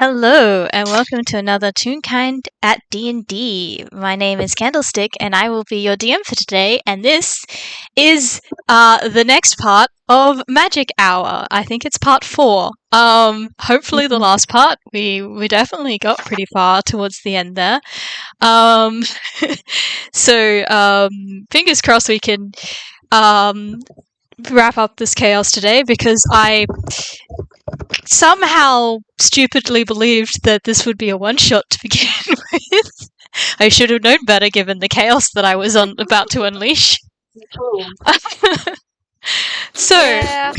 Hello, and welcome to another Toonkind at D&D. My name is Candlestick, and I will be your DM for today, and this is the next part of Magic Hour. I think it's part 4. Hopefully the last part. We definitely got pretty far towards the end there. So fingers crossed we can wrap up this chaos today, because I somehow stupidly believed that this would be a one-shot to begin with. I should have known better given the chaos that I was about to unleash. So, Yeah.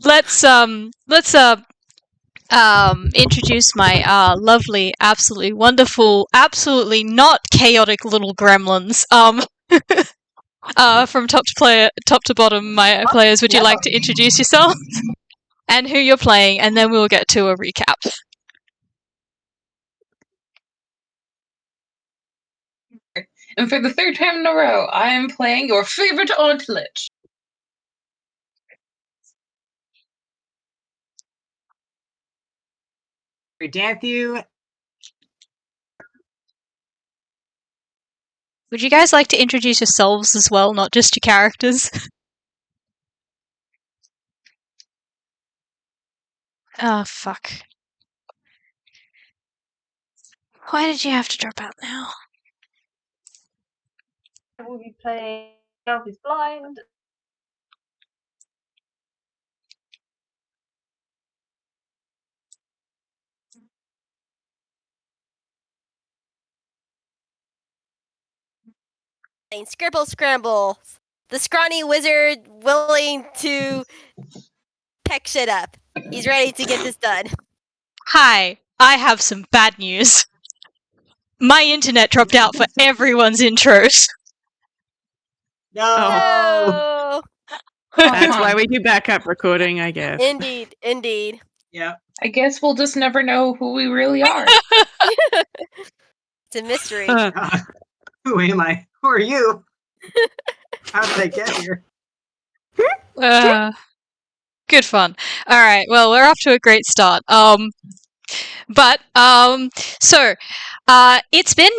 let's introduce my lovely, absolutely wonderful, absolutely not chaotic little gremlins. From top to bottom, my players, would you like to introduce yourself and who you're playing, and then we'll get to a recap. And for the third time in a row, I am playing your favorite aunt Litch. Danthew. Would you guys like to introduce yourselves as well, not just your characters? Oh, fuck. Why did you have to drop out now? I will be playing Lao Vis Blind. Scrambles, the scrawny wizard willing to peck shit up. He's ready to get this done. Hi, I have some bad news. My internet dropped out for everyone's intros. No. Oh, That's why we do backup recording, I guess. indeed. Yeah. I guess we'll just never know who we really are. It's a mystery. Who am I? Who are you? How did I get here? Good fun. Alright, well, we're off to a great start. It's been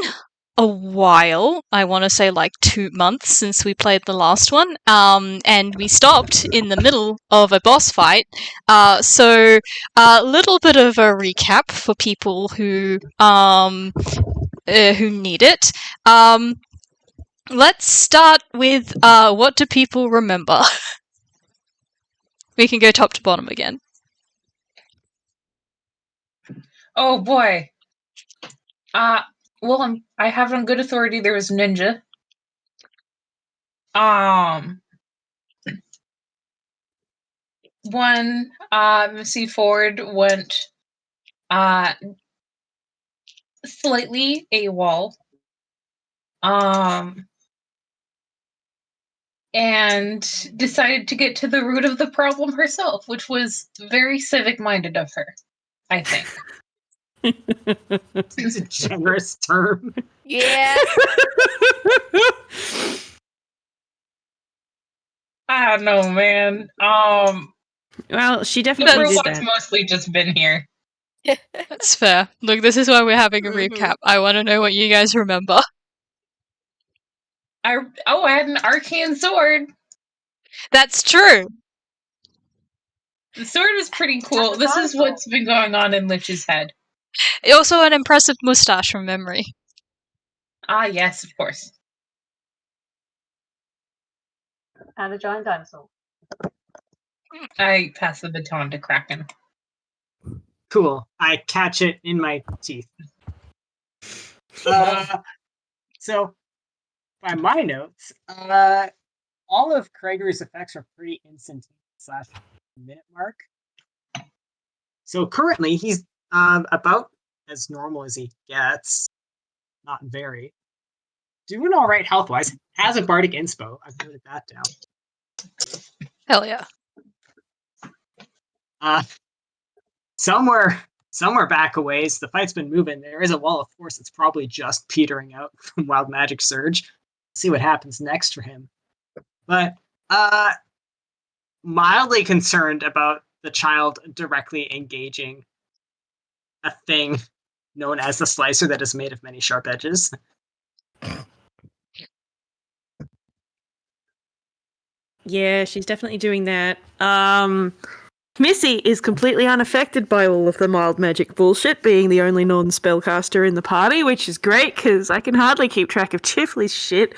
a while. I want to say like 2 months since we played the last one. And we stopped in the middle of a boss fight. So a little bit of a recap for people who need it. Let's start with what do people remember? We can go top to bottom again. Oh boy. Well, I have on good authority there was ninja. One, Missy Forde went slightly AWOL. And decided to get to the root of the problem herself, which was very civic-minded of her, I think. It's a generous term. Yeah. I don't know, man. Well, she The definitely did robot's that. mostly just been here. That's fair. Look, this is why we're having a Mhm. recap. I want to know what you guys remember. I had an arcane sword. That's true. The sword was pretty cool. That's This is dinosaur. what's been going on in Lich's head. Also an impressive mustache from memory. Ah, yes, of course. And a giant dinosaur. I pass the baton to Kraken. Cool. I catch it in my teeth. So, by my notes, all of Craigory's effects are pretty instantaneous / minute mark. So currently, he's about as normal as he gets. Not very. Doing all right health-wise. Has a bardic inspo. I've noted that down. Hell yeah. Somewhere back a ways, the fight's been moving. There is a wall of force that's probably just petering out from Wild Magic Surge. See what happens next for him. But mildly concerned about the child directly engaging a thing known as the slicer that is made of many sharp edges. Yeah, she's definitely doing that. Missy is completely unaffected by all of the mild magic bullshit, being the only non-spellcaster in the party, which is great, because I can hardly keep track of Chifley's shit.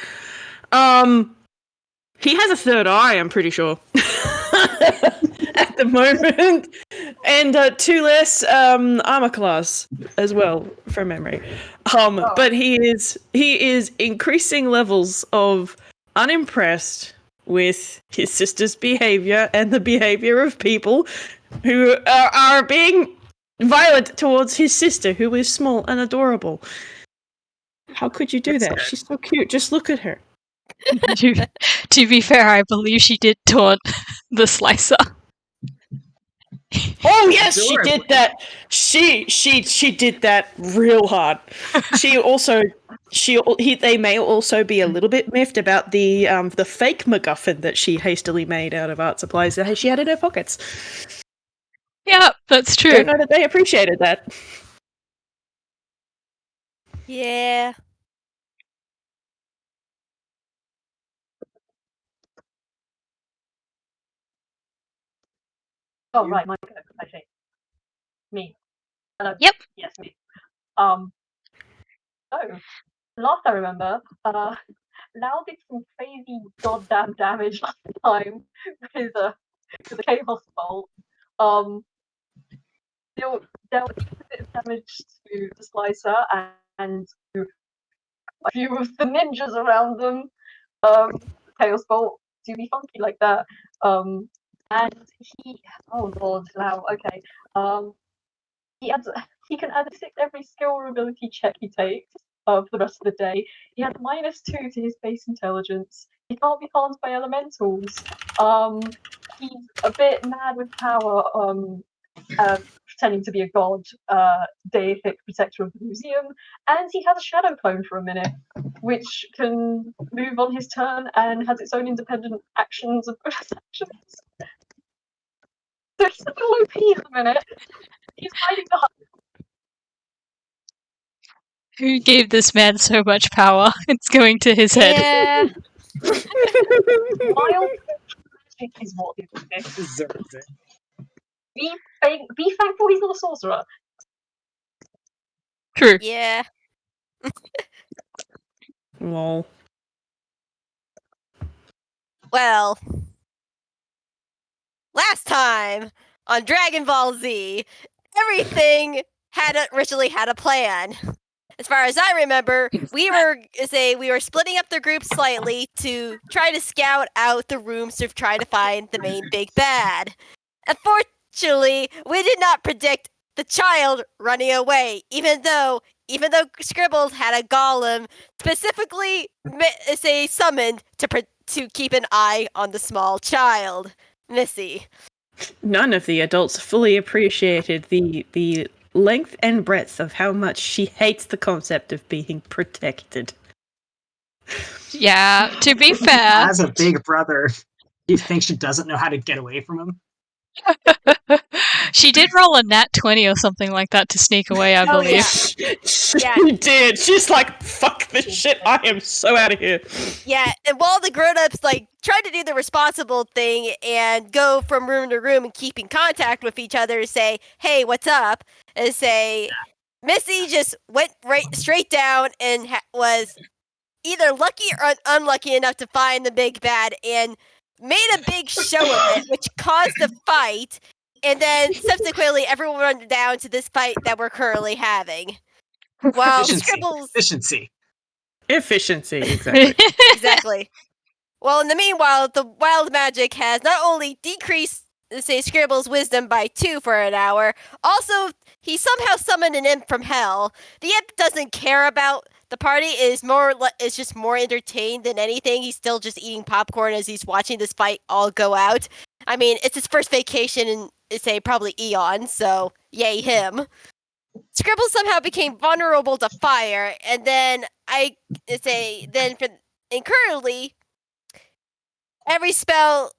He has a third eye, I'm pretty sure. At the moment. And 2 less armor class as well, from memory. But he is increasing levels of unimpressed with his sister's behavior and the behavior of people who are being violent towards his sister, who is small and adorable. How could you do that? She's so cute. Just look at her. To be fair, I believe she did taunt the slicer. Oh yes, she did that. She did that real hard. They may also be a little bit miffed about the fake MacGuffin that she hastily made out of art supplies that she had in her pockets. Yeah, that's true. Don't know that they appreciated that. Yeah. Oh, right, my go, I think. Me. Hello. Yep. Yes, me. So, last I remember, Lao did some crazy goddamn damage last time with the Chaos Bolt. Dealt a bit of damage to the Slicer and to a few of the ninjas around them. Chaos Bolt do be funky like that. And he, oh lord, Lao, okay. He can add 6 every skill or ability check he takes for the rest of the day. He had -2 to his base intelligence. He can't be harmed by elementals. He's a bit mad with power, pretending to be a god, deific protector of the museum, and he has a shadow clone for a minute, which can move on his turn and has its own independent actions and bonus actions. So he's a little OP at the minute. He's hiding behind. Who gave this man so much power? It's going to his head. Yeah. Wild magic is what he Deserves it. Be thankful he's not a sorcerer. True. Yeah. Lol. Well, last time on Dragon Ball Z, everything originally had a plan. As far as I remember, we were splitting up the group slightly to try to scout out the rooms to try to find the main big bad. Unfortunately, we did not predict the child running away, even though Scribbles had a golem specifically summoned to keep an eye on the small child, Missy. None of the adults fully appreciated the length and breadth of how much she hates the concept of being protected. Yeah, to be fair. As a big brother, you think she doesn't know how to get away from him? She did roll a nat 20 or something like that to sneak away, I Oh, believe. She did. She's like, fuck this shit, I am so out of here. Yeah, and while the grown-ups tried to do the responsible thing and go from room to room and keep in contact with each other to say, hey, what's up? And say, Missy just went straight down and was either lucky or unlucky enough to find the big bad and made a big show of it, which caused a fight, and then subsequently everyone went down to this fight that we're currently having. While Scribbles... Efficiency, exactly. Exactly. Well, in the meanwhile, the wild magic has not only decreased, Scribbles' wisdom by 2 for an hour, also, he somehow summoned an imp from hell. The imp doesn't care about the party, is just more entertained than anything. He's still just eating popcorn as he's watching this fight all go out. I mean, it's his first vacation in, probably eons, so yay him. Scribbles somehow became vulnerable to fire, and then currently, every spell,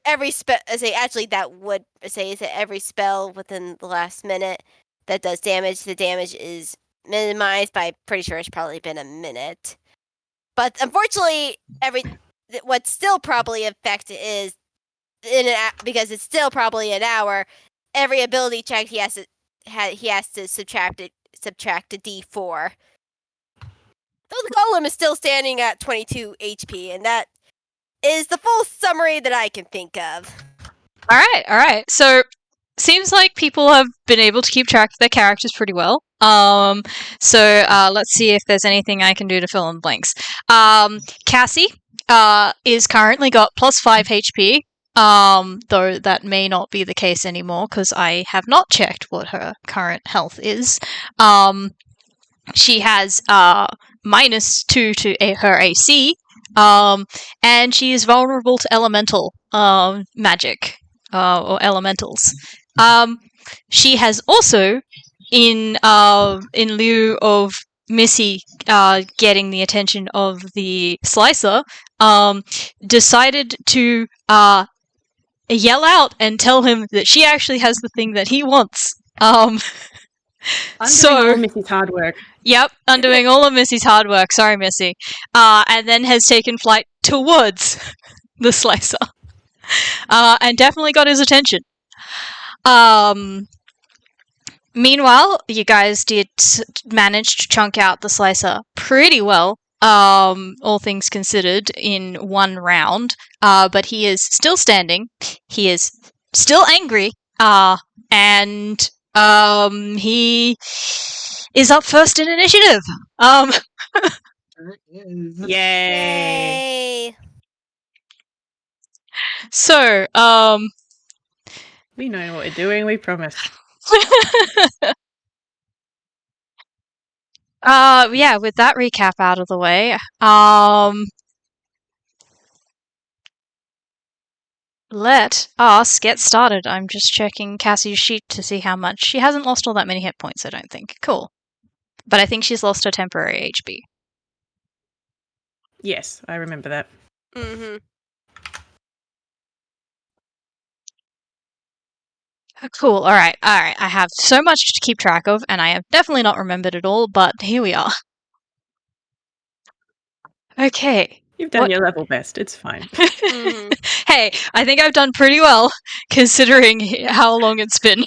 every spell. Actually, that would say every spell within the last minute that does damage. The damage is minimized by. Pretty sure it's probably been a minute. But unfortunately, what's still probably affected is because it's still probably an hour. Every ability check he has to subtract a D4. So the golem is still standing at 22 HP, and that is the full summary that I can think of. All right. So seems like people have been able to keep track of their characters pretty well. So let's see if there's anything I can do to fill in blanks. Cassie is currently got plus 5 HP. Though that may not be the case anymore because I have not checked what her current health is. She has -2 to her AC, and she is vulnerable to elemental magic or elementals. She has also, in lieu of Missy getting the attention of the slicer, decided to yell out and tell him that she actually has the thing that he wants. Undoing all Missy's hard work. Yep, undoing all of Missy's hard work. Sorry, Missy. And then has taken flight towards the slicer. And definitely got his attention. Meanwhile, you guys did manage to chunk out the slicer pretty well, all things considered, in one round. But he is still standing. He is still angry. And he is up first in initiative. Yay! Yay! So, We know what we're doing, we promise. yeah, with that recap out of the way, let us get started. I'm just checking Cassie's sheet to see how much. She hasn't lost all that many hit points, I don't think. Cool. But I think she's lost her temporary HP. Yes, I remember that. Mm-hmm. Cool, alright. I have so much to keep track of, and I have definitely not remembered it all, but here we are. Okay. You've done What- your level best, it's fine. Mm-hmm. Hey, I think I've done pretty well, considering how long it's been.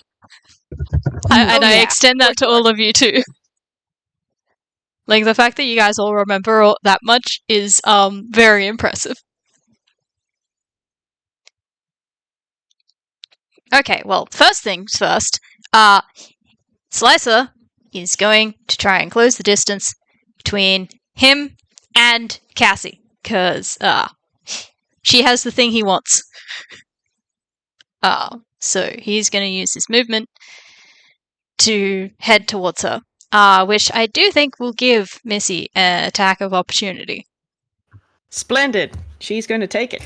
I yeah, extend that to all of you, too. Like, the fact that you guys all remember that much is, very impressive. Okay, well, first things first, Slicer is going to try and close the distance between him and Cassie, because, she has the thing he wants. So he's going to use his movement to head towards her, which I do think will give Missy an attack of opportunity. Splendid. She's going to take it.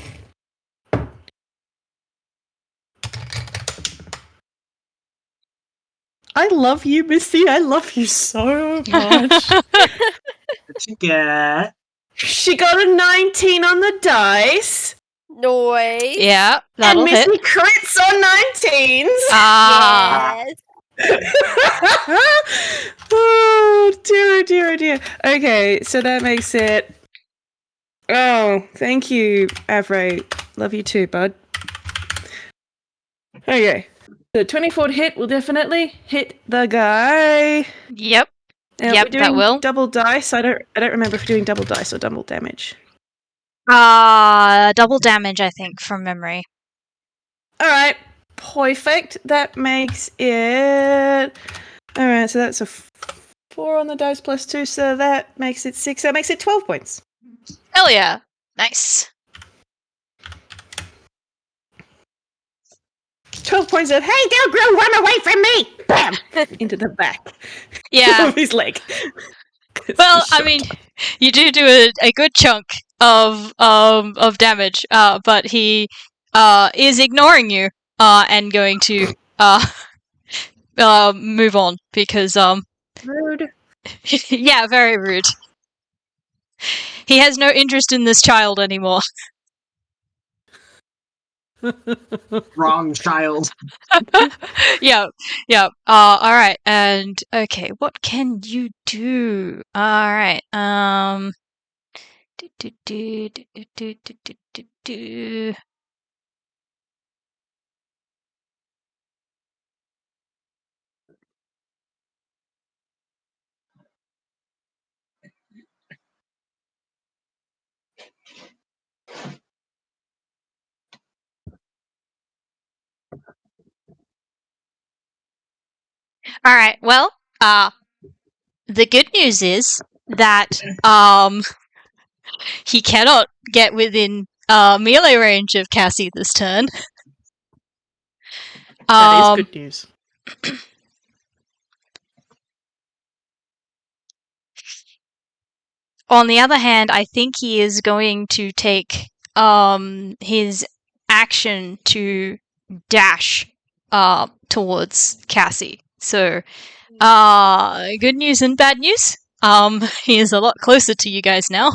I love you, Missy. I love you so much. What you got? She got a 19 on the dice. Noise. Yeah, that'll and hit. Missy crits on 19s. Yes. Oh, dear. Okay, so that makes it... Oh, thank you, Avray. Love you too, bud. Okay. The 24 hit will definitely hit the guy. Yep. Now, Yep, we're that doing will. double dice. I don't remember if we're doing double dice or double damage. Double damage, I think, from memory. Alright. Perfect. That makes it... Alright, so that's a 4 on the dice plus 2, so that makes it 6. That makes it 12 points. Hell yeah. Nice. 12 points of, hey, Delgro, run away from me! Bam! Into the back Yeah. of his leg. Well, He's I shot. mean, you do a good chunk of damage, but he is ignoring you and going to move on because Rude. yeah, very rude. He has no interest in this child anymore. Wrong child. Yeah. All right. And okay, what can you do? All right. Do. All right. Well, the good news is that he cannot get within melee range of Cassie this turn. That is good news. On the other hand, I think he is going to take his action to dash towards Cassie. So, good news and bad news. He is a lot closer to you guys now.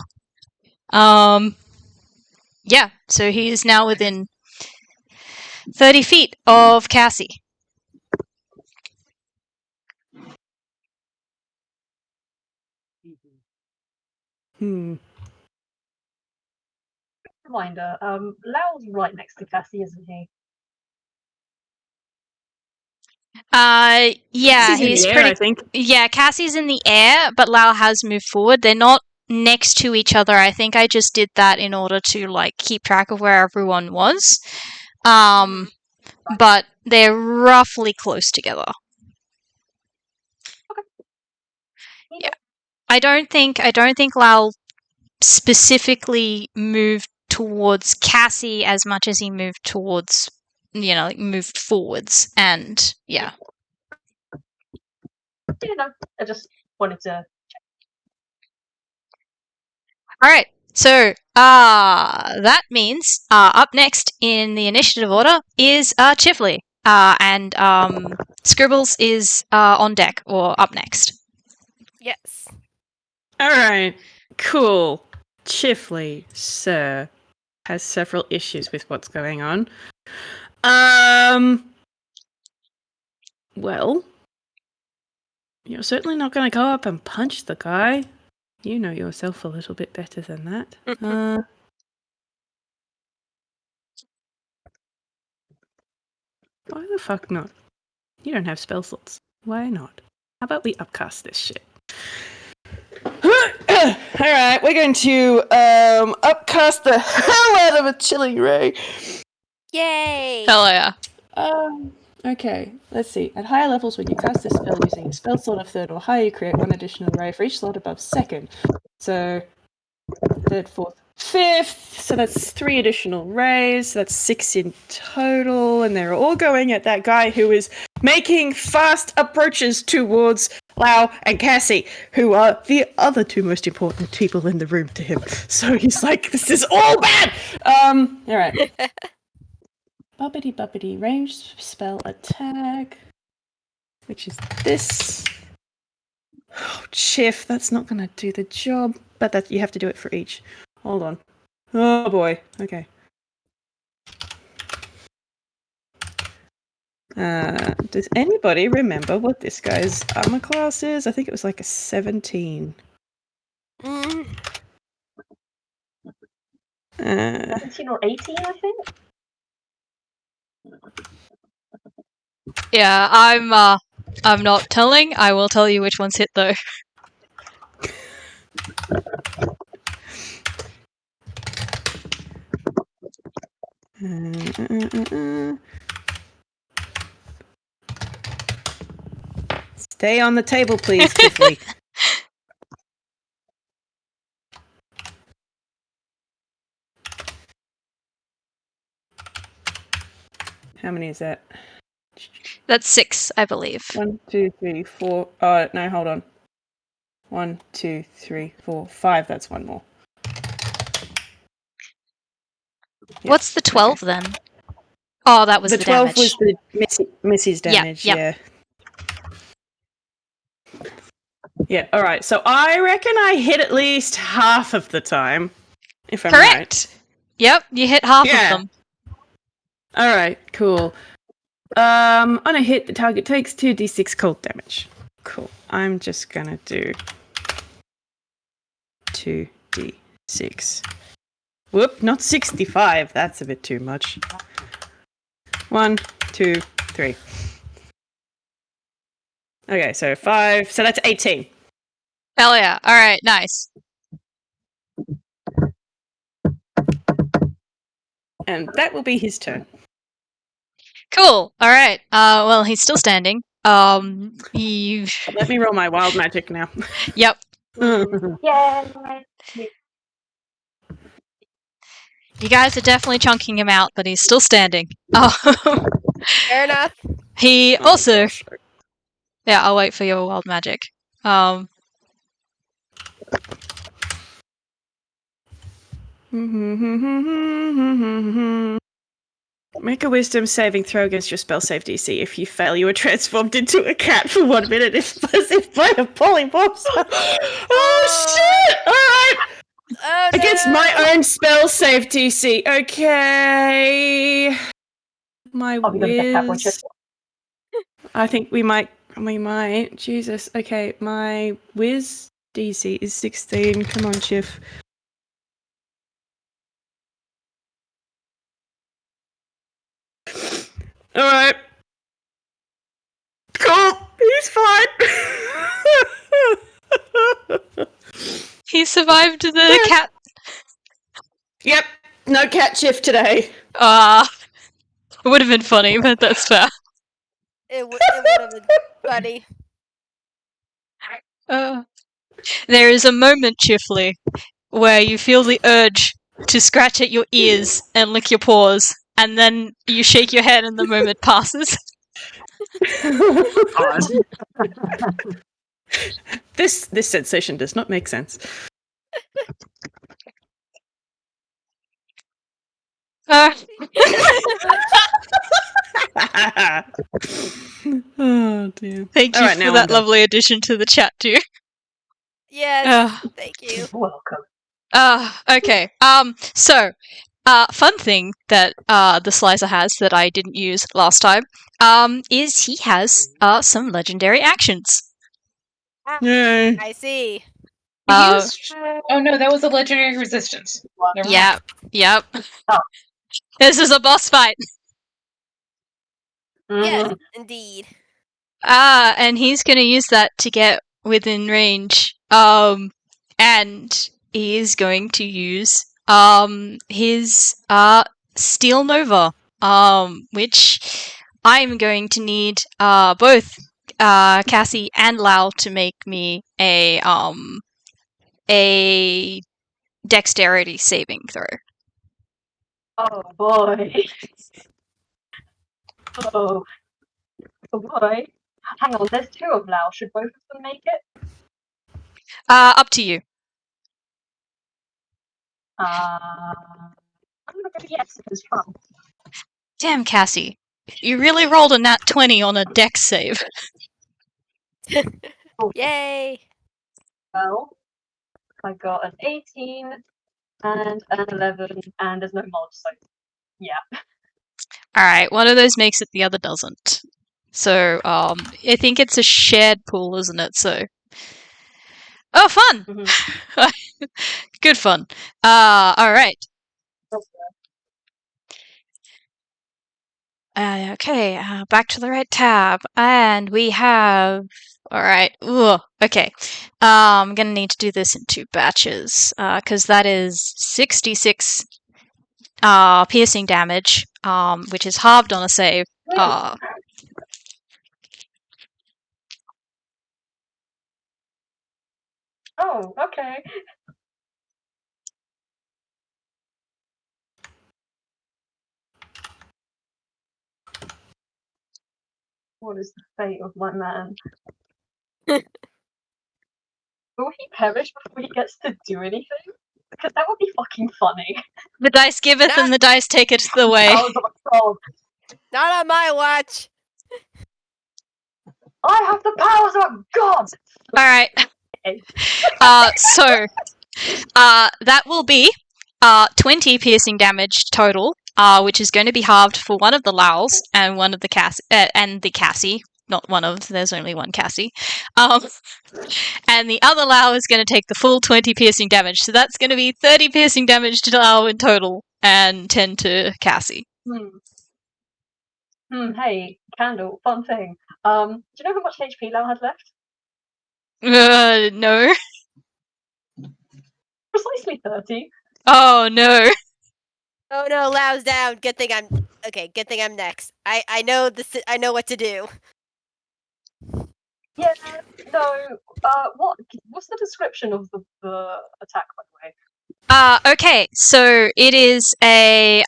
Yeah, so he is now within 30 feet of Cassie. Reminder, Lao's right next to Cassie, isn't he? Yeah, Cassie's in he's the air, pretty. I think. Yeah, Cassie's in the air, but Lao has moved forward. They're not next to each other. I think I just did that in order to like keep track of where everyone was. But they're roughly close together. Yeah. I don't think Lao specifically moved towards Cassie as much as he moved towards, moved forwards. And yeah. Yeah, no, I just wanted to. All right. So, that means up next in the initiative order is Chifley, and Scribbles is on deck or up next. Yes. All right, cool. Chifley, sir, has several issues with what's going on. Well, you're certainly not going to go up and punch the guy. You know yourself a little bit better than that. Why the fuck not? You don't have spell slots. Why not? How about we upcast this shit? Alright, we're going to upcast the hell out of a chilling ray. Yay! Hell yeah. Okay, let's see. At higher levels, when you cast this spell using a spell slot of third or higher, you create one additional ray for each slot above second. So, third, fourth, fifth. So that's 3 additional rays. That's 6 in total. And they're all going at that guy who is making fast approaches towards Lao and Cassie, who are the other 2 most important people in the room to him. So he's like, this is all bad! Alright. Bubbity ranged spell attack, which is this. Oh, Chif, that's not gonna do the job, but that you have to do it for each. Hold on. Oh boy. Okay. Does anybody remember what this guy's armor class is? I think it was like a 17. 17 or 18, I think. Yeah, I'm not telling. I will tell you which ones hit though. Stay on the table, please, Chifley. How many is that? That's 6, I believe. 1, 2, 3, 4. No, hold on. 1, 2, 3, 4, 5. That's one more. What's the 12 then? Oh, that was the 12 damage. was the Missy's damage. Yep. Yeah. All right. So I reckon I hit at least half of the time. If I'm Correct. right. Yep, you hit half Yeah. of them. Alright, cool. On a hit, the target takes 2d6 cold damage. Cool. I'm just gonna do 2d6. Whoop, not 65. That's a bit too much. 1, 2, 3. Okay, so 5. So that's 18. Hell yeah. Alright, nice. And that will be his turn. Cool. Alright. Well, he's still standing. You... Let me roll my wild magic now. Yep. Yeah. You guys are definitely chunking him out, but he's still standing. Oh. Fair enough. He Oh, also... gosh. Yeah, I'll wait for your wild magic. Make a wisdom saving throw against your spell save DC. If you fail, you are transformed into a cat for 1 minute if possessed by a polymorph. Oh shit! Alright! Oh, Against no. my own spell save DC. Okay. My Are we gonna get that one, whiz. Chifley? I think we might. Jesus. Okay, my whiz DC is 16. Come on, Chif. Alright. Cool. He's fine. he survived the cat... Yep. No cat shift today. it would have been funny, but that's fair. It would have been funny. There is a moment, Chifley, where you feel the urge to scratch at your ears and lick your paws, and then you shake your head and the moment passes. This sensation does not make sense. Oh dear. Thank you Alright, for now that I'm done. lovely addition to the chat, too. Yes, thank you. You're welcome. Okay. So, fun thing that the Slicer has that I didn't use last time, is he has some legendary actions. Yay. I see. He Uh, used- Oh no, that was a legendary resistance. Never mind. Yep. Oh. This is a boss fight. Yes, Mhm. indeed. And he's gonna use that to get within range. And he is going to use his Steel Nova, which I'm going to need both Cassie and Lao to make me a dexterity saving throw. Oh boy. Oh. Oh boy. Hang on, there's 2 of Lao. Should both of them make it? Up to you. I'm gonna go yes, because fun. Damn, Cassie. You really rolled a nat 20 on a dex save. Yay! Well, I got an 18 and an 11, and there's no mod, so yeah. Alright, one of those makes it, the other doesn't. So, I think it's a shared pool, isn't it? So... Oh, fun! Mhm. Good fun. Alright. Okay, back to the right tab. And we have... Alright, okay. I'm gonna need to do this in 2 batches, because that is 66 piercing damage, which is halved on a save. Oh, okay. What is the fate of my man? Will he perish before he gets to do anything? Because that would be fucking funny. The dice giveth and the dice taketh away. Oh my god. Not on my watch. I have the powers of God! Alright. So, that will be 20 piercing damage total, which is going to be halved for one of the Laos and one of the Cassie. Not one of, there's only one Cassie. And the other Lao is going to take the full 20 piercing damage. So that's going to be 30 piercing damage to Lao in total and 10 to Cassie. Hey, Candle, fun thing. Do you know how much HP Lao has left? No. Precisely 30. Oh, no. Oh no, Lao's down. Good thing I'm next. I know this. I know what to do. Yeah, no, what's the description of the attack, by the way? Okay, so it is a,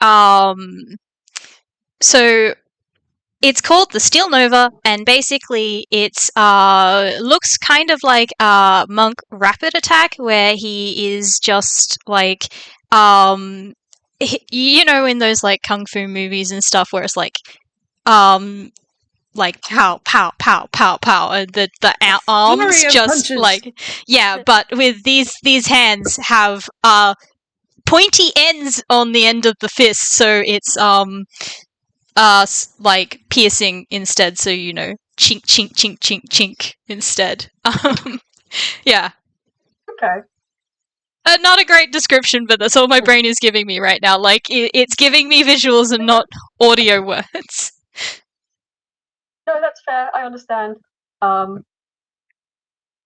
so it's called the Steel Nova, and basically it's, looks kind of like a Monk Rapid Attack, where he is just, like, you know, in those, like, Kung Fu movies and stuff, where it's like pow, pow, pow, pow, pow, and the arms Flurry of just punches. like, yeah, but with these hands have pointy ends on the end of the fist, so it's like piercing instead, so you know, chink, chink, chink, chink, chink instead. Yeah. Okay. Not a great description, but that's all my brain is giving me right now. Like, it's giving me visuals and not audio words. No, that's fair. I understand. Oh,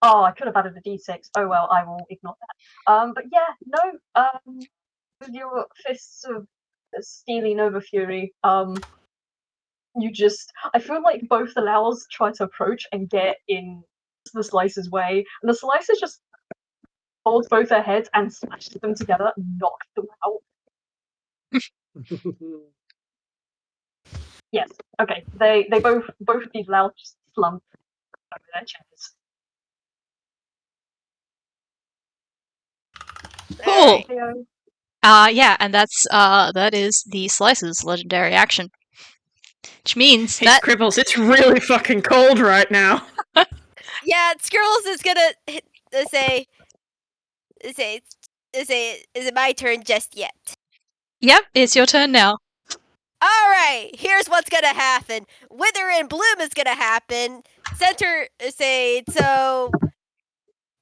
I could have added a d6. Oh well, I will ignore that. But yeah, no. With your fists of steely Nova Fury, you just. I feel like both the Laos try to approach and get in the Slicer's way, and the Slicer just holds both their heads and smashes them together, and knocks them out. Yes. Okay. They both of these Laos just slump over their chairs. Cool. Theo, Yeah, and that is the Slice's legendary action. Which means Hey, that Scribbles, it's really fucking cold right now. Yeah, Scribbles is gonna say, is it my turn just yet? Yep, it's your turn now. All right, here's what's gonna happen. Wither and Bloom is gonna happen.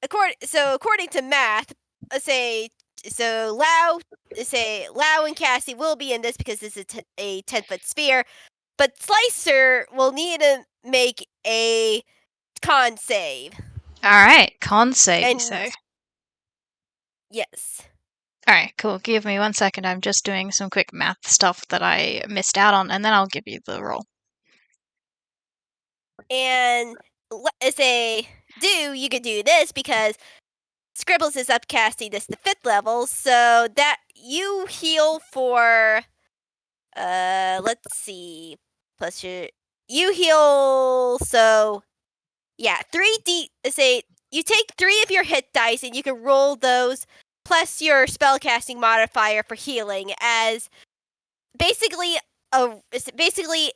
According to math, Lao and Cassie will be in this because this is a 10-foot sphere, but Slicer will need to make a con save. All right, con save. And- So, Yes. all right, cool. Give me 1 second. I'm just doing some quick math stuff that I missed out on, and then I'll give you the roll. And you could do this because Scribbles is upcasting this to 5th level, so that you heal for let's see, plus you heal, so yeah, 3d. You take 3 of your hit dice and you can roll those plus your spellcasting modifier for healing, as basically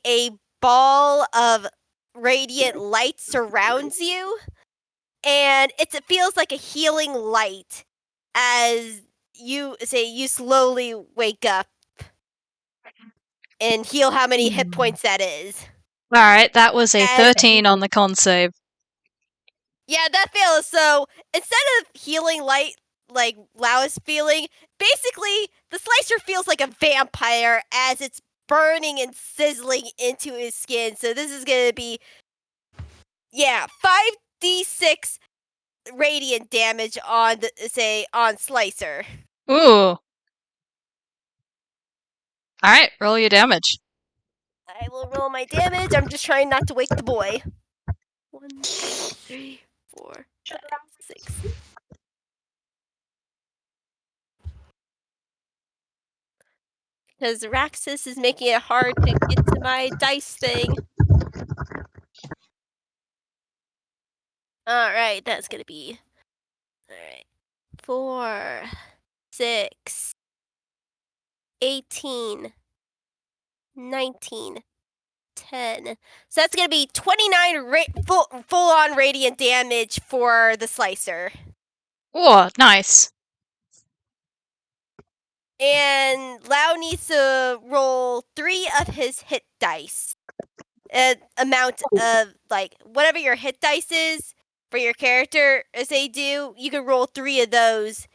a ball of radiant light surrounds you, and it feels like a healing light as you slowly wake up and heal how many hit points that is. All right, that was a And- 13 on the con save. Yeah, that feels so. Instead of healing light like Lao is feeling, basically the Slicer feels like a vampire as it's burning and sizzling into his skin. So this is gonna be 5d6 radiant damage on on Slicer. Ooh. All right, roll your damage. I will roll my damage. I'm just trying not to wake the boy. 1, 2, 3, 4, 5, 6. Because Raxus is making it hard to get to my dice thing. Alright, that's gonna be. Alright. 4, 6, 18, 19, 10. So that's gonna be 29 full on radiant damage for the Slicer. Oh, nice. And Lao needs to roll 3 of his hit dice. Amount of, like, whatever your hit dice is for your character, as they do, you can roll 3 of those.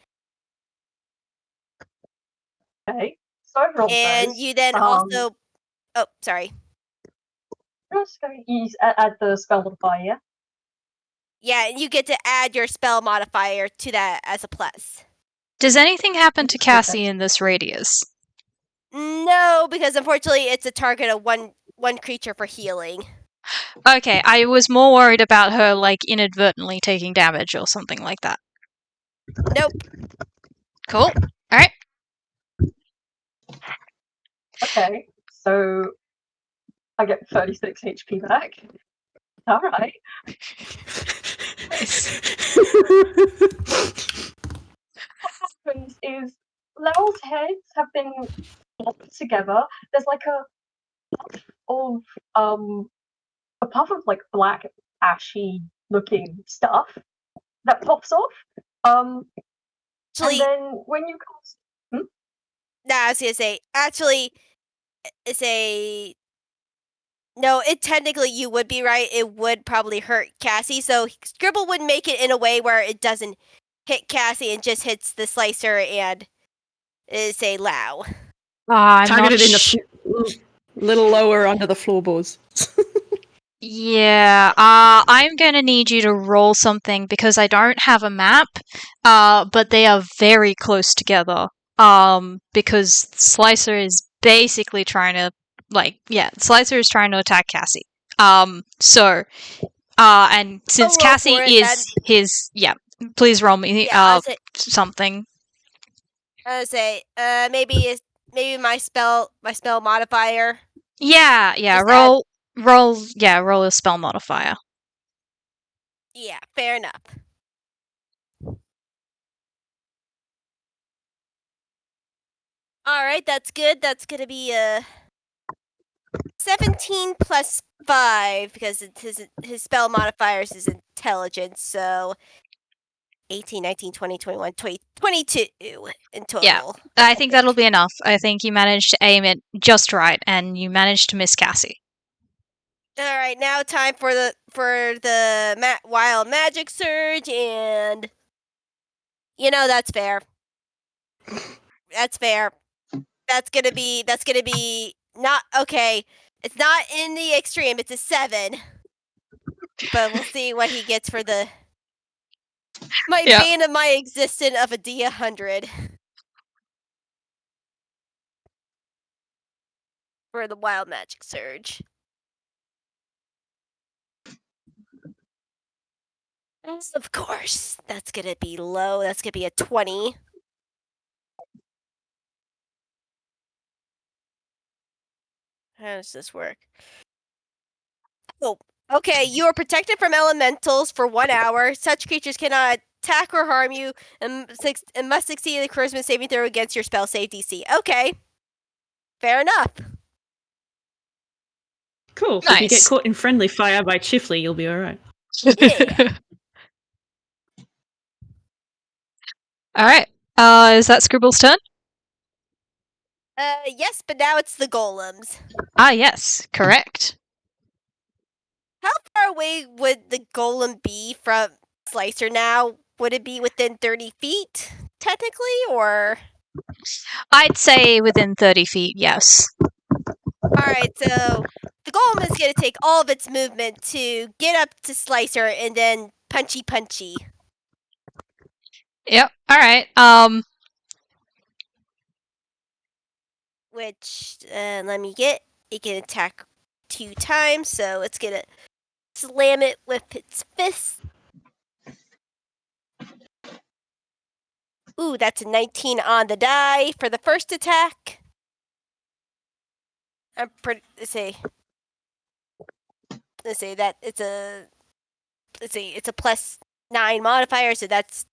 Okay. So I rolled And those. you then also... Oh, sorry. I'm just going to add the spell modifier, yeah? Yeah, and you get to add your spell modifier to that as a plus. Does anything happen to Cassie in this radius? No, because unfortunately it's a target of one creature for healing. Okay, I was more worried about her, like, inadvertently taking damage or something like that. Nope. Cool. Alright. Okay, so I get 36 HP back. Alright. What happens is Lao's heads have been locked together. There's like a puff of like black ashy looking stuff that pops off. Actually, and then when you cast I was gonna say, actually, no, it technically, you would be right. It would probably hurt Cassie. So Scribble would make it in a way where it doesn't hit Cassie and just hits the slicer and say Lao. I'm Targeted not in the little lower under the floorboards. Yeah, I'm gonna need you to roll something because I don't have a map, but they are very close together. Because Slicer is basically trying to, Slicer is trying to attack Cassie. And since roll Cassie for it, is his, please roll me something. I would say, maybe my spell modifier. Yeah, Just roll a spell modifier. Yeah, fair enough. All right, that's good. That's gonna be 17 plus 5 because his spell modifiers is intelligence. So 18, 19, 20, 21, 22 in total. Yeah, I think that'll be enough. I think you managed to aim it just right, and you managed to miss Cassie. All right, now time for the wild magic surge, and that's fair. That's fair. That's gonna be not okay. It's not in the extreme. It's a 7, but we'll see what he gets for the bane of my existence of a D100 for the wild magic surge. Of course, that's gonna be low. That's gonna be a 20. How does this work? Oh, okay. You are protected from elementals for 1 hour. Such creatures cannot attack or harm you and must succeed the charisma saving throw against your spell save DC. Okay. Fair enough. Cool. So if you get caught in friendly fire by Chifley, you'll be alright. Yeah. Alright. Is that Scribble's turn? Yes, but now it's the golems. Yes, correct. How far away would the golem be from Slicer now? Would it be within 30 feet, technically, or? I'd say within 30 feet, yes. Alright, so the golem is going to take all of its movement to get up to Slicer and then punchy. Yep, alright. Which, let me get. It can attack 2 times, so it's going to slam it with its fist. Ooh, that's a 19 on the die for the first attack. Let's say that it's a plus 9 modifier, so that's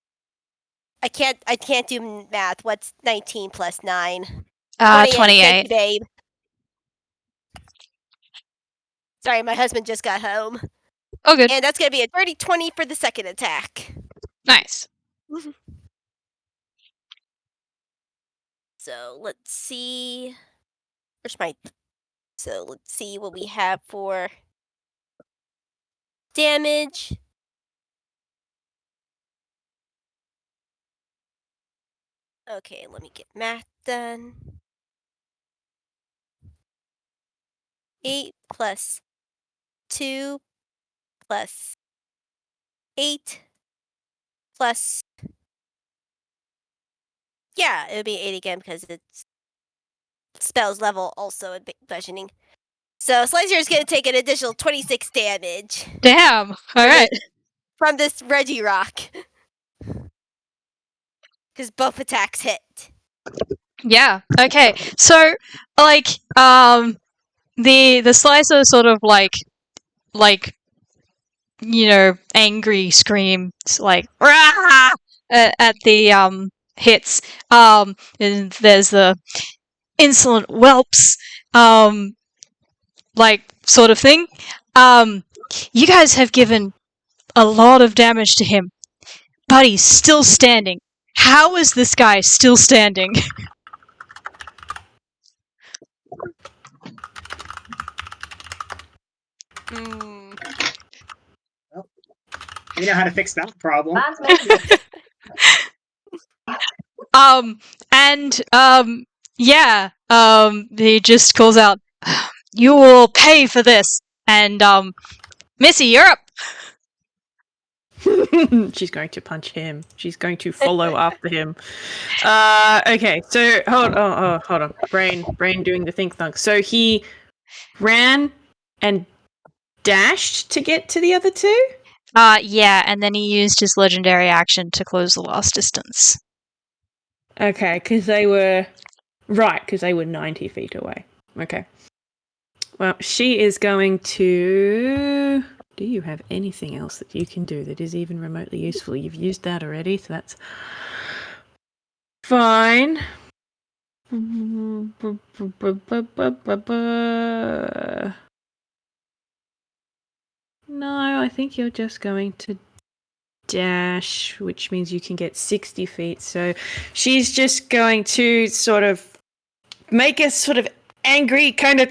I can't do math. What's 19 plus 9? 28. Thank you, babe. Sorry, my husband just got home. Oh, good. And that's gonna be a dirty 20 for the second attack. Nice. So let's see. Where's my? So let's see what we have for damage. Okay, let me get math done. 8 plus 2 plus 8 plus. Yeah, it would be 8 again because it's spells level also in bludgeoning. So Slicer is going to take an additional 26 damage Damn. All right. from this Reggie Rock. Because both attacks hit. Yeah. Okay. So, like, the slicer sort of like, angry screams like "Rah!" at the hits. And there's the insolent whelps, like sort of thing. You guys have given a lot of damage to him, but he's still standing. How is this guy still standing? We know how to fix that problem. Man's making He just calls out, "You will pay for this." And Missy, you're up. She's going to punch him. She's going to follow after him. Okay, so hold on. Brain doing the think thunk. So he ran and dashed to get to the other two? Yeah, and then he used his legendary action to close the last distance. Okay, because they were 90 feet away. Okay. Well, she is going to... Do you have anything else that you can do that is even remotely useful? You've used that already, so that's fine. No, I think you're just going to dash, which means you can get 60 feet. So she's just going to sort of make a sort of angry kind of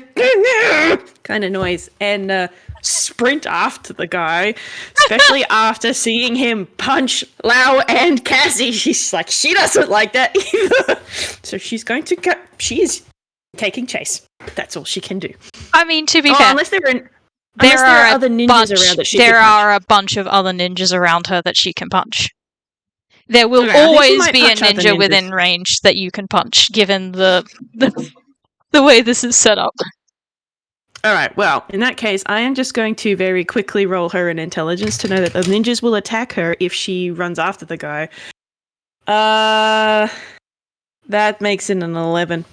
noise and sprint after the guy, especially after seeing him punch Lao and Cassie. She's like, she doesn't like that either. So she's going to she is taking chase. That's all she can do. I mean, to be fair, unless there are other ninjas around that she can punch. There are a bunch of other ninjas around her that she can punch. There will Okay, always be a ninja within range that you can punch, given the way this is set up. Alright, well, in that case, I am just going to very quickly roll her an intelligence to know that the ninjas will attack her if she runs after the guy. That makes it an 11.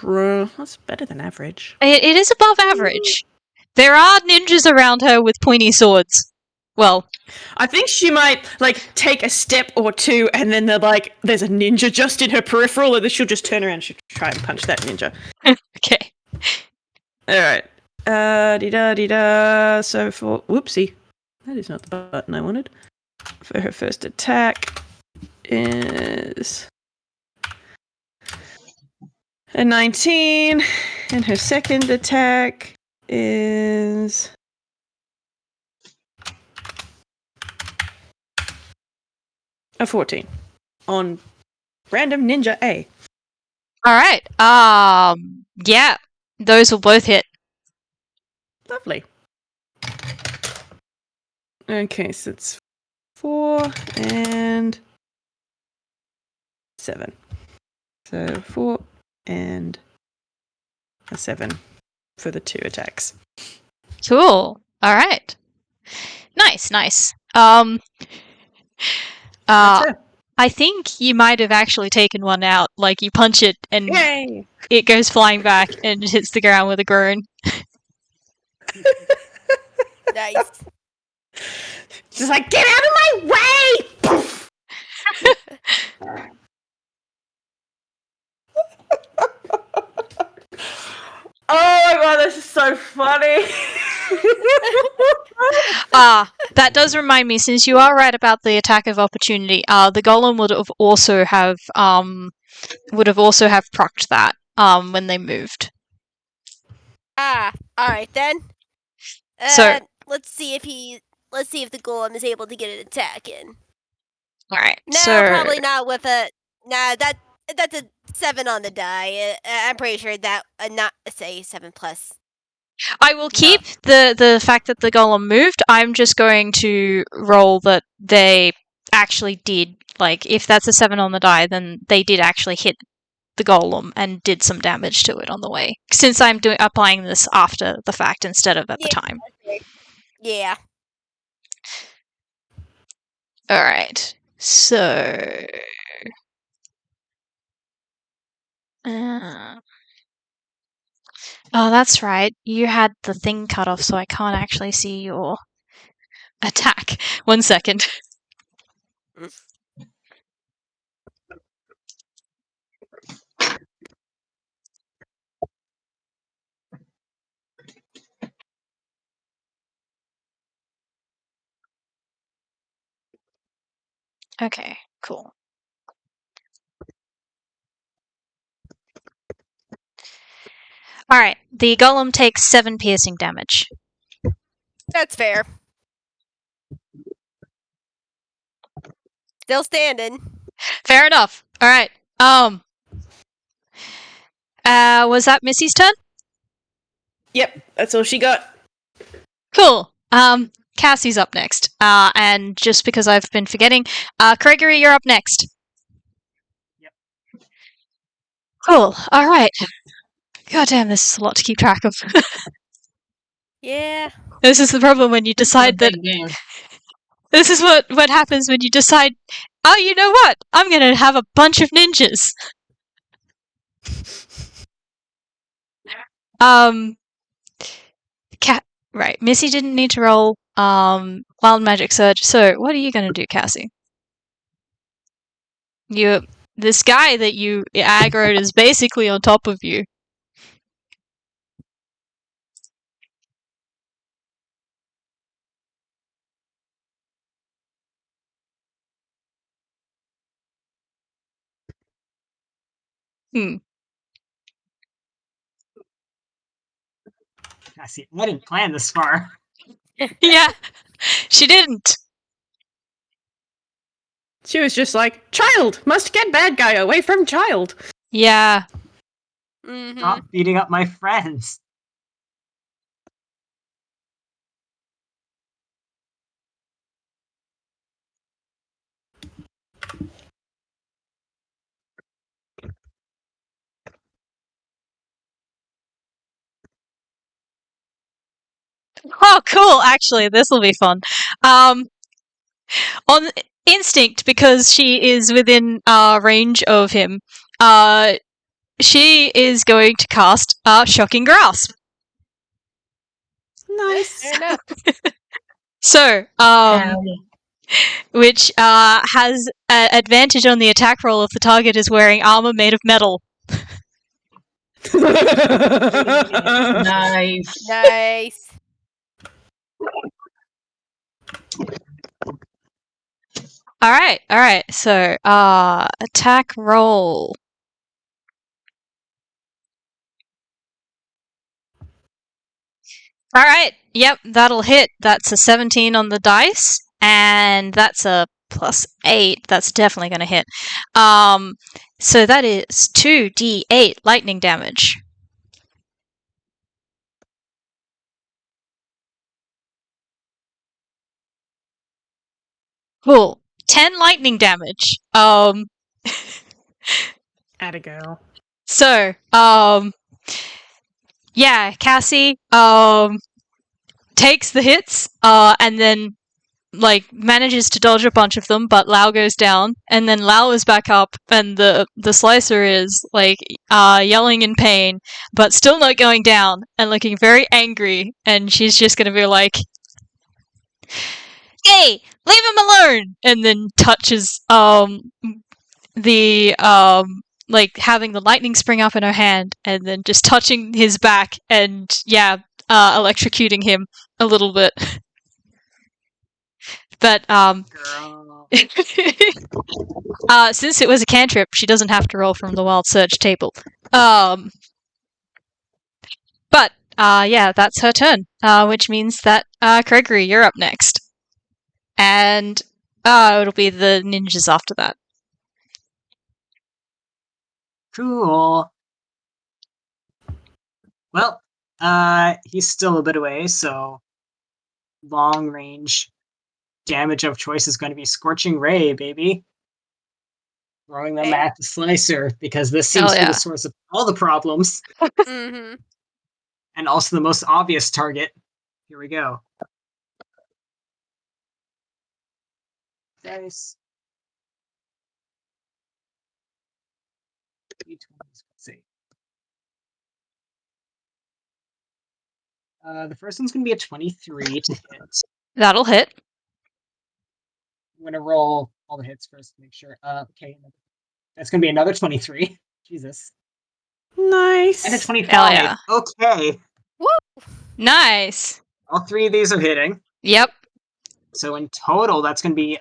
That's better than average. It is above average. There are ninjas around her with pointy swords. Well, I think she might, take a step or two, and then there's a ninja just in her peripheral, and then she'll just turn around and she'll try and punch that ninja. Okay. Alright. Dee-da. So for... Whoopsie. That is not the button I wanted. For her first attack is... a 19. And her second attack is... a 14. On random ninja A. Alright. Yeah. Those will both hit. Lovely. Okay, so it's 4 and 7. So 4 and a 7 for the 2 attacks. Cool. Alright. Nice. That's it. I think you might have actually taken one out. Like, you punch it and Yay! it goes flying back and it hits the ground with a groan. Nice. Just like, get out of my way! Poof! Oh my god, this is so funny. That does remind me, since you are right about the attack of opportunity, the golem would have also have would have also have procced that when they moved. All right then. So- let's see if the golem is able to get an attack in. All right. No, so probably not with a. Nah, that's a 7 on the die. I'm pretty sure that not say 7 plus. I will keep the fact that the golem moved. I'm just going to roll that they actually did. Like, if that's a 7 on the die, then they did actually hit the golem and did some damage to it on the way. Since I'm applying this after the fact instead of at the time. Yeah. All right. So. Oh, that's right. You had the thing cut off, so I can't actually see your attack. 1 second. Okay, cool. All right, the golem takes 7 piercing damage. That's fair. Still standing. Fair enough. All right. Was that Missy's turn? Yep, that's all she got. Cool. Cassie's up next. And just because I've been forgetting, Craigory, you're up next. Yep. Cool. All right. God damn, this is a lot to keep track of. Yeah. This is the problem when you decide that. Big game. This is what happens when you decide. Oh, you know what? I'm gonna have a bunch of ninjas. Right. Missy didn't need to roll Wild Magic Surge. So what are you gonna do, Cassie? This guy that you aggroed is basically on top of you. Cassie, I didn't plan this far. Yeah, she didn't. She was just like, child, must get bad guy away from child. Yeah. Mm-hmm. Stop beating up my friends. Oh, cool. Actually, this will be fun. On instinct, because she is within range of him, she is going to cast Shocking Grasp. Nice. Fair enough. So, which has advantage on the attack roll if the target is wearing armor made of metal. Nice. Nice. All right. So, attack roll. All right. Yep, that'll hit. That's a 17 on the dice, and that's a +8. That's definitely going to hit. So that is 2d8 lightning damage. Cool. 10 lightning damage. Atta girl. So, yeah, Cassie, takes the hits, and then, like, manages to dodge a bunch of them, but Lao goes down, and then Lao is back up, and the slicer is, like, yelling in pain, but still not going down, and looking very angry, and she's just gonna be like, hey, leave him alone! And then touches, like, having the lightning spring up in her hand, and then just touching his back, and, yeah, electrocuting him a little bit. But, Girl. Since it was a cantrip, she doesn't have to roll from the wild search table. But yeah, that's her turn. Which means that Craigory, you're up next, and it'll be the ninjas after that. Cool. Well, he's still a bit away, so long range damage of choice is going to be Scorching Ray, baby. Throwing them Okay. at the slicer, because this seems to be yeah. the source of all the problems, Mm-hmm. and also the most obvious target. Here we go. Dice. D20s, let's see. The first one's going to be a 23 to hit. That'll hit. I'm going to roll all the hits first to make sure. Okay, that's going to be another 23. Jesus. Nice. And a 25. Hell yeah. Okay. Nice. All three of these are hitting. Yep. So in total, that's going to be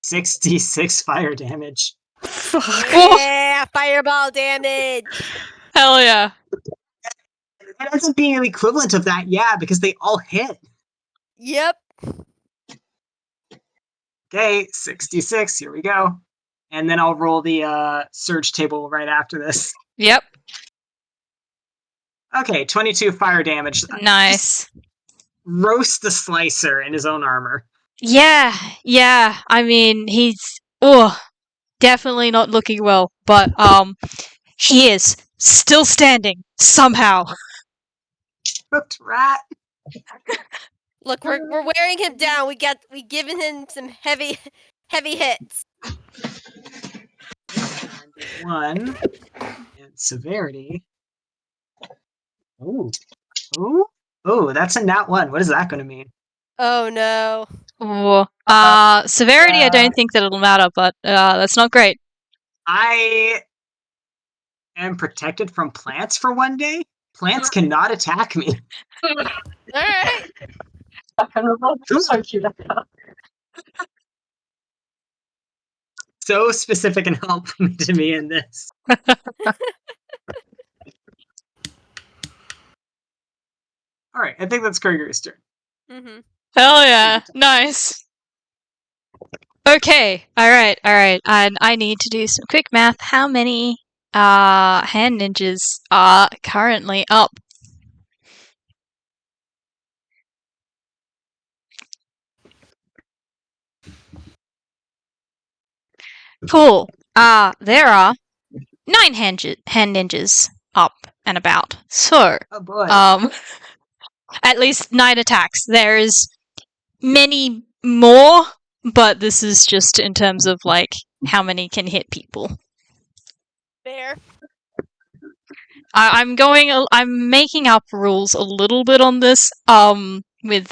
66 fire damage. Fuck. Yeah, fireball damage. Hell yeah. It ends up being an equivalent of that, yeah, because they all hit. Yep. Okay, 66, here we go. And then I'll roll the surge table right after this. Yep. Okay, 22 fire damage. Nice. Roast the slicer in his own armor. Yeah. I mean, he's definitely not looking well, but he is still standing somehow. Hooked rat. Look, we're wearing him down. We given him some heavy hits. 1 and severity. Oh, that's a nat 1. What is that going to mean? Oh no. Ooh. Severity, I don't think that it'll matter, but that's not great. I am protected from plants for 1 day. Plants cannot attack me. All right. I can revolt so cute. So specific and helpful to me in this. All right, I think that's Craigory's turn. Mm-hmm. Hell yeah. Nice. Okay. All right. And I need to do some quick math. How many hand ninjas are currently up? Cool. There are 9 hand ninjas up and about. So, Oh boy. at least 9 attacks. There is many more, but this is just in terms of like how many can hit people. Fair. I'm making up rules a little bit on this. With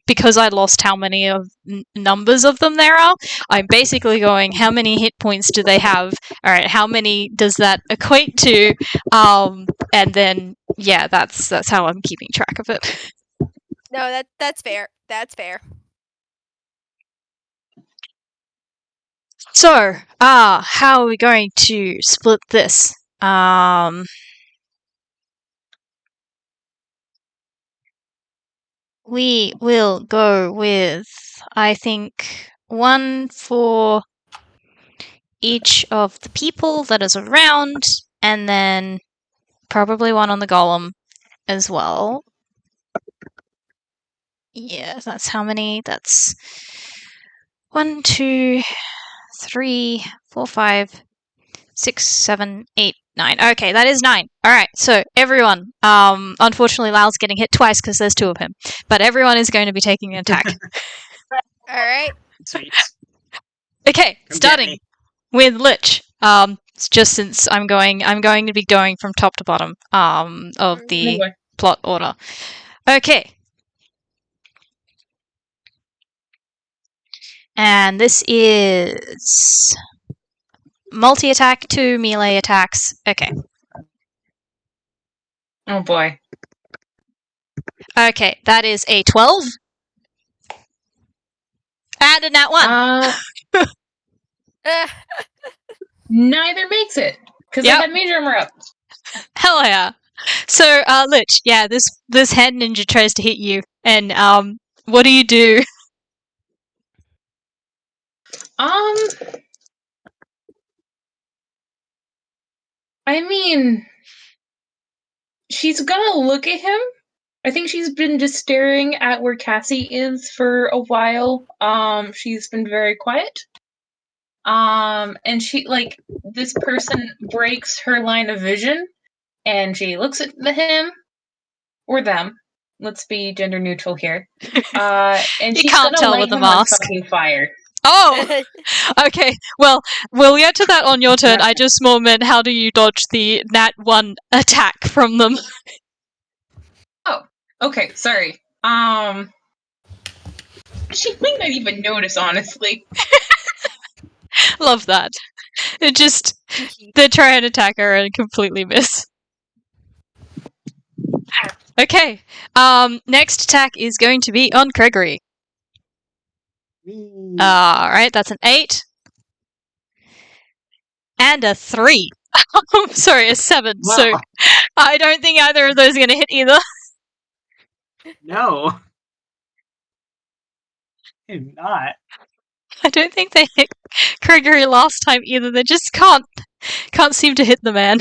because I lost how many of numbers of them there are. I'm basically going, how many hit points do they have? All right, how many does that equate to? And then yeah, that's how I'm keeping track of it. No, that's fair. That's fair. So, how are we going to split this? We will go with, I think, 1 for each of the people that is around, and then probably 1 on the golem as well. Yeah, that's how many. That's 1, 2, 3, 4, 5, 6, 7, 8, 9. Okay, that is 9. Alright, so everyone, unfortunately Lao's getting hit twice because there's 2 of him, but everyone is going to be taking an attack. All right. Sweet. Okay, Come starting get me. with Lich. It's just since I'm going to be going from top to bottom of the Anyway. plot order. Okay. And this is multi-attack, 2 melee attacks. Okay. Oh boy. Okay, that is a 12. And a nat 1. Neither makes it because Yep. I had major armor up. Hell yeah. So, Lich, yeah, this head ninja tries to hit you, and what do you do? I mean, she's gonna look at him. I think she's been just staring at where Cassie is for a while. She's been very quiet. And she this person breaks her line of vision, and she looks at him or them. Let's be gender neutral here. And You she's can't gonna tell light with the him on mask. fucking fire. Oh! Okay, well, we'll get to that on your turn. I just more meant how do you dodge the nat 1 attack from them? Oh, okay, sorry. She might not even notice, honestly. Love that. It just, they try and attack her and completely miss. Okay, next attack is going to be on Craigory. Alright, that's an 8. And a 3. Sorry, a 7. Wow. So I don't think either of those are going to hit either. No. I'm not. I don't think they hit Craigory last time either. They just can't seem to hit the man.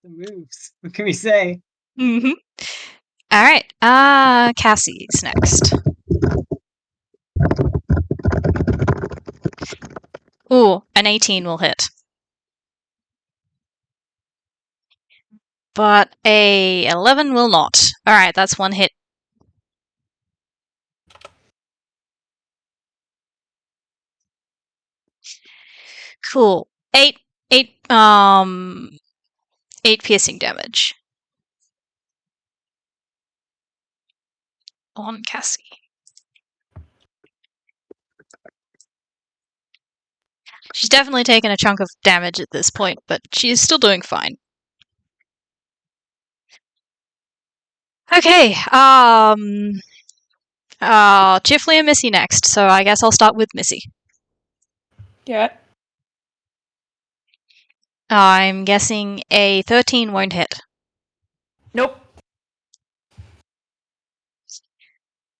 The moves. What can we say? Mm-hmm. Alright, Cassie's next. Ooh, an 18 will hit. But a 11 will not. Alright, that's one hit. Cool. 8 piercing damage. On Cassie. She's definitely taken a chunk of damage at this point, but she is still doing fine. Okay, Chifley and Missy next, so I guess I'll start with Missy. Yeah. I'm guessing a 13 won't hit. Nope.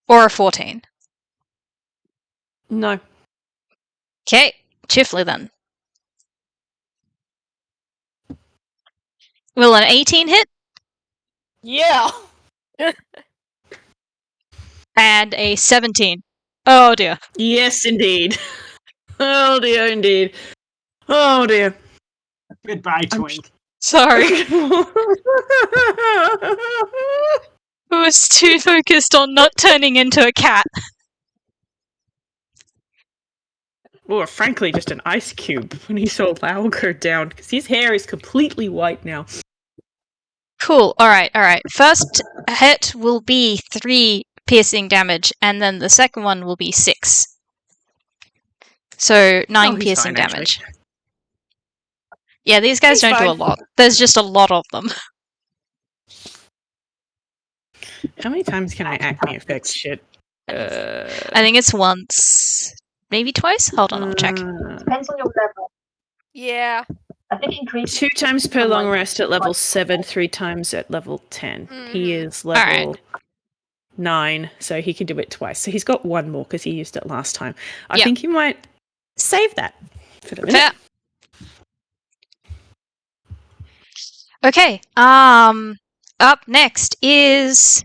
Or a 14. No. Okay, Chifley then. Will an 18 hit? Yeah. And a 17. Oh dear. Yes, indeed. Oh dear, indeed. Oh dear. Goodbye, Twink. Sorry. I was too focused on not turning into a cat. Or frankly, just an ice cube when he saw Lao go down, because his hair is completely white now. Cool, alright. First hit will be 3 piercing damage, and then the second one will be 6. So 9 he's piercing fine, damage. Yeah, these guys He's don't do a fine. lot. There's just a lot of them. How many times can I acme effects shit? I think it's once. Maybe twice? Hold on, I'll check. Depends on your level. Yeah. I think it increases. 2 times per from, long like, rest at level like- 7, 3 times at level 10. He Mhm. is level Alright. 9, so he can do it twice. So he's got 1 more because he used it last time. I Yep. think you might save that for the minute. Fair. Okay, up next is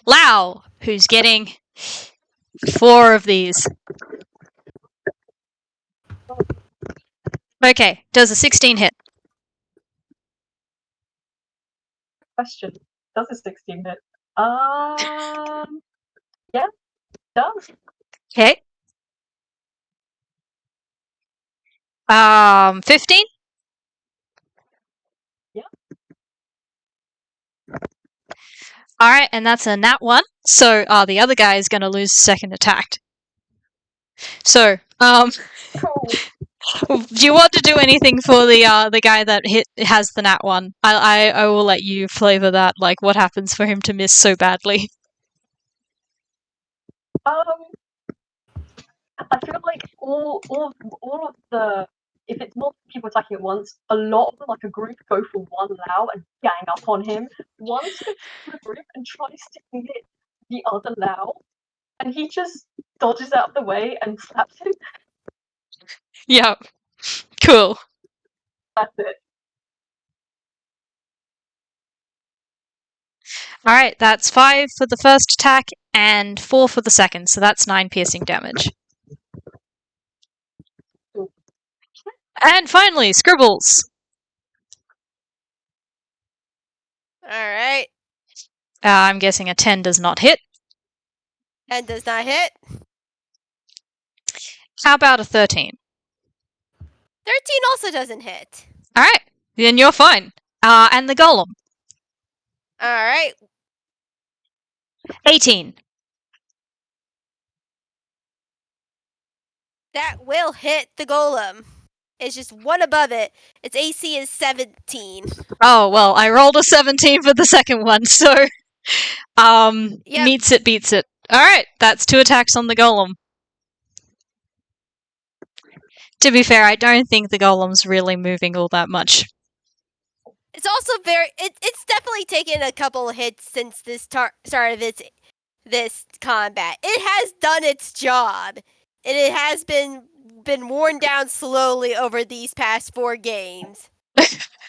Lao, who's getting 4 of these. Okay, does a 16 hit? Question. Does a 16 hit? Yeah, does. Okay. 15? Yeah. Alright, and that's a nat 1. So the other guy is gonna lose second attack. So, Cool. do you want to do anything for the guy that has the nat 1? I will let you flavor that, like what happens for him to miss so badly. I feel like all of the, if it's multiple people attacking at once, a lot of them, like a group, go for one Lao and gang up on him. One sticks to the group and tries to hit the other Lao, and he just dodges out of the way and slaps him. Yep. Cool. That's it. Alright, that's 5 for the first attack and 4 for the second, so that's 9 piercing damage. And finally, Scribbles. Alright. I'm guessing a 10 does not hit. And does not hit. How about a 13? 13 also doesn't hit. Alright, then you're fine. And the golem. Alright. 18. That will hit the golem. It's just one above it. Its AC is 17. Oh, well, I rolled a 17 for the second one, so... Yep. Meets it, beats it. Alright, that's 2 attacks on the golem. To be fair, I don't think the golem's really moving all that much. It's also it's definitely taken a couple of hits since the start of this combat. It has done its job. And it has been worn down slowly over these past 4 games.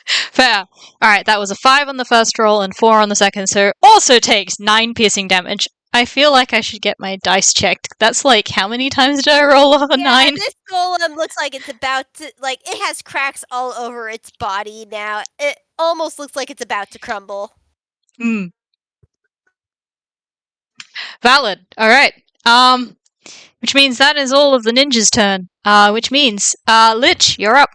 Fair. Alright, that was a 5 on the first roll and 4 on the second, so it also takes 9 piercing damage. I feel like I should get my dice checked. That's like, how many times did I roll a 9? This golem looks like it's about to, it has cracks all over its body now. It almost looks like it's about to crumble. Hmm. Valid. Alright. Which means that is all of the ninja's turn. Which means, Lich, you're up.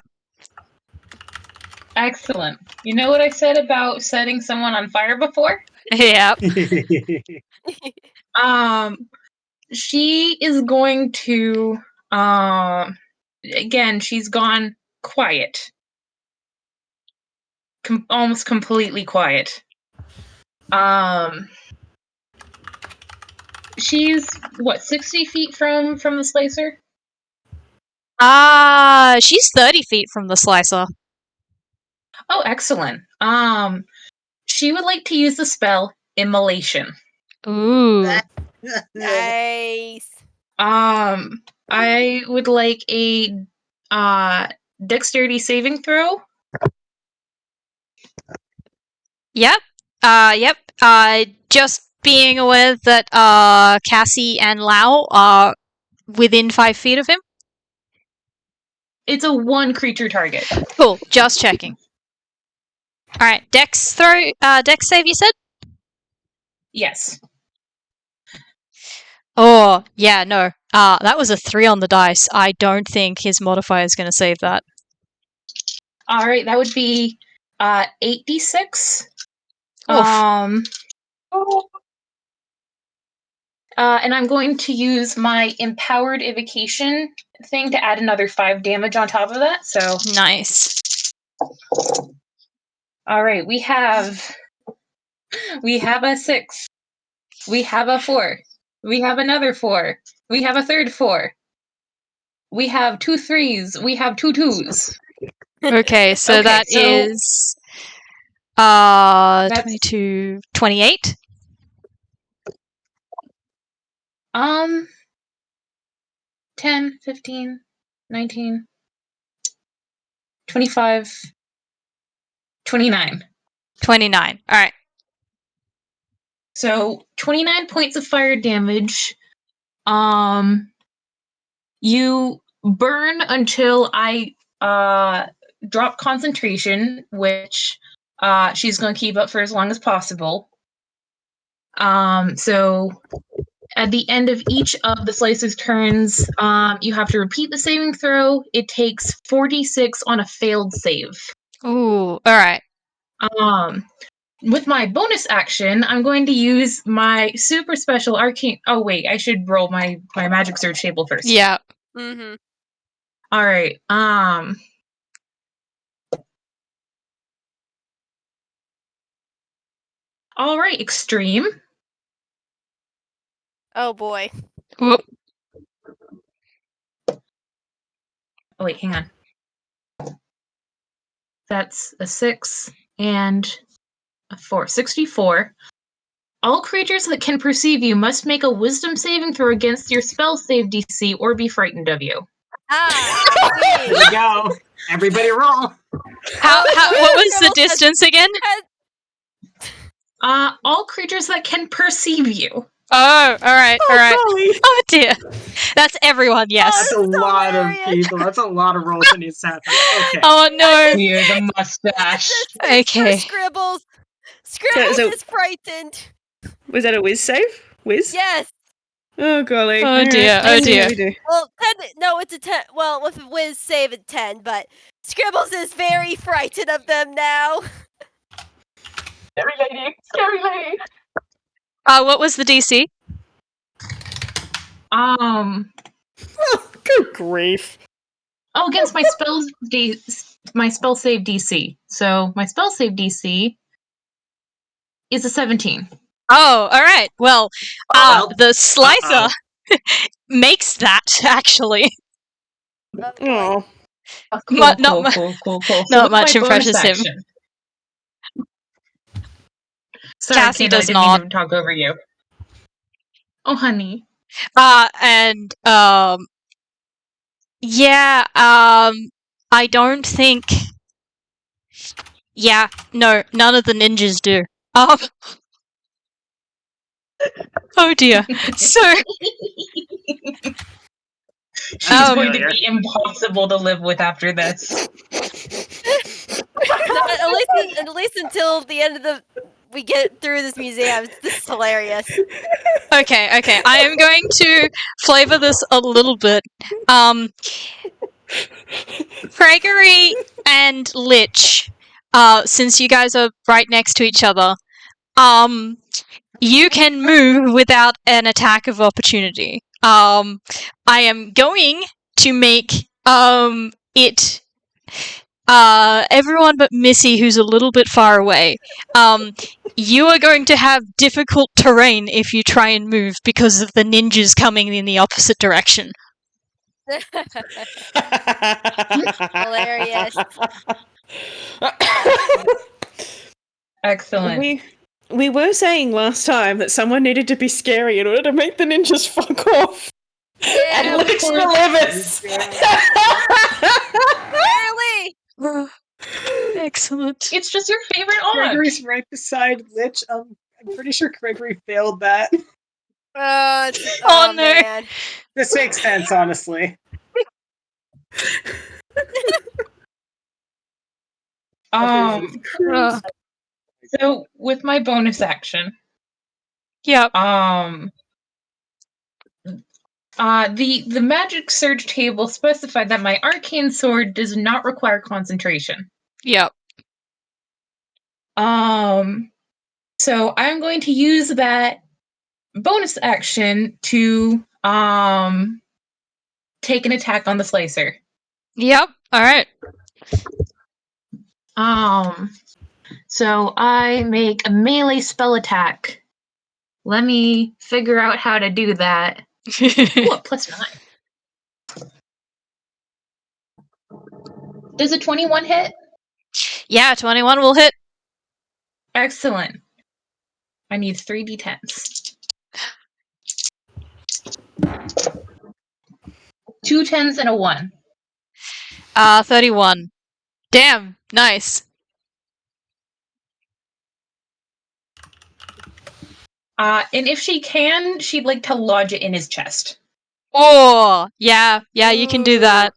Excellent. You know what I said about setting someone on fire before? Yep. She is going to again, she's gone quiet. Almost completely quiet. She's what, 60 feet from the slicer? She's 30 feet from the slicer. Oh, excellent. She would like to use the spell Immolation. Ooh. Nice. I would like a dexterity saving throw. Yep. Yep. Just being aware that Cassie and Lao are within 5 feet of him. It's a 1 creature target. Cool. Just checking. Alright, dex save, you said? Yes. Oh, yeah, no. That was a 3 on the dice. I don't think his modifier is going to save that. Alright, that would be 8d6. Oof. And I'm going to use my empowered evocation thing to add another 5 damage on top of that. So Nice. all right, we have a 6. We have a 4. We have another 4. We have a third 4. We have 2 3s. We have 2 2s. Okay, so Okay, that so- is That's- 22, 28? 10, 15, 19, 25, 29. 29. Alright. So 29 points of fire damage. You burn until I drop concentration, which she's going to keep up for as long as possible. So at the end of each of the slicer's turns, you have to repeat the saving throw. It takes 46 on a failed save. Ooh, alright. With my bonus action, I'm going to use my super special arcane. Oh wait, I should roll my magic surge table first. Yeah. Mm-hmm. All right. All right, extreme. Oh boy. Whoop. Oh wait, hang on. That's a 6 and a 4. 64. All creatures that can perceive you must make a wisdom saving throw against your spell save DC or be frightened of you. Here we go. Everybody roll. What was the distance again? All creatures that can perceive you. Oh, alright, alright. Golly. Oh dear. That's everyone, yes. That's a lot of people. That's a lot of rolls that needs to happen. Okay. Oh no. Near the mustache. Okay. Scribbles. Scribbles So- is frightened. Was that a whiz save? Whiz? Yes. Oh golly. Oh Alright, dear, oh let's see dear. what we do. Well, no, it's a 10. Well, with a Whis save at 10, but Scribbles is very frightened of them now. Scary lady, scary lady. What was the DC? Good grief. Oh, against my my spell save DC. So my spell save DC is a 17. Oh, alright. Well, well, the slicer makes that, actually. Oh. Cool, Not cool, mu- cool, cool, cool. not what's much my bonus impresses him. action? Sorry, Cassie Kate, I does didn't not. mean to talk over you. Oh, honey. And, yeah, I don't think... Yeah, no, none of the ninjas do. Oh dear. So, She's Um, going to be impossible to live with after this. at least until the end of we get through this museum. This is hilarious. okay, I am going to flavor this a little bit. Craigory and LITCH, since you guys are right next to each other, you can move without an attack of opportunity. I am going to make it everyone but Missy, who's a little bit far away. You are going to have difficult terrain if you try and move because of the ninjas coming in the opposite direction. Hilarious. Excellent. We were saying last time that someone needed to be scary in order to make the ninjas fuck off. Yeah, And Lich delivers. barely. Excellent. It's just your favorite aunt. Craigory's right beside Lich. I'm pretty sure Craigory failed that. Oh, Oh no. man. This makes sense, honestly. So with my bonus action, Yep. the magic surge table specified that my arcane sword does not require concentration. Yep. So I'm going to use that bonus action to take an attack on the slicer. Yep. All right. So I make a melee spell attack. Let me figure out how to do that. Ooh, a +9. Does a 21 hit? Yeah, 21 will hit. Excellent. I need 3 d10s. 2 10s and a 1. 31. Damn, nice. And if she can, she'd like to lodge it in his chest. Oh, yeah, you can do that.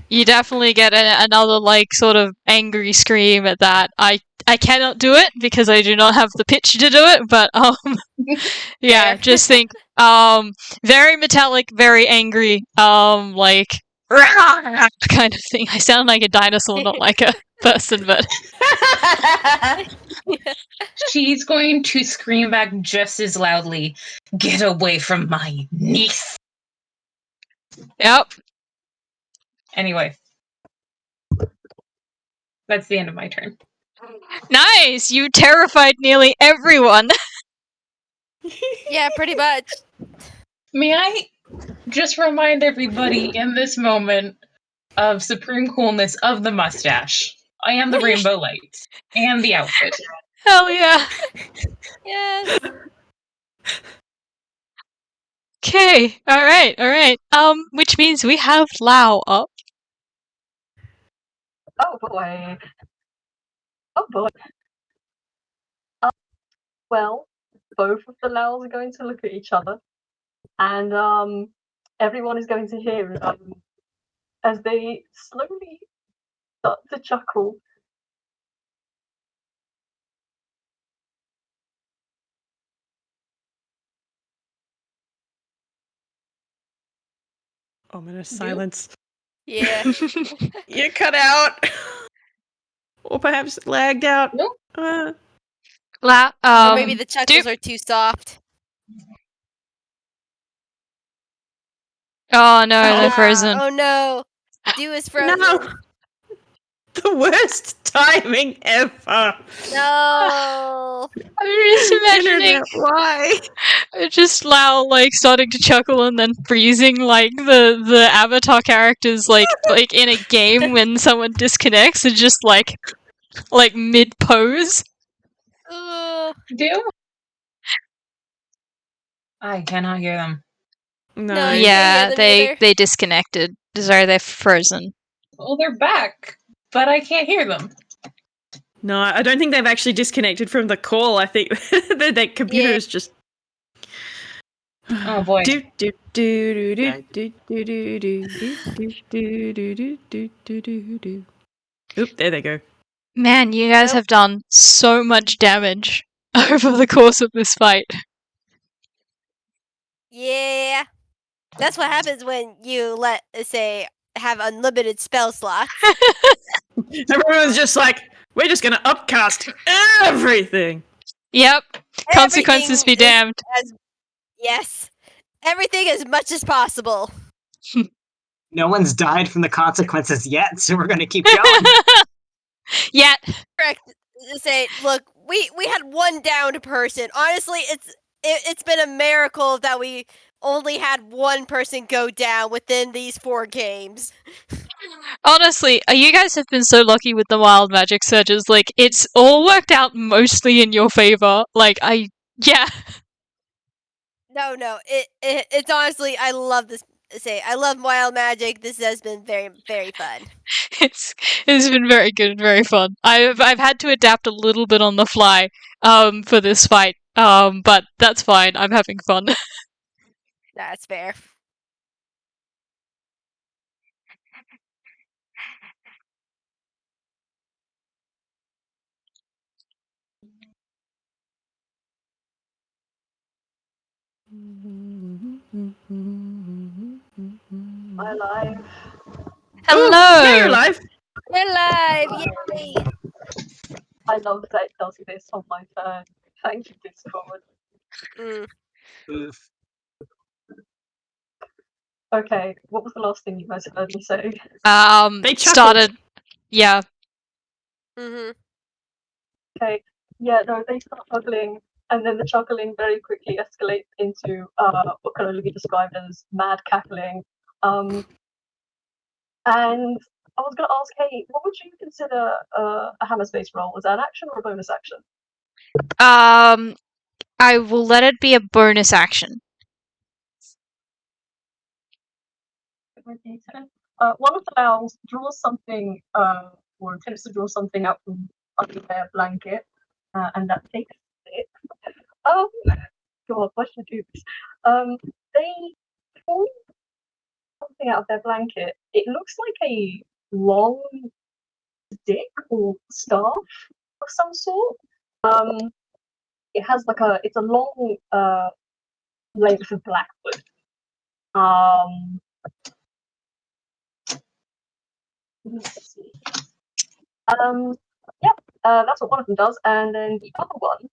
You definitely get another, like, sort of angry scream at that. I cannot do it because I do not have the pitch to do it, but, yeah, just think, very metallic, very angry, like, kind of thing. I sound like a dinosaur, not like a person, but... She's going to scream back just as loudly, "Get away from my niece!" Yep. Anyway. That's the end of my turn. Nice! You terrified nearly everyone. Yeah, pretty much. May I just remind everybody in this moment of supreme coolness of the mustache and the rainbow lights and the outfit. Hell yeah. Yes. Okay, alright. Which means we have Lao up. Oh boy. Oh boy. Well, both of the Laos are going to look at each other, and everyone is going to hear as they slowly start to chuckle. Ominous silence. Yeah. You cut out. Or perhaps lagged out. Nope. Lao, Or maybe the chuckles Dewp. are too soft. Oh no, they're frozen. Oh no. Dew is frozen. No. The worst timing ever. No. I'm just imagining Internet, why? just Lao like starting to chuckle and then freezing like the avatar characters like in a game when someone disconnects and just like mid pose. Ugh. Do? I cannot hear them. No, you can't Yeah, hear them either. they disconnected. Sorry, they're frozen. Well, they're back, but I can't hear them. No, I don't think they've actually disconnected from the call. I think their computer is just. Oh boy. Oop, there they go. Man, you guys Nope. have done so much damage over the course of this fight. Yeah. That's what happens when you have unlimited spell slots. Everyone's just like, we're just gonna upcast everything. Yep. Consequences be Everything damned. Yes. Everything as much as possible. No one's died from the consequences yet, so we're gonna keep going. Yet. Correct. Look, we had one downed person. Honestly, it's been a miracle that we only had one person go down within these 4 games. Honestly, you guys have been so lucky with the wild magic surges. Like, it's all worked out mostly in your favor. Like, yeah. No. It's honestly, I love this. I love wild magic. This has been very, very fun. It's been very good and very fun. I've had to adapt a little bit on the fly for this fight. But that's fine. I'm having fun. That's fair. My life. Hello. Now you're live. We're live! Yay! I love that it tells you this on my turn. Thank you, Discord. Mm. Oof. Okay, what was the last thing you guys heard me say? They chuckled. Started. Yeah. Mm-hmm. Okay, yeah, no, they start chuckling, and then the chuckling very quickly escalates into what can only be described as mad cackling. And I was going to ask, hey, what would you consider a hammer space roll? Was that an action or a bonus action? I will let it be a bonus action. One of the owls draws something, or attempts to draw something out from under their blanket, and that takes it. God, why should I do this? They pull something out of their blanket. It looks like a long stick or staff of some sort. It has it's a long length of blackwood. Let's see. Yep, that's what one of them does, and then the other one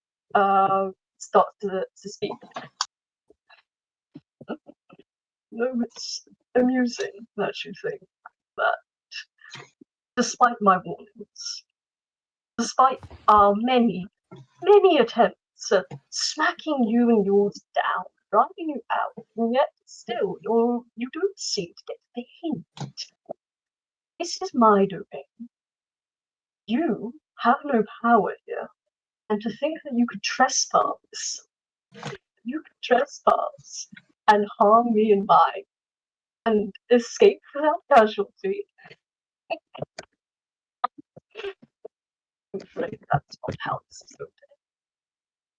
starts to speak. No, it's amusing that you think that, despite my warnings, despite our many attempts at smacking you and yours down, driving you out, and yet still you don't seem to get the hint. This is my domain. You have no power here, and to think that you could trespass and harm me and mine, and escape without casualty. I'm afraid that's not how this is going to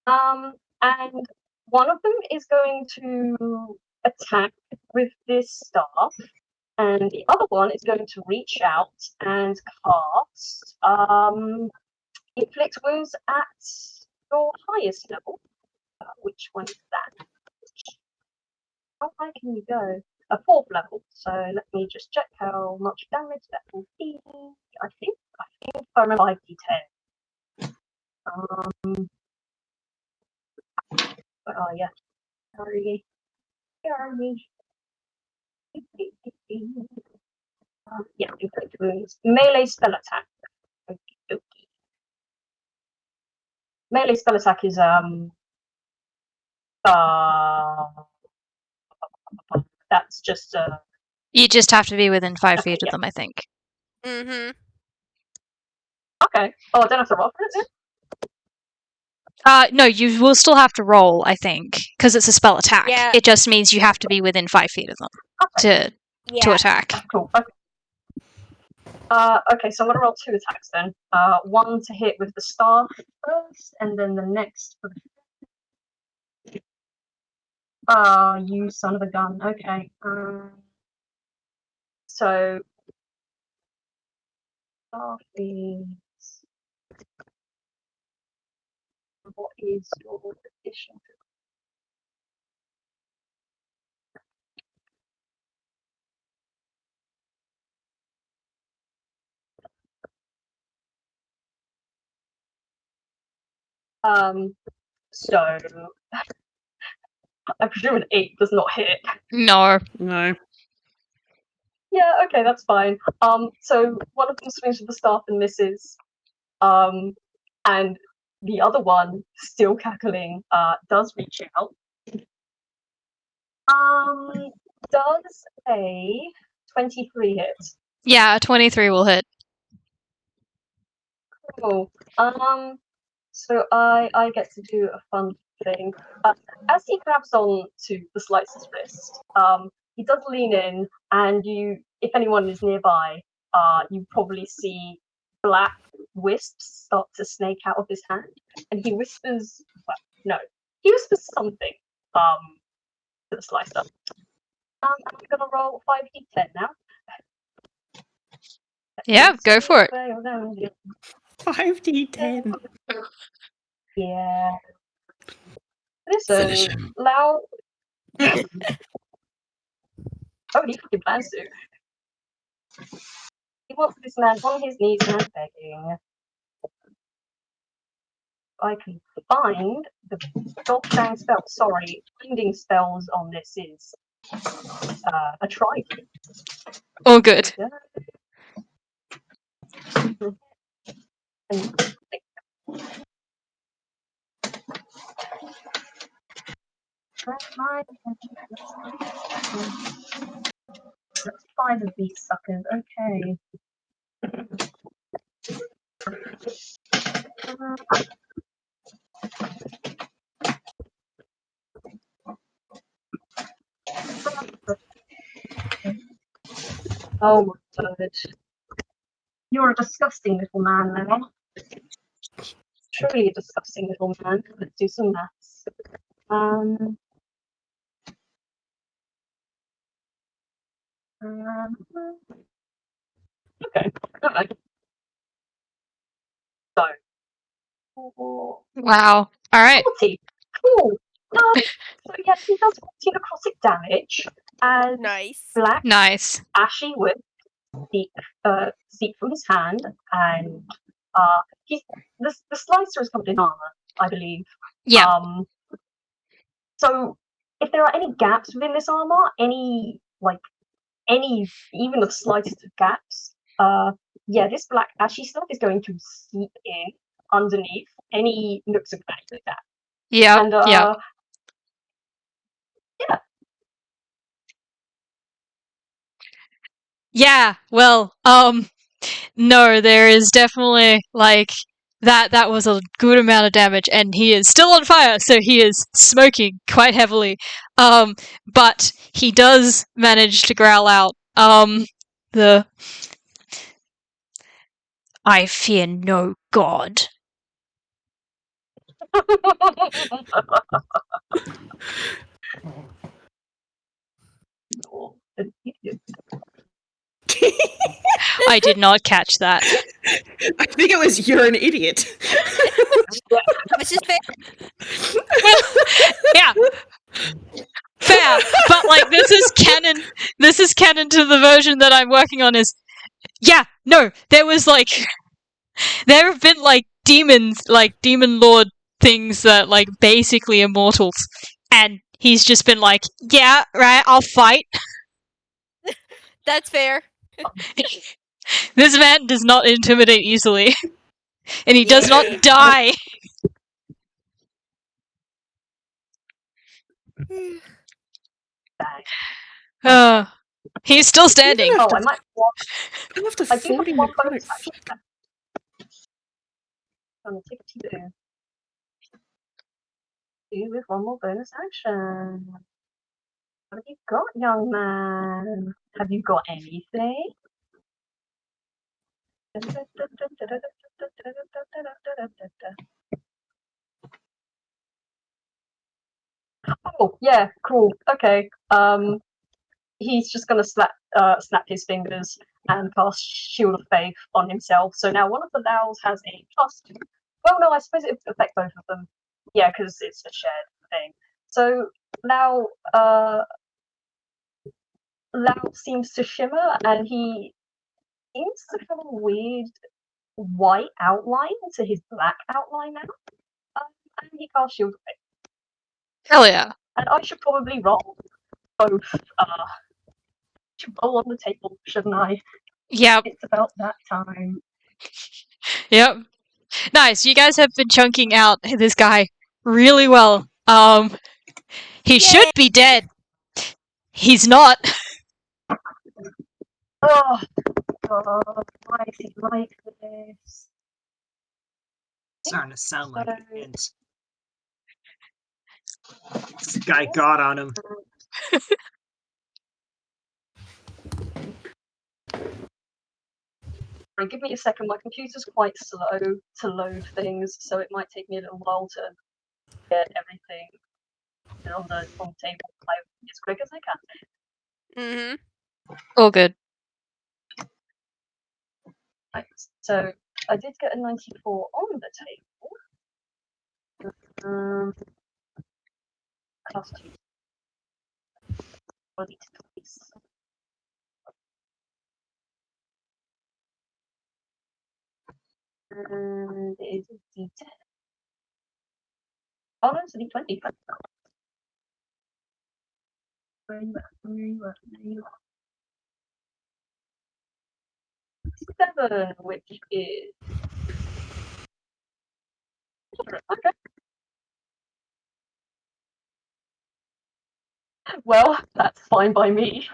end. And one of them is going to attack with this staff, and the other one is going to reach out and cast inflict wounds at your highest level. Which one is that? How high can you go? A 4th level. So let me just check how much damage that will be. I think if I remember 5d10. Where are you? Sorry. Where are we? Yeah, inflict wounds. Melee spell attack. Okey-dokey. Melee spell attack is that's just You just have to be within 5 Okay, feet of yeah. them, I think. Mm-hmm. okay. Oh, I don't have to roll for it then? No, you will still have to roll, I think, because it's a spell attack. Yeah. It just means you have to be within 5 feet of them to Yeah. attack. Cool. Okay. Okay, so I'm gonna roll 2 attacks then. One to hit with the staff first, and then the next for the. You son of a gun. Okay. So staff is. What is your addition? So I presume an 8 does not hit. No. No. Yeah, okay, that's fine. So one of them swings with the staff and misses. And the other one, still cackling, does reach out. Does a 23 hit? Yeah, a 23 will hit. Cool. So I get to do a fun thing. As he grabs on to the slicer's wrist, he does lean in, and if anyone is nearby, you probably see black wisps start to snake out of his hand, and he whispers, he whispers something, to the slicer. I'm gonna roll 5d10 now. Yeah, go for it. 5d10. Yeah. Finish Listen, him. Lao. Oh, he fucking plans to. He wants this man on his knees and begging. I can find the goddamn spell. Sorry, finding spells on this is a try. All good. Let's find these suckers. Okay. Oh my god. You're a disgusting little man now. Truly a disgusting little man. Let's do some maths. Okay. Alright. So. Wow. All right. 40. Cool. So yeah, he does 14 necrotic damage as Nice. black Nice. ashy whip seep from his hand, and the slicer is covered in armor, I believe. Yeah. So if there are any gaps within this armor, any even the slightest of gaps, this black ashy stuff is going to seep in underneath any nooks and crannies like that. Yeah. And yeah. Yeah, well, no, there is definitely, like, that was a good amount of damage, and he is still on fire, so he is smoking quite heavily. But he does manage to growl out, the I fear no god. Oh, an idiot. I did not catch that. I think it was you're an idiot. Which is fair. Yeah. Fair. But like this is canon to the version that I'm working on is yeah, no, there was like there have been like demons, like demon lord things that like basically immortals. And he's just been like, yeah, right, I'll fight. That's fair. This man does not intimidate easily. And he does not die. He's still standing. Oh, I might walk. After I do have 40 one necrotic bonus action. I'm gonna take a two. Do with one more bonus action. What have you got, young man? Have you got anything? Oh, yeah, cool. Okay. He's just gonna snap his fingers and cast Shield of Faith on himself. So now one of the Laos has a +2. Well, no, I suppose it would affect both of them. Yeah, because it's a shared thing. So Lao seems to shimmer, and he seems to have a weird white outline to his black outline now. And he casts Shield of Faith. Hell yeah. And I should probably roll both. Should roll on the table, shouldn't I? Yep. It's about that time. Yep. Nice. You guys have been chunking out this guy really well. He should be dead. He's not. Oh, God, why is he like this? Starting to sound like an int. This guy got on him. Sorry, give me a second. My computer's quite slow to load things, so it might take me a little while to get everything on the table as quick as I can. Mm-hmm. All good. Right, so I did get a 94 on the table. Class 2. Body twice. And it is a D10. Oh no, it's a D20. Where are you at? Where are you at? Where are you at? 7, which is okay. Well, that's fine by me.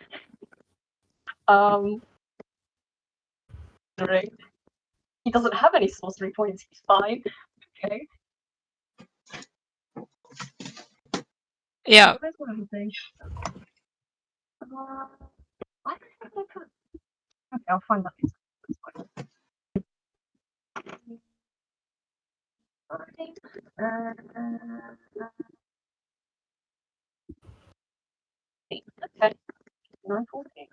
He doesn't have any sorcery points. He's fine. Okay. Yeah. Where's my other thing? Why did I put? Okay, I'll find that. Okay. 914.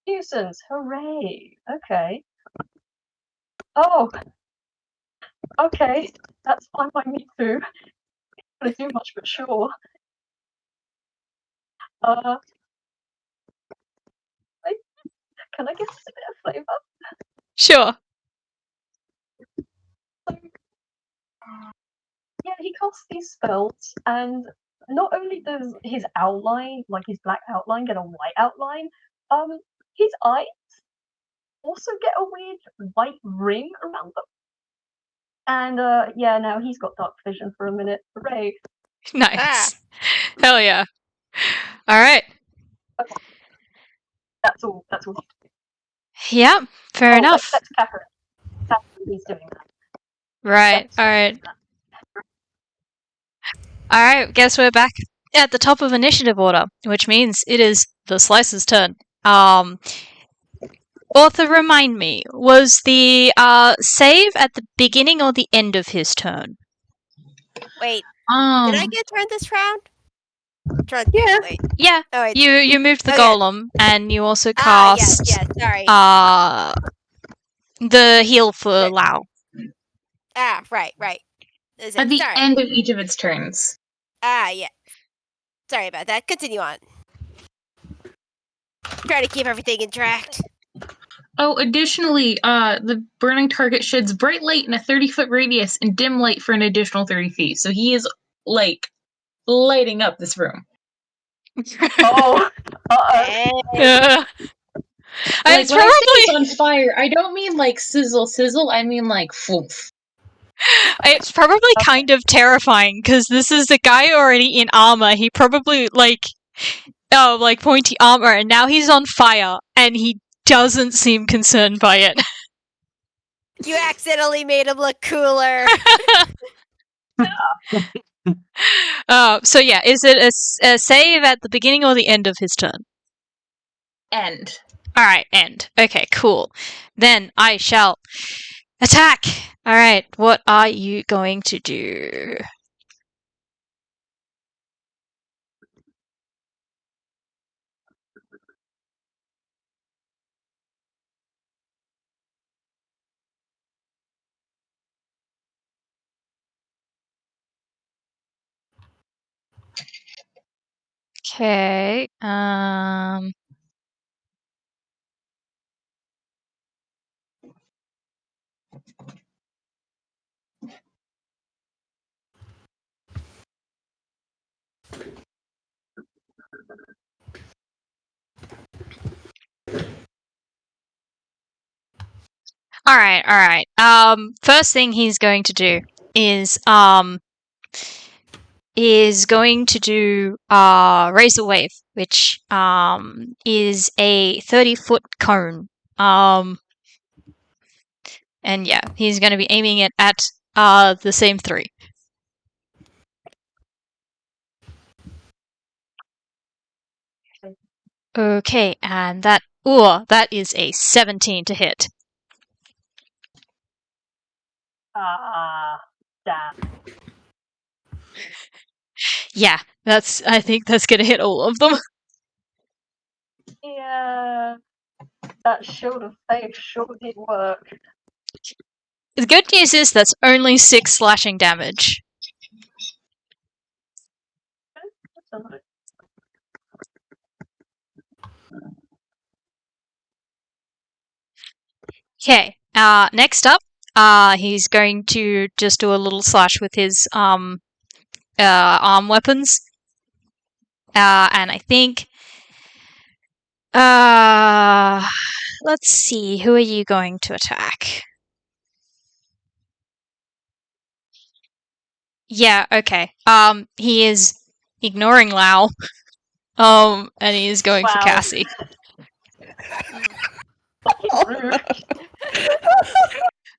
Nuisance, hooray! Okay. Oh. Okay, that's fine by me too. Not gonna do much, but sure. Can I get a bit of flavour? Sure. Yeah, he casts these spells, and not only does his outline, like his black outline, get a white outline, his eyes also get a weird white ring around them. And no, he's got dark vision for a minute. Hooray! Nice. Hell yeah. All right. That's all. That's all. Yep. Fair enough. That's Catherine. Catherine, he's doing that. Right. That's All right. All right. Guess we're back at the top of initiative order, which means it is the Slicer's turn. Author, remind me, was the save at the beginning or the end of his turn? Wait, did I get turned this round? Yeah. Wait. Yeah. Oh, wait. You moved the Oh, yeah. golem, and you also Yes, cast sorry. the heal for Lao. Right. Is At it? the Sorry. end of each of its turns. Yeah. Sorry about that. Continue on. Try to keep everything in track. Oh, additionally, the burning target sheds bright light in a 30-foot radius and dim light for an additional 30 feet. So he is, like, lighting up this room. Oh. Yeah. Like, It's when I say it's probably on fire, I don't mean like sizzle, I mean like foof. it's probably kind of terrifying because this is a guy already in armor. He probably like pointy armor, and now he's on fire, and he doesn't seem concerned by it. You accidentally made him look cooler. So yeah, is it a save at the beginning or the end of his turn? End. All right, end. Okay, cool. Then I shall attack. All right, what are you going to do? Okay. All right. First thing he's going to do is going to do Razor Wave, which is a 30-foot cone. And yeah, he's going to be aiming it at the same three. Okay, and that is a 17 to hit. Damn. Yeah, I think that's going to hit all of them. Yeah. That shield of faith sure did work. The good news is that's only 6 slashing damage. Okay, next up, he's going to just do a little slash with his arm weapons. And I think let's see, who are you going to attack? Yeah, okay. He is ignoring Lao. And he is going for Wow. Cassie. Fucking rude.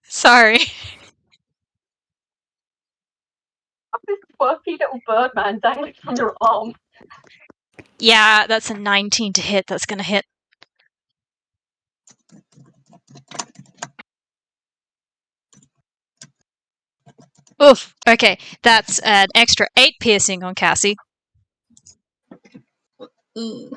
Sorry. This quirky little birdman dangling from your arm. Yeah, that's a 19 to hit. That's gonna hit. Oof. Okay, that's an extra 8 piercing on Cassie. Ooh.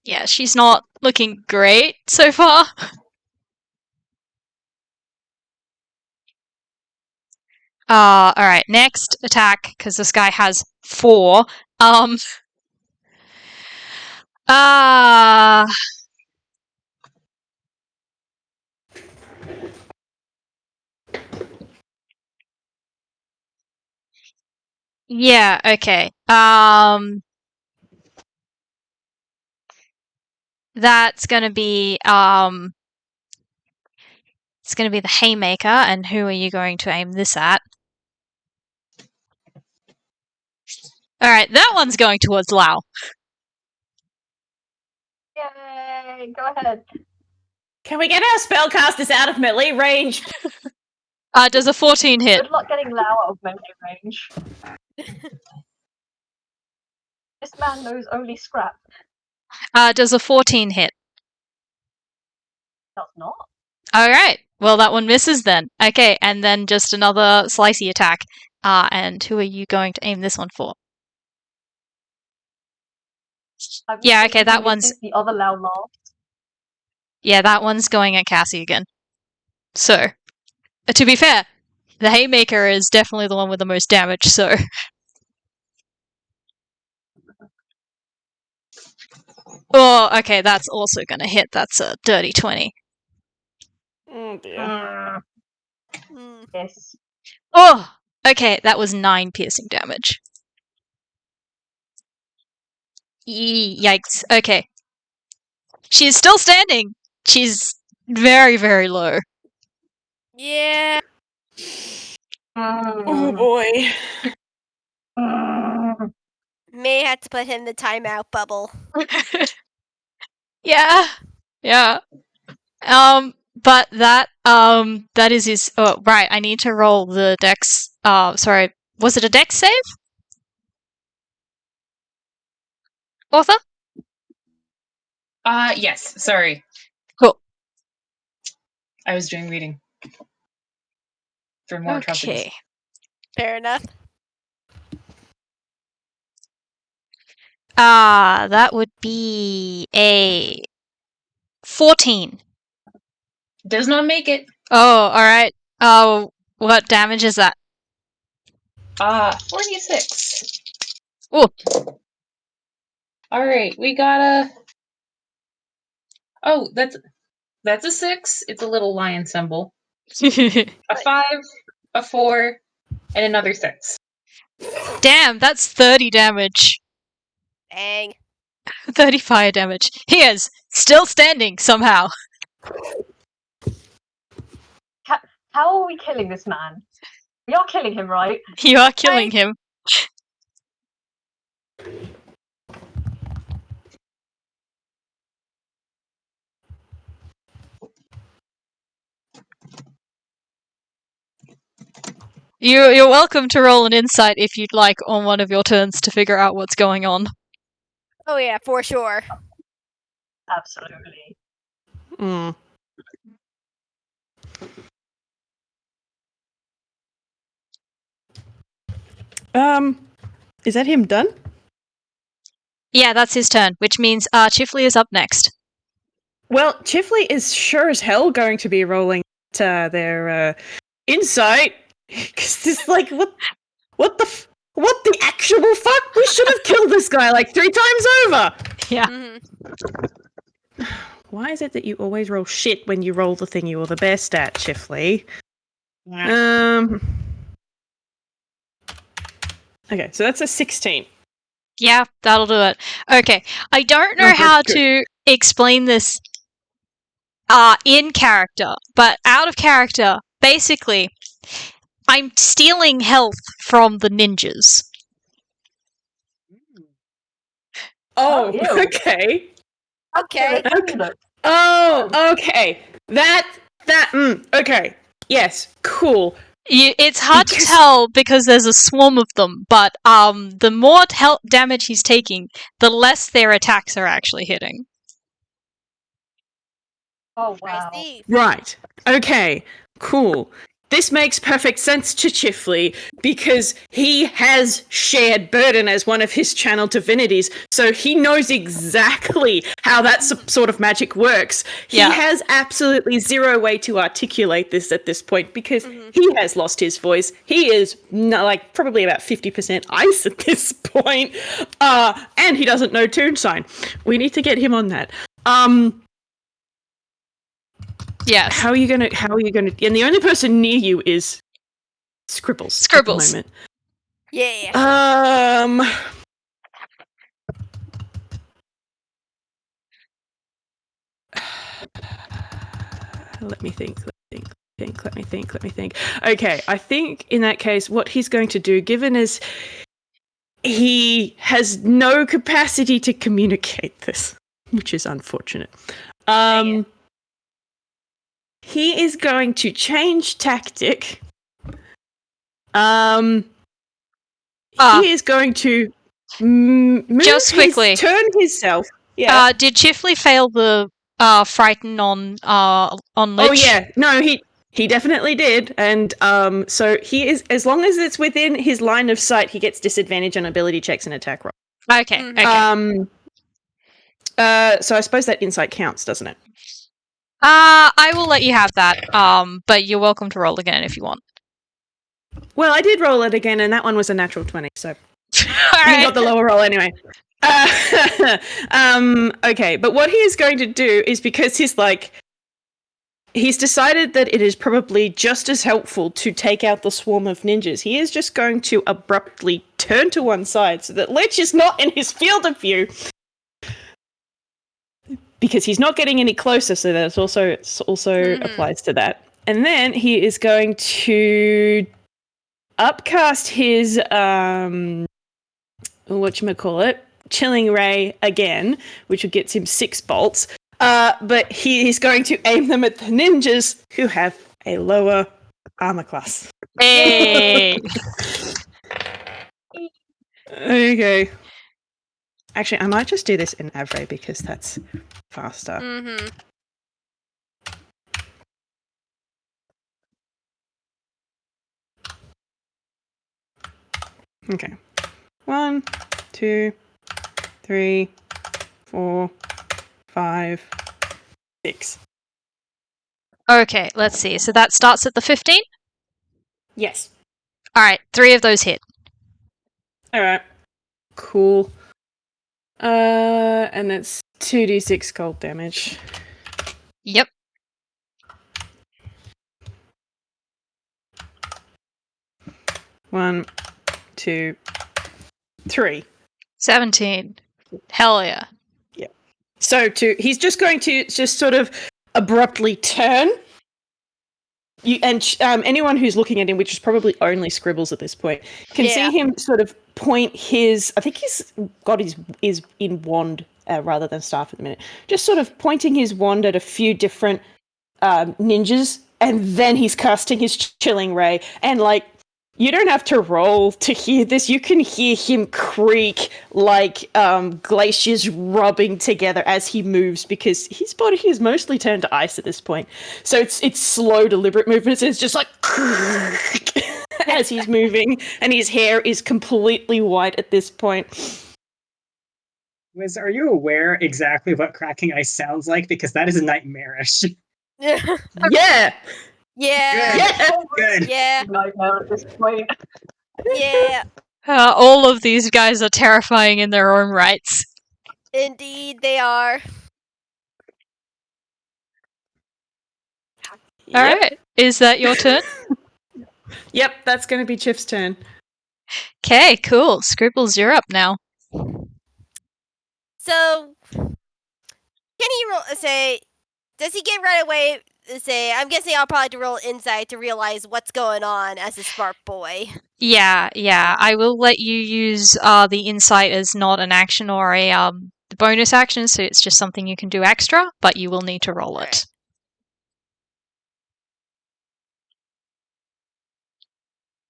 Yeah, she's not looking great so far. Alright, next attack, because this guy has 4. Yeah, okay. That's gonna be it's gonna be the haymaker, and who are you going to aim this at? Alright, that one's going towards Lao. Yay! Go ahead. Can we get our spellcasters out of melee range? Does a 14 hit? Good luck getting Lao out of melee range. This man knows only scrap. Does a 14 hit? Does not. Alright, well that one misses then. Okay, and then just another slicey attack. And who are you going to aim this one for? I'm Yeah, thinking okay, that this one's- is the other Lao laugh. Yeah, that one's going at Cassie again. So, to be fair, the haymaker is definitely the one with the most damage, so... Oh, okay, that's also gonna hit. That's a dirty 20. Oh dear. Mm. Yes. Oh! Okay, that was 9 piercing damage. Yikes. Okay. She's still standing! She's very, very low. Yeah. Oh boy. May have to put him in the timeout bubble. Yeah. Yeah. But that is his. Oh, right. I need to roll the dex. Sorry. Was it a dex save? Author? Yes, sorry. Cool. I was doing reading. For more atrocities. Okay. Fair enough. That would be a 14. Does not make it. Oh, alright. Oh, what damage is that? 46. Ooh. Alright, we got a... Oh, that's a 6. It's a little lion symbol. A 5, a 4, and another 6. Damn, that's 30 damage. Dang. 30 fire damage. He is still standing somehow. How are we killing this man? We are killing him, right? You are killing him. You're welcome to roll an insight if you'd like on one of your turns to figure out what's going on. Oh yeah, for sure. Absolutely. Mm. Is that him done? Yeah, that's his turn, which means Chifley is up next. Well, Chifley is sure as hell going to be rolling their insight. Because it's like, what the actual fuck? We should have killed this guy like 3 times over! Yeah. Mm-hmm. Why is it that you always roll shit when you roll the thing you're the best at, Chifley? Okay, so that's a 16. Yeah, that'll do it. Okay, I don't know Okay, how good. to explain this in character, but out of character, basically, I'm stealing health from the ninjas. Oh, ew. okay. Okay. Oh, okay. Okay. Yes, cool. It's hard to Because- tell because there's a swarm of them, but the more damage he's taking, the less their attacks are actually hitting. Oh wow. I see. Right. Okay, cool. This makes perfect sense to Chifley because he has shared burden as one of his channel divinities, so he knows exactly how that sort of magic works. Yeah. He has absolutely zero way to articulate this at this point because he has lost his voice. He is like probably about 50% ice at this point, and he doesn't know tune sign. We need to get him on that. Yes. How are you gonna? And the only person near you is Scribbles. Scribbles. At Yeah. the moment. Let me think. Okay, I think in that case, what he's going to do, given as he has no capacity to communicate this, which is unfortunate, he is going to change tactic. He is going to move Just quickly. turn himself. Yeah. Did Chifley fail the frighten on Lich? Oh yeah, no, he definitely did, and so he is, as long as it's within his line of sight, he gets disadvantage on ability checks and attack rolls. Okay. Okay. So I suppose that insight counts, doesn't it? I will let you have that. But you're welcome to roll again if you want. Well, I did roll it again, and that one was a natural 20, so All I right. got the lower roll anyway. Okay, but what he is going to do is, because he's decided that it is probably just as helpful to take out the swarm of ninjas. He is just going to abruptly turn to one side so that Lich is not in his field of view. Because he's not getting any closer, so that also applies to that. And then he is going to upcast his Chilling Ray again, which gets him 6 bolts. But he is going to aim them at the ninjas who have a lower armor class. Hey. Okay. Actually, I might just do this in Avre because that's faster. Mm-hmm. Okay. 1, 2, 3, 4, 5, 6. Okay, let's see. So that starts at the 15? Yes. Alright, 3 of those hit. Alright. Cool. And that's 2d6 cold damage. Yep. One, 2, 3. 17. Hell yeah. So he's just going to just sort of abruptly turn. Anyone who's looking at him, which is probably only Scribbles at this point, can see him sort of point his. I think he's got his is in wand rather than staff at the minute. Just sort of pointing his wand at a few different ninjas, and then he's casting his Chilling Ray. And you don't have to roll to hear this. You can hear him creak like glaciers rubbing together as he moves, because his body is mostly turned to ice at this point. So it's slow, deliberate movements. It's just like as he's moving, and his hair is completely white at this point. Whis, are you aware exactly what cracking ice sounds like? Because that is nightmarish. Yeah. Yeah. Yeah. Good. Yeah. Nightmare at this point. Yeah. All of these guys are terrifying in their own rights. Indeed, they are. Alright, is that your turn? Yep, that's going to be Chif's turn. Okay, cool. Scribbles, you're up now. So, can he does he get right away, I'm guessing I'll probably have to roll insight to realize what's going on as a smart boy. Yeah. I will let you use the insight as not an action or a bonus action, so it's just something you can do extra, but you will need to roll it.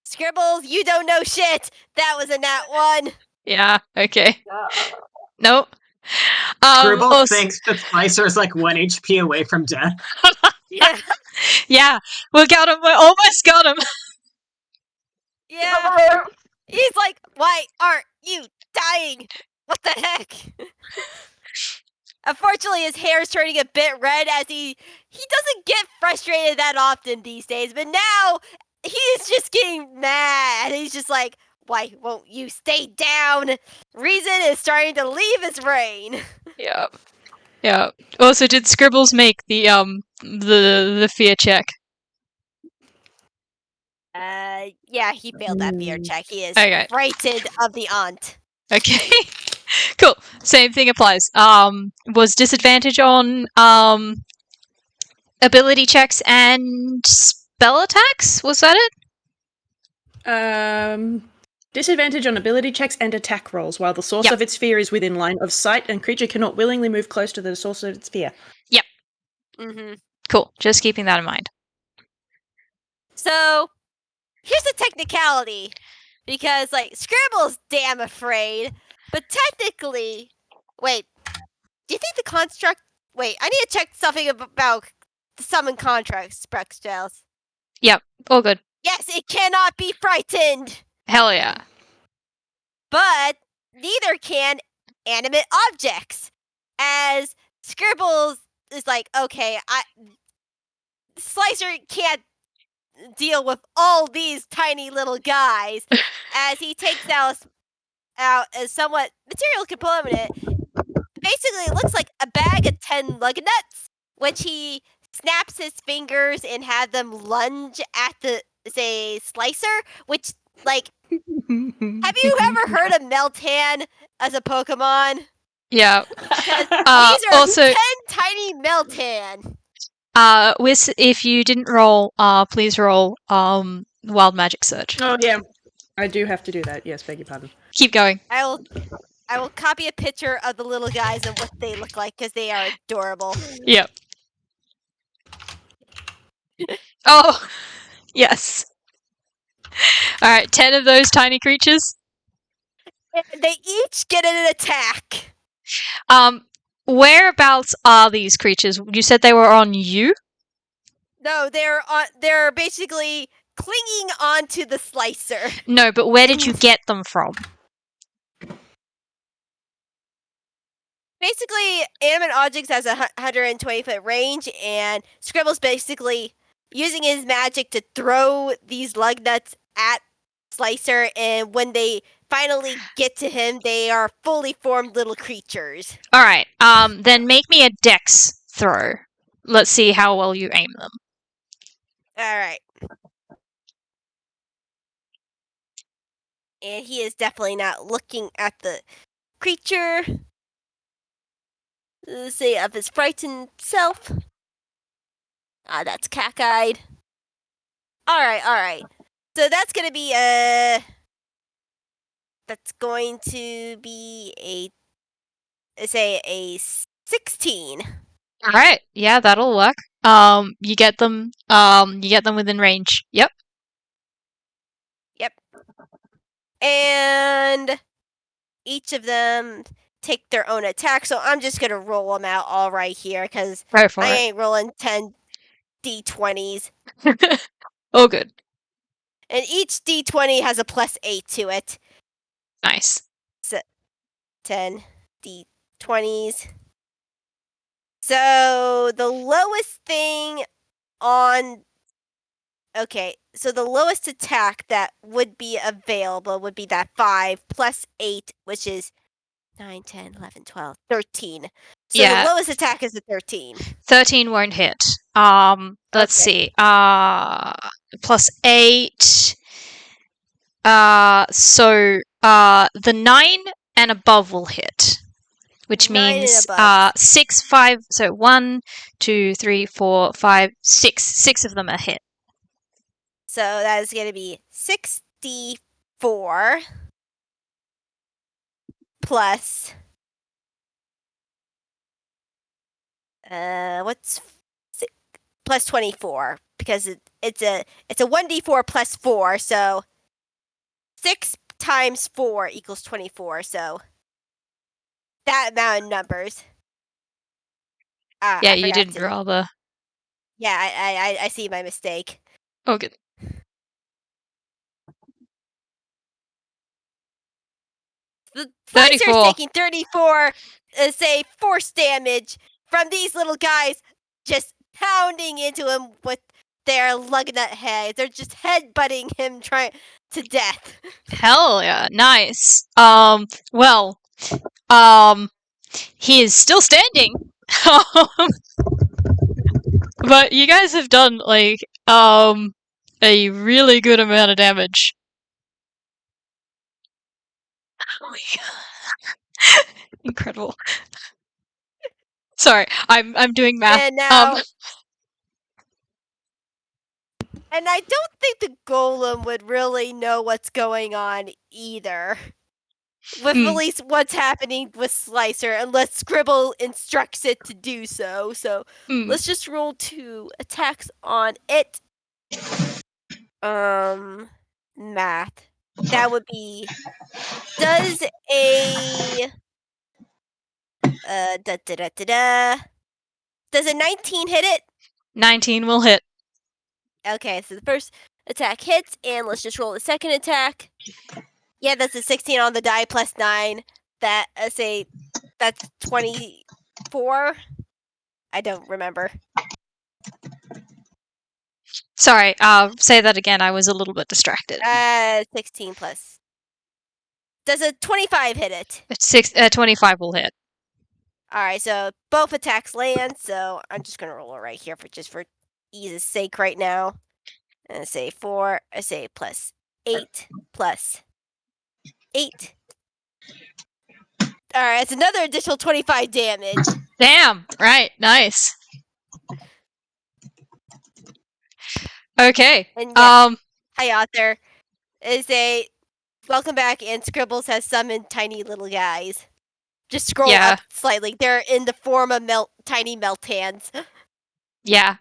Scribbles, you don't know shit! That was a nat 1! Yeah, okay. Yeah. Nope. Scribbles also- thinks that Spicer is 1 HP away from death. Yeah. Yeah, we got him. We almost got him. Yeah. He's like, why aren't you dying? What the heck? Unfortunately, his hair is turning a bit red as he doesn't get frustrated that often these days, but now he's just getting mad. He's just like, why won't you stay down? Reason is starting to leave his brain. Yeah. Also, did Scribbles make the fear check? Yeah, he failed that fear check. He is Okay. frightened of the aunt. Okay. Cool. Same thing applies. Was disadvantage on ability checks and spell attacks. Was that it? Disadvantage on ability checks and attack rolls while the source Yep. of its sphere is within line of sight and creature cannot willingly move close to the source of its sphere. Mm-hmm. Cool. Just keeping that in mind. So, here's the technicality. Because, like, Scribbles damn afraid. But technically... Wait. Do you think the construct... Wait, I need to check something about the summon contract spells. All good. Yes, it cannot be frightened! Hell yeah. But neither can animate objects. As Scribbles is like, okay, Slicer can't deal with all these tiny little guys. As he takes out a somewhat material component. Basically, it looks like a bag of 10 lug nuts, which he snaps his fingers and had them lunge at the, say, Slicer, which, like, have you ever heard of Meltan as a Pokemon? Yeah. These are Also- 10 tiny Meltan. Whis, if you didn't roll, please roll Wild Magic Search. Oh, yeah. I do have to do that. Yes, beg your pardon. Keep going. I will copy a picture of the little guys and what they look like because they are adorable. Yep. Oh, yes. All right, 10 of those tiny creatures. And they each get an attack. Whereabouts are these creatures? You said they were on you? No, they're basically clinging onto the Slicer. No, but where did you get them from? Basically, animate objects has a 120-foot range, and Scribbles basically using his magic to throw these lug nuts at Slicer, and when they finally get to him, they are fully formed little creatures. All right. Then make me a dex throw. Let's see how well you aim them. All right. And he is definitely not looking at the creature. Let's see, of his frightened self. Ah, that's cockeyed. All right. So that's gonna be a 16. All right. Yeah, that'll work. You get them within range. Yep. And each of them take their own attack. So I'm just gonna roll them out all right here because Go for I it. ain't rolling 10 d20s. Oh, good. And each d20 has a +8 to it. Nice. 10 d20s. So the lowest thing on... Okay, so the lowest attack that would be available would be that 5 +8, which is 9, 10, 11, 12, 13. So Yeah. the lowest attack is a 13. 13 won't hit. Let's see. +8. So the 9 and above will hit. Which 9 and means above. 6, 5. So 1, 2, 3, 4, 5, 6. 6 of them are hit. So that is going to be 64 plus... what's... plus 24, because it's a 1d4 plus 4, so 6 times 4 equals 24, so that amount of numbers. Yeah, I you forgot didn't to- draw the... Yeah, I see my mistake. Oh, good. The Slicer's 34. taking 34, say, force damage from these little guys just pounding into him with their lug nut heads. They're just headbutting him to death. Hell yeah, nice. Well, he is still standing. But you guys have done, like, a really good amount of damage. Oh my god. Incredible. Sorry, I'm doing math. And now And I don't think the golem would really know what's going on either. With at least what's happening with Slicer, unless Scribble instructs it to do so. So let's just roll 2 attacks on it. Math. That would be. Does a. Does a 19 hit it? 19 will hit. Okay, so the first attack hits, and let's just roll the second attack. Yeah, that's a 16 on the die plus 9. That's 24. I don't remember. Sorry, say that again. I was a little bit distracted. 16 plus. Does a 25 hit it? 25 will hit. Alright, so both attacks land, so I'm just gonna roll it right here for ease's sake right now. And I say 4, I say plus 8 plus 8. Alright, it's another additional 25 damage. Damn! Right, nice. Okay. And yeah, hi out there. Welcome back, and Scribbles has summoned tiny little guys. Just scroll up slightly. They're in the form of tiny melt hands. Yeah.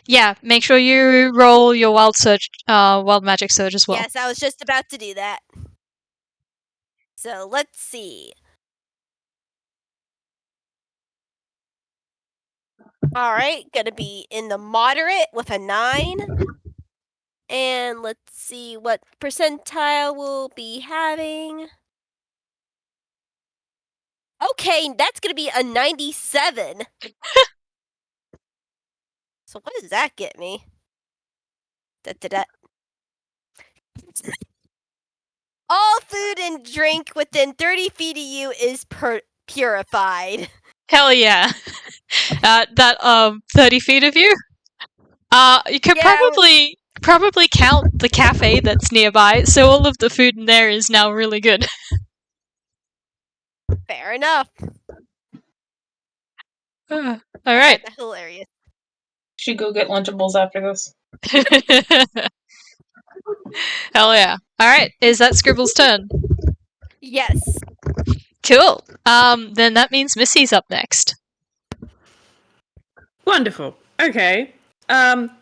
Yeah, make sure you roll your wild magic surge as well. Yes, I was just about to do that. So let's see. Alright, gonna be in the moderate with a 9. And let's see what percentile we'll be having. Okay, that's gonna be a 97. So what does that get me? All food and drink within 30 feet of you is purified. Hell yeah. That 30 feet of you? You could probably count the cafe that's nearby, so all of the food in there is now really good. Fair enough. Alright. That's hilarious. Should go get Lunchables after this. Hell yeah. Alright, is that Scribble's turn? Yes. Cool. Then that means Missy's up next. Wonderful. Okay.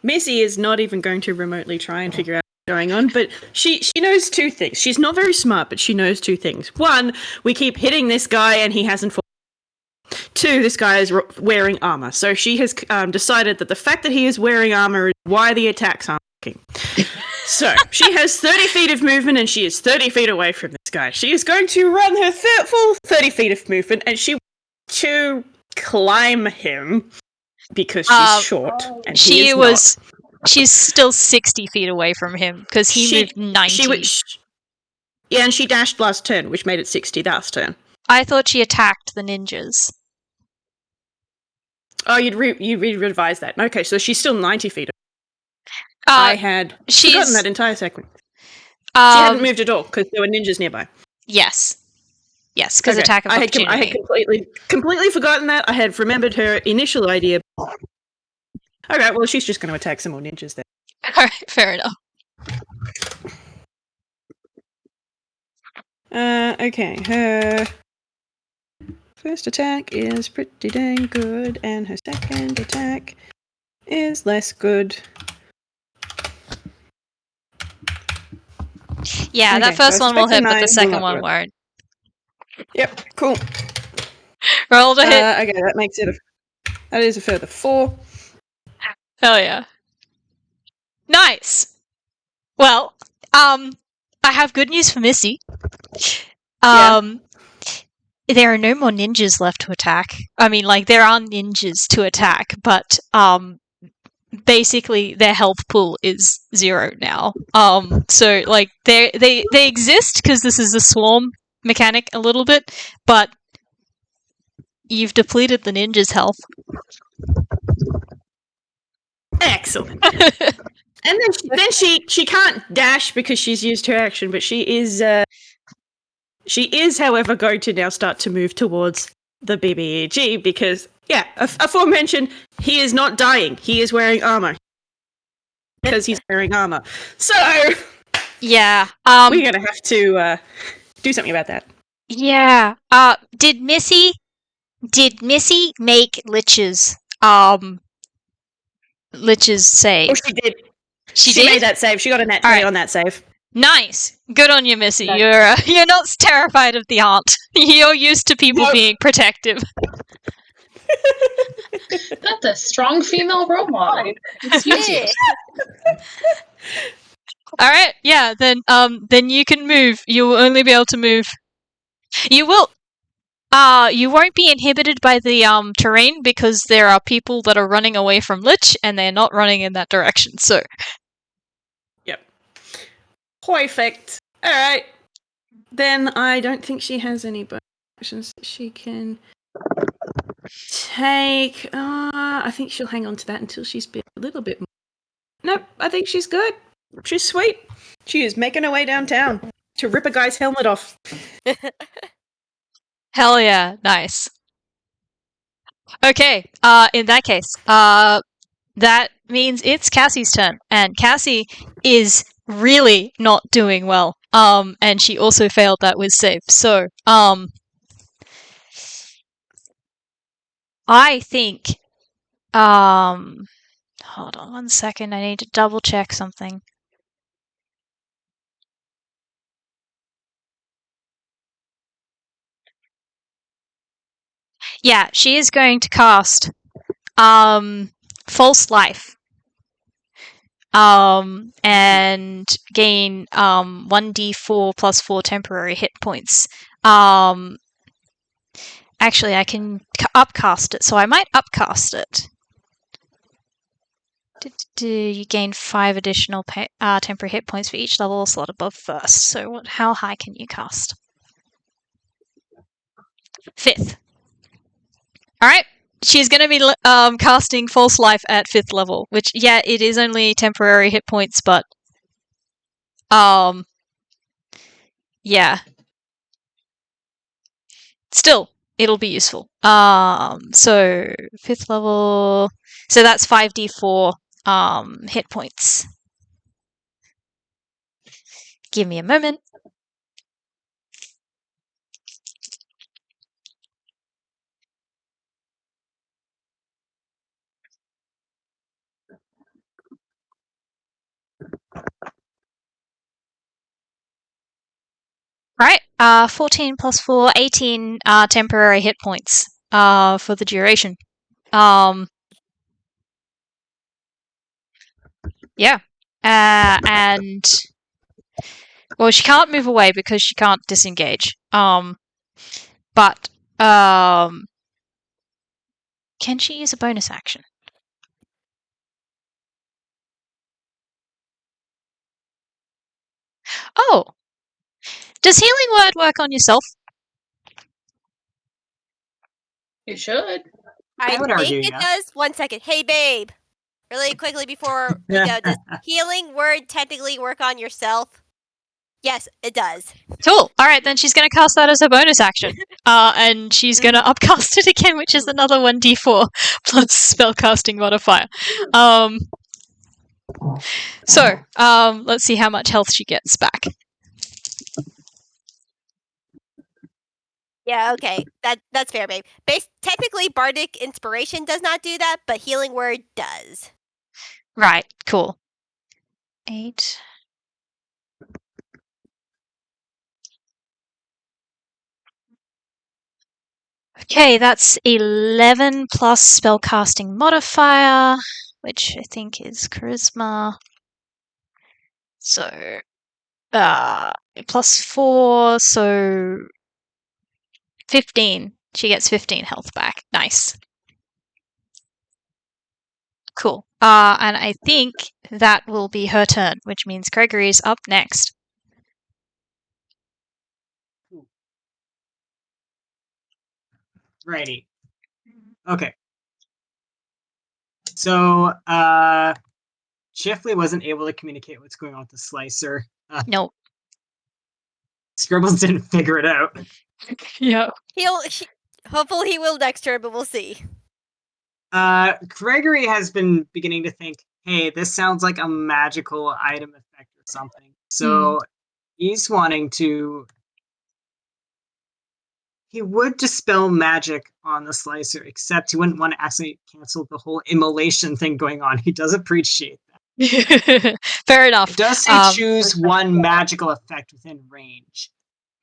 Missy is not even going to remotely try and figure out what's going on, but she knows 2 things. She's not very smart, but she knows 2 things. 1, we keep hitting this guy and he hasn't fallen. 2, this guy is wearing armor. So she has decided that the fact that he is wearing armor is why the attacks aren't working. So she has 30 feet of movement and she is 30 feet away from this guy. She is going to run her full 30 feet of movement and she wants to climb him because she's short and he is not. She's still 60 feet away from him because he moved 90. Yeah, and she dashed last turn, which made it 60 last turn. I thought she attacked the ninjas. Oh, you'd revise that. Okay, so she's still 90 feet. I had forgotten that entire segment. She hadn't moved at all because there were ninjas nearby. Yes, because attack of opportunity. I had completely forgotten that. I had remembered her initial idea. Okay, well, she's just going to attack some more ninjas then. All right, fair enough. Okay, her first attack is pretty dang good, and her second attack is less good. Yeah, that first one will hit, but the second one won't. Yep, cool. Roll to hit. Okay, that makes it that is a further 4. Hell yeah. Nice. Well, I have good news for Missy. There are no more ninjas left to attack. I mean, like, there are ninjas to attack, but basically their health pool is 0 now. So like they exist because this is a swarm mechanic a little bit, but you've depleted the ninja's health. Excellent. And then she can't dash because she's used her action, but she is however going to now start to move towards the BBEG because Yeah, aforementioned, he is not dying. He is wearing armor. Because he's wearing armor. So, Yeah. we're gonna have to do something about that. Yeah. Did Missy make Lich's save? Oh, she did. She She did? made that save. She got a nat 20 Alright. on that save. Nice. Good on you, Missy. Nice. You're not terrified of the aunt. You're used to people Nope. being protective. That's a strong female role model. It's Yeah. useless. All right. Yeah. Then you can move. You will only be able to move. You will. You won't be inhibited by the terrain because there are people that are running away from Lich and they're not running in that direction. So. Perfect. Alright. Then I don't think she has any bonus actions that she can take. I think she'll hang on to that until she's been a little bit more. Nope, I think she's good. She's sweet. She is making her way downtown to rip a guy's helmet off. Hell yeah. Nice. Okay. In that case, that means it's Cassie's turn, and Cassie is really not doing well. And she also failed that with save. So, I think, hold on 1 second. I need to double check something. Yeah, she is going to cast, False Life. And gain 1d4 plus 4 temporary hit points. Actually, I can upcast it, so I might upcast it. You gain 5 additional temporary hit points for each level slot above first. So, how high can you cast? 5th. All right. She's going to be casting False Life at 5th level, which, yeah, it is only temporary hit points, but, yeah. Still, it'll be useful. So, 5th level, so that's 5d4, hit points. Give me a moment. Right, 14 plus 4, 18 temporary hit points for the duration. Yeah. And, well, she can't move away because she can't disengage. But, can she use a bonus action? Oh! Does Healing Word work on yourself? You should. I would argue, think it yeah. does. 1 second. Hey, babe. Really quickly before we go, does healing word technically work on yourself? Yes, it does. Cool. Alright, then she's going to cast that as a bonus action. And she's going to upcast it again, which is another 1d4 plus spellcasting modifier. So, let's see how much health she gets back. Yeah, okay. That's fair, babe. Technically, Bardic Inspiration does not do that, but Healing Word does. Right, cool. 8. Okay, that's 11 plus spellcasting modifier, which I think is charisma. So, plus 4, so 15. She gets 15 health back. Nice. Cool. And I think that will be her turn, which means Craigory is up next. Righty. Okay. So, Chifley wasn't able to communicate what's going on with the slicer. Nope. Scribbles didn't figure it out. Yeah. Hopefully he will next turn, but we'll see. Craigory has been beginning to think, hey, this sounds like a magical item effect or something. So he's wanting to... He would dispel magic on the slicer, except he wouldn't want to actually cancel the whole immolation thing going on. He does appreciate that. Fair enough. It does say choose one magical effect within range.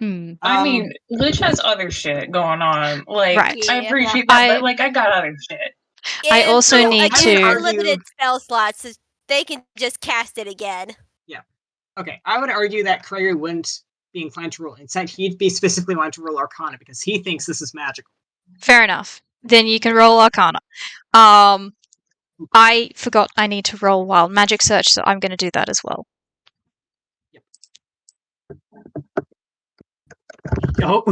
I mean, Lich has other shit going on. Like, Right. I appreciate that, but like, I got other shit. I also And need again, to- unlimited spell slots, so they can just cast it again. Yeah. Okay, I would argue that Craigory wouldn't be inclined to roll insight. He'd be specifically wanting to roll Arcana because he thinks this is magical. Fair enough. Then you can roll Arcana. I forgot I need to roll Wild Magic Search, so I'm going to do that as well. Yo.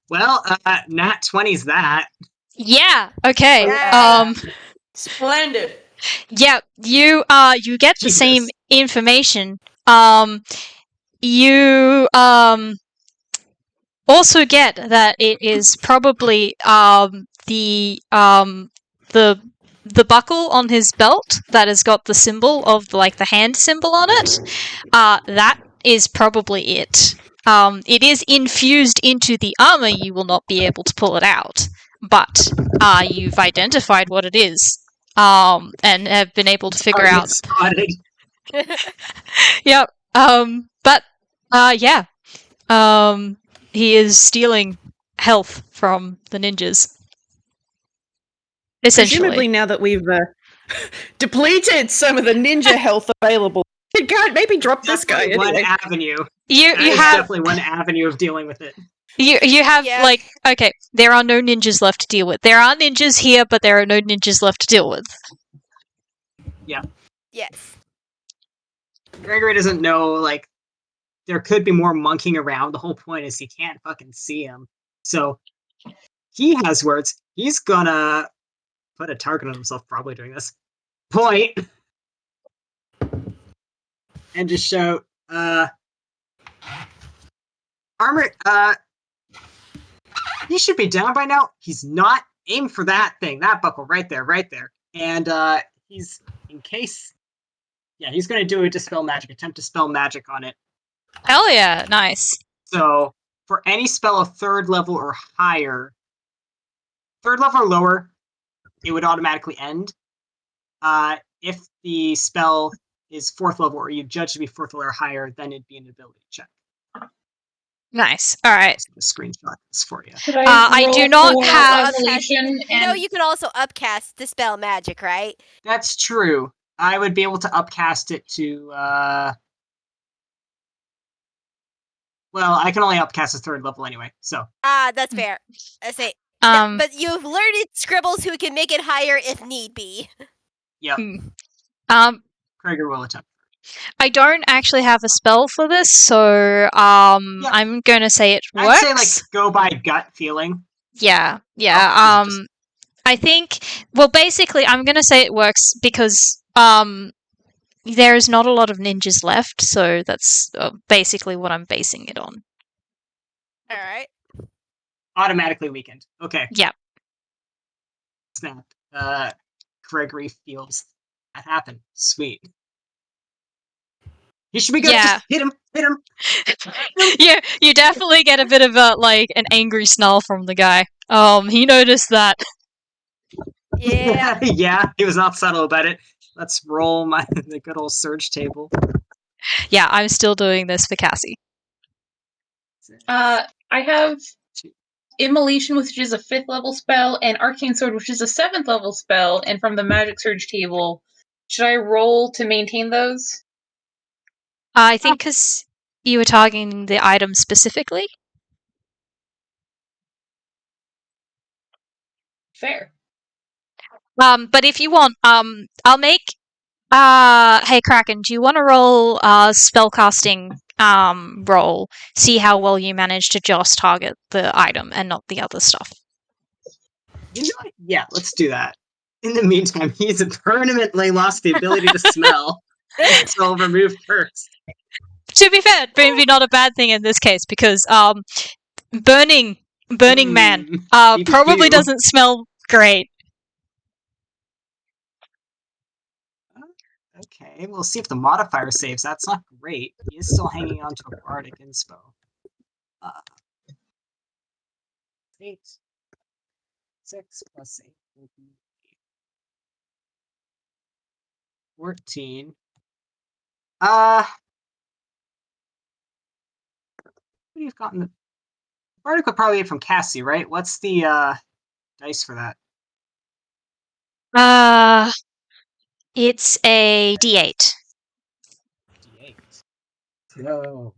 Well, nat 20's that. Yeah. Okay. Yeah. Splendid. Yeah. You get the Jesus. same information. You also get that it is probably the buckle on his belt that has got the symbol of the hand symbol on it. That is probably it. It is infused into the armor. You will not be able to pull it out, but you've identified what it is, and have been able to figure out. Spotted. Yep. But yeah. He is stealing health from the ninjas. Essentially. Presumably, now that we've depleted some of the ninja health available, you can't maybe drop this guy Definitely anyway. one avenue. You That is have definitely one avenue of dealing with it. you have Yeah. okay, there are no ninjas left to deal with. There are ninjas here, but there are no ninjas left to deal with. Yes. Craigory doesn't know, there could be more monkeying around. The whole point is he can't fucking see him. So he has words. He's gonna put a target on himself probably doing this. Point. And just shout, armor, he should be down by now. He's not. Aim for that thing. That buckle right there. And he's, in case... Yeah, he's gonna do a dispel magic, attempt to spell magic on it. Hell yeah, nice. So, for any spell of 3rd level or higher, 3rd level or lower, it would automatically end. If the spell is 4th level or you judge to be 4th level or higher, then it'd be an ability check. Nice. All right. So, screenshot this for you. Could I do roll not for have- isolation You know, and you can also upcast dispel magic, right? That's true. I would be able to upcast it to, well, I can only upcast a 3rd level anyway, so. That's fair. I say, but you've learned Scribbles who can make it higher if need be. Yep. Craigory will attempt. I don't actually have a spell for this, so I'm gonna say it works. I'd say, go by gut feeling. Yeah. just- I think, well, basically, I'm gonna say it works because there's not a lot of ninjas left, so that's basically what I'm basing it on. All right. Automatically weakened. Okay. Yeah. Snap. Craigory feels that happen. Sweet. He should be good. Yeah. Just hit him. Yeah, you definitely get a bit of an angry snarl from the guy. He noticed that. Yeah. Yeah, he was not subtle about it. Let's roll the good old surge table. Yeah, I'm still doing this for Cassie. I have Immolation, which is a 5th level spell, and Arcane Sword, which is a 7th level spell. And from the Magic Surge table, should I roll to maintain those? I think because you were targeting the item specifically. Fair. But if you want, I'll make. Hey Kraken, do you want to roll spellcasting roll? See how well you manage to just target the item and not the other stuff. You know what? Yeah, let's do that. In the meantime, he's permanently lost the ability to smell. So I'll remove first. To be fair, maybe not a bad thing in this case because burning Burning Man. BBQ. Probably doesn't smell great. Okay, we'll see if the modifier saves. That's not great. He is still hanging on to a bardic inspo. 8. 6 plus 8 will be 14. What do you've gotten? The bardic would probably be from Cassie, right? What's the dice for that? It's a D8. D8. No.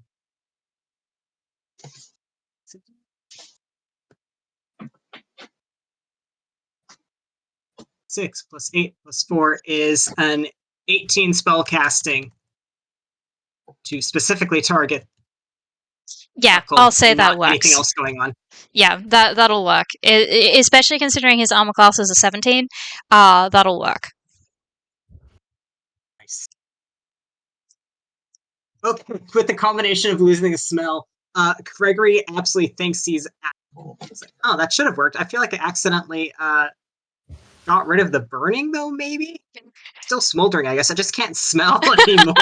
6 plus 8 plus 4 is an 18 spell casting to specifically target. Yeah, Circle I'll say and that not works. anything else going on. Yeah, that'll work. Especially considering his armor class is a 17. That'll work. Nice. Okay, with the combination of losing the smell, Craigory absolutely thinks he's like, oh, that should have worked. I feel like I accidentally got rid of the burning, though, maybe? Still smoldering, I guess. I just can't smell anymore.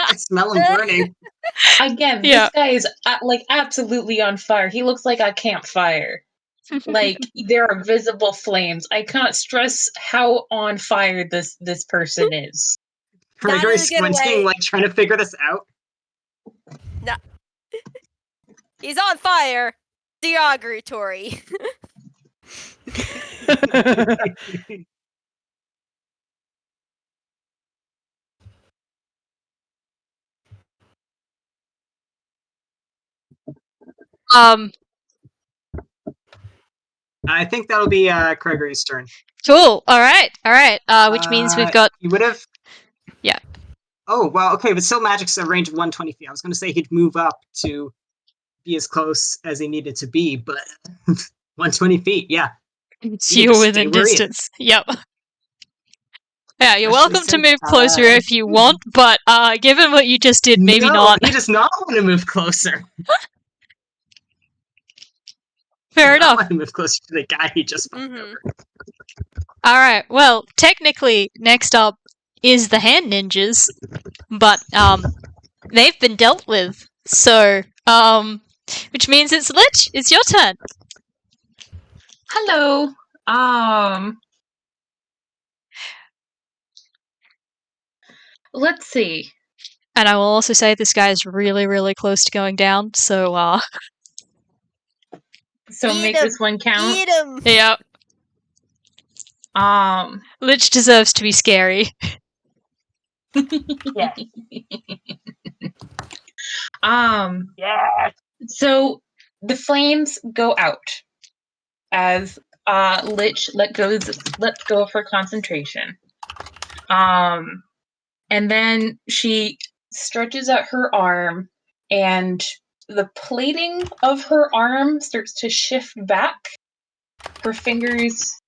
I smell him burning. Again, Yeah. this guy is like absolutely on fire. He looks like a campfire. Like there are visible flames. I can't stress how on fire this person is. Not Craigory's in a good squinting, way. like, trying to figure this out. No. He's on fire. Derogatory. I think that'll be Craigory's turn. Cool. All right. Which means we've got. He would have. Yeah. Oh well, okay, but still, magic's a range of 120 feet. I was going to say he'd move up to be as close as he needed to be, but 120 feet, yeah. It's You you just within stay where he is. distance. Yep. Yeah, you're Especially welcome to since, move closer if you want, but given what you just did, maybe no, not. He does not want to move closer. Fair He does not enough. want to move closer to the guy he just fucked Mhm. over. All right. Well, technically, next up is the hand ninjas, but they've been dealt with. So which means it's Litch. It's your turn. Hello. Let's see. And I will also say this guy is really, really close to going down. So So Eat make 'em. this one count. Eat him. yeah, Litch deserves to be scary. Yes. Yes. So the flames go out as Litch let go of her concentration. And then she stretches out her arm, and the plating of her arm starts to shift back. Her fingers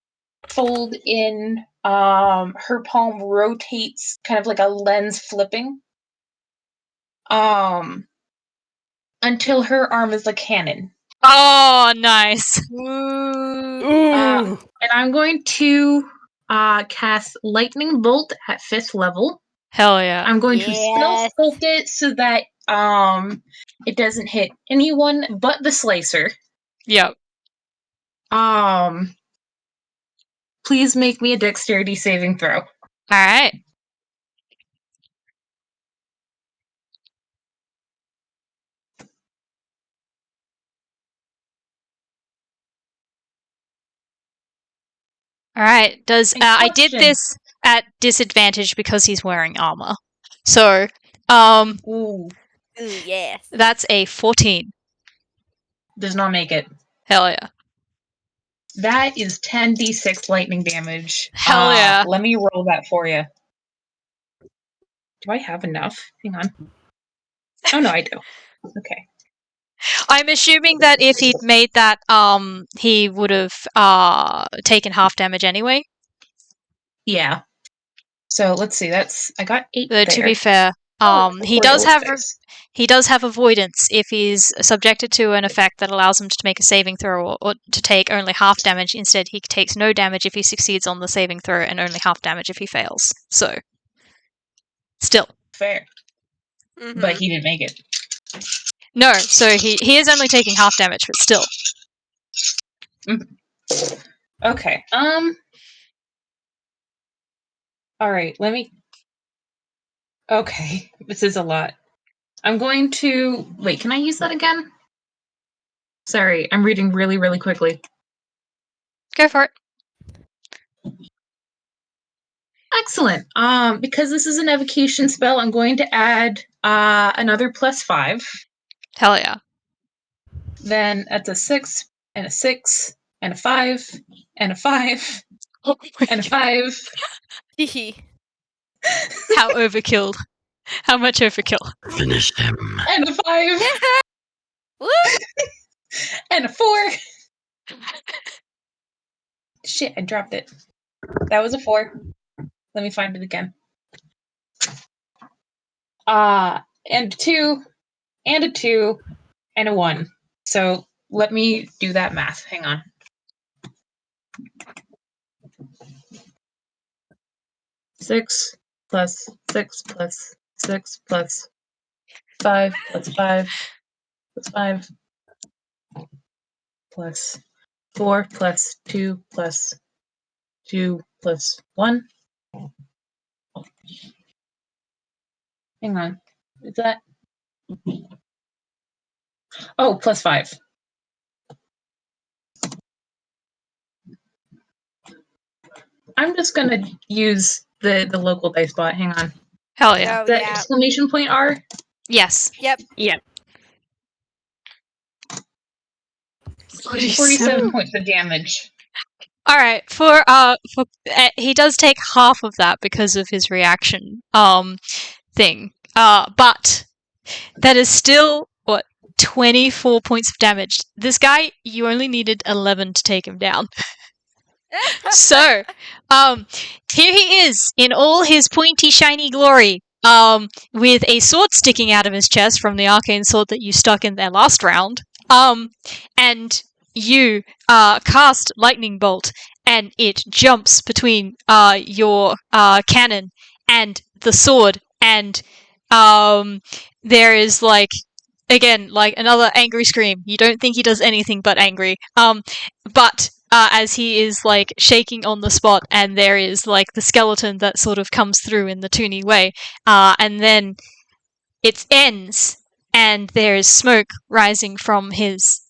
fold in. Her palm rotates, kind of like a lens flipping. Until her arm is a cannon. Oh, nice. Ooh. And I'm going to cast Lightning Bolt at 5th level. Hell yeah. I'm going to spell Yes. sculpt it so that it doesn't hit anyone but the slicer. Yep. Please make me a dexterity saving throw. All right. All right. I did Question. this at disadvantage because he's wearing armor. So, Ooh, Ooh, yes. that's a 14. does not make it. Hell yeah. That is 10d6 lightning damage. Hell yeah. Let me roll that for you. Do I have enough? Hang on. Oh no, I do. Okay. I'm assuming that if he'd made that, he would have taken half damage anyway. Yeah. So let's see. I got 8 Though there. to be fair, He does have avoidance if he's subjected to an effect that allows him to make a saving throw or to take only half damage. Instead, he takes no damage if he succeeds on the saving throw and only half damage if he fails. So, still. Fair. Mhm. But he didn't make it. No, so he is only taking half damage, but still. Okay. All right. Okay, this is a lot. I'm going to wait. Can I use that again? Sorry, I'm reading really, really quickly. Go for it. Excellent. Because this is an evocation spell, I'm going to add another +5. Hell yeah. Then that's a 6 and a 6 and a 5 and a 5 Oh my and a God. 5. Hee How overkill. How much overkill? Finish him. And a 5 Woo! and a 4. Shit, I dropped it. That was a 4. Let me find it again. And a 2 and a 2 and a 1. So let me do that math. Hang on. Six plus 6 plus 6 plus 5 plus 5 plus 5 plus 4 plus 2 plus 2 plus 1. Hang on. Is that? Oh, plus 5. I'm just gonna use the local dice bot. Hang on. Hell yeah. Oh, The yeah. exclamation point R. Yes. Yep. 47 points of damage. All right. He does take half of that because of his reaction thing. But that is still 24 points of damage. This guy, you only needed 11 to take him down. So, here he is in all his pointy, shiny glory, with a sword sticking out of his chest from the arcane sword that you stuck in there last round. And you cast lightning bolt, and it jumps between your cannon and the sword, and there is again another angry scream. You don't think he does anything but angry. But as he is shaking on the spot, and there is the skeleton that sort of comes through in the toony way, and then it ends, and there is smoke rising from his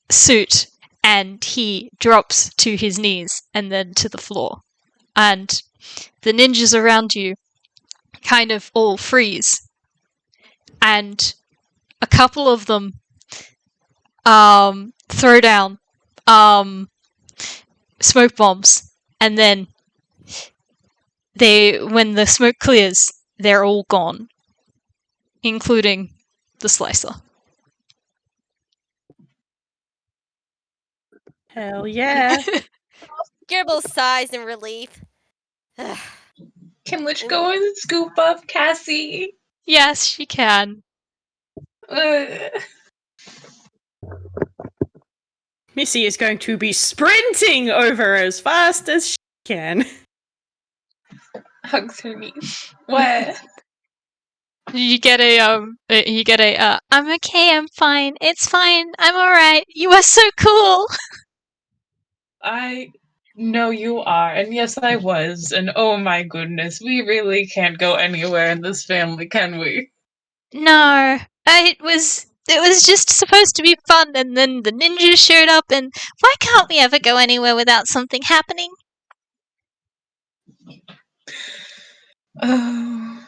suit, and he drops to his knees and then to the floor, and the ninjas around you kind of all freeze, and a couple of them throw down smoke bombs, and then when the smoke clears, they're all gone, including the slicer. Hell yeah. Scribbles sighs in relief. Can Lich go and scoop up Cassie? Yes, she can. Missy is going to be sprinting over as fast as she can. Hugs her knees. What? You get a I'm okay, I'm fine, it's fine, I'm alright, you are so cool. I know you are, and yes, I was, and oh my goodness, we really can't go anywhere in this family, can we? No, it was just supposed to be fun, and then the ninjas showed up, and why can't we ever go anywhere without something happening? Oh,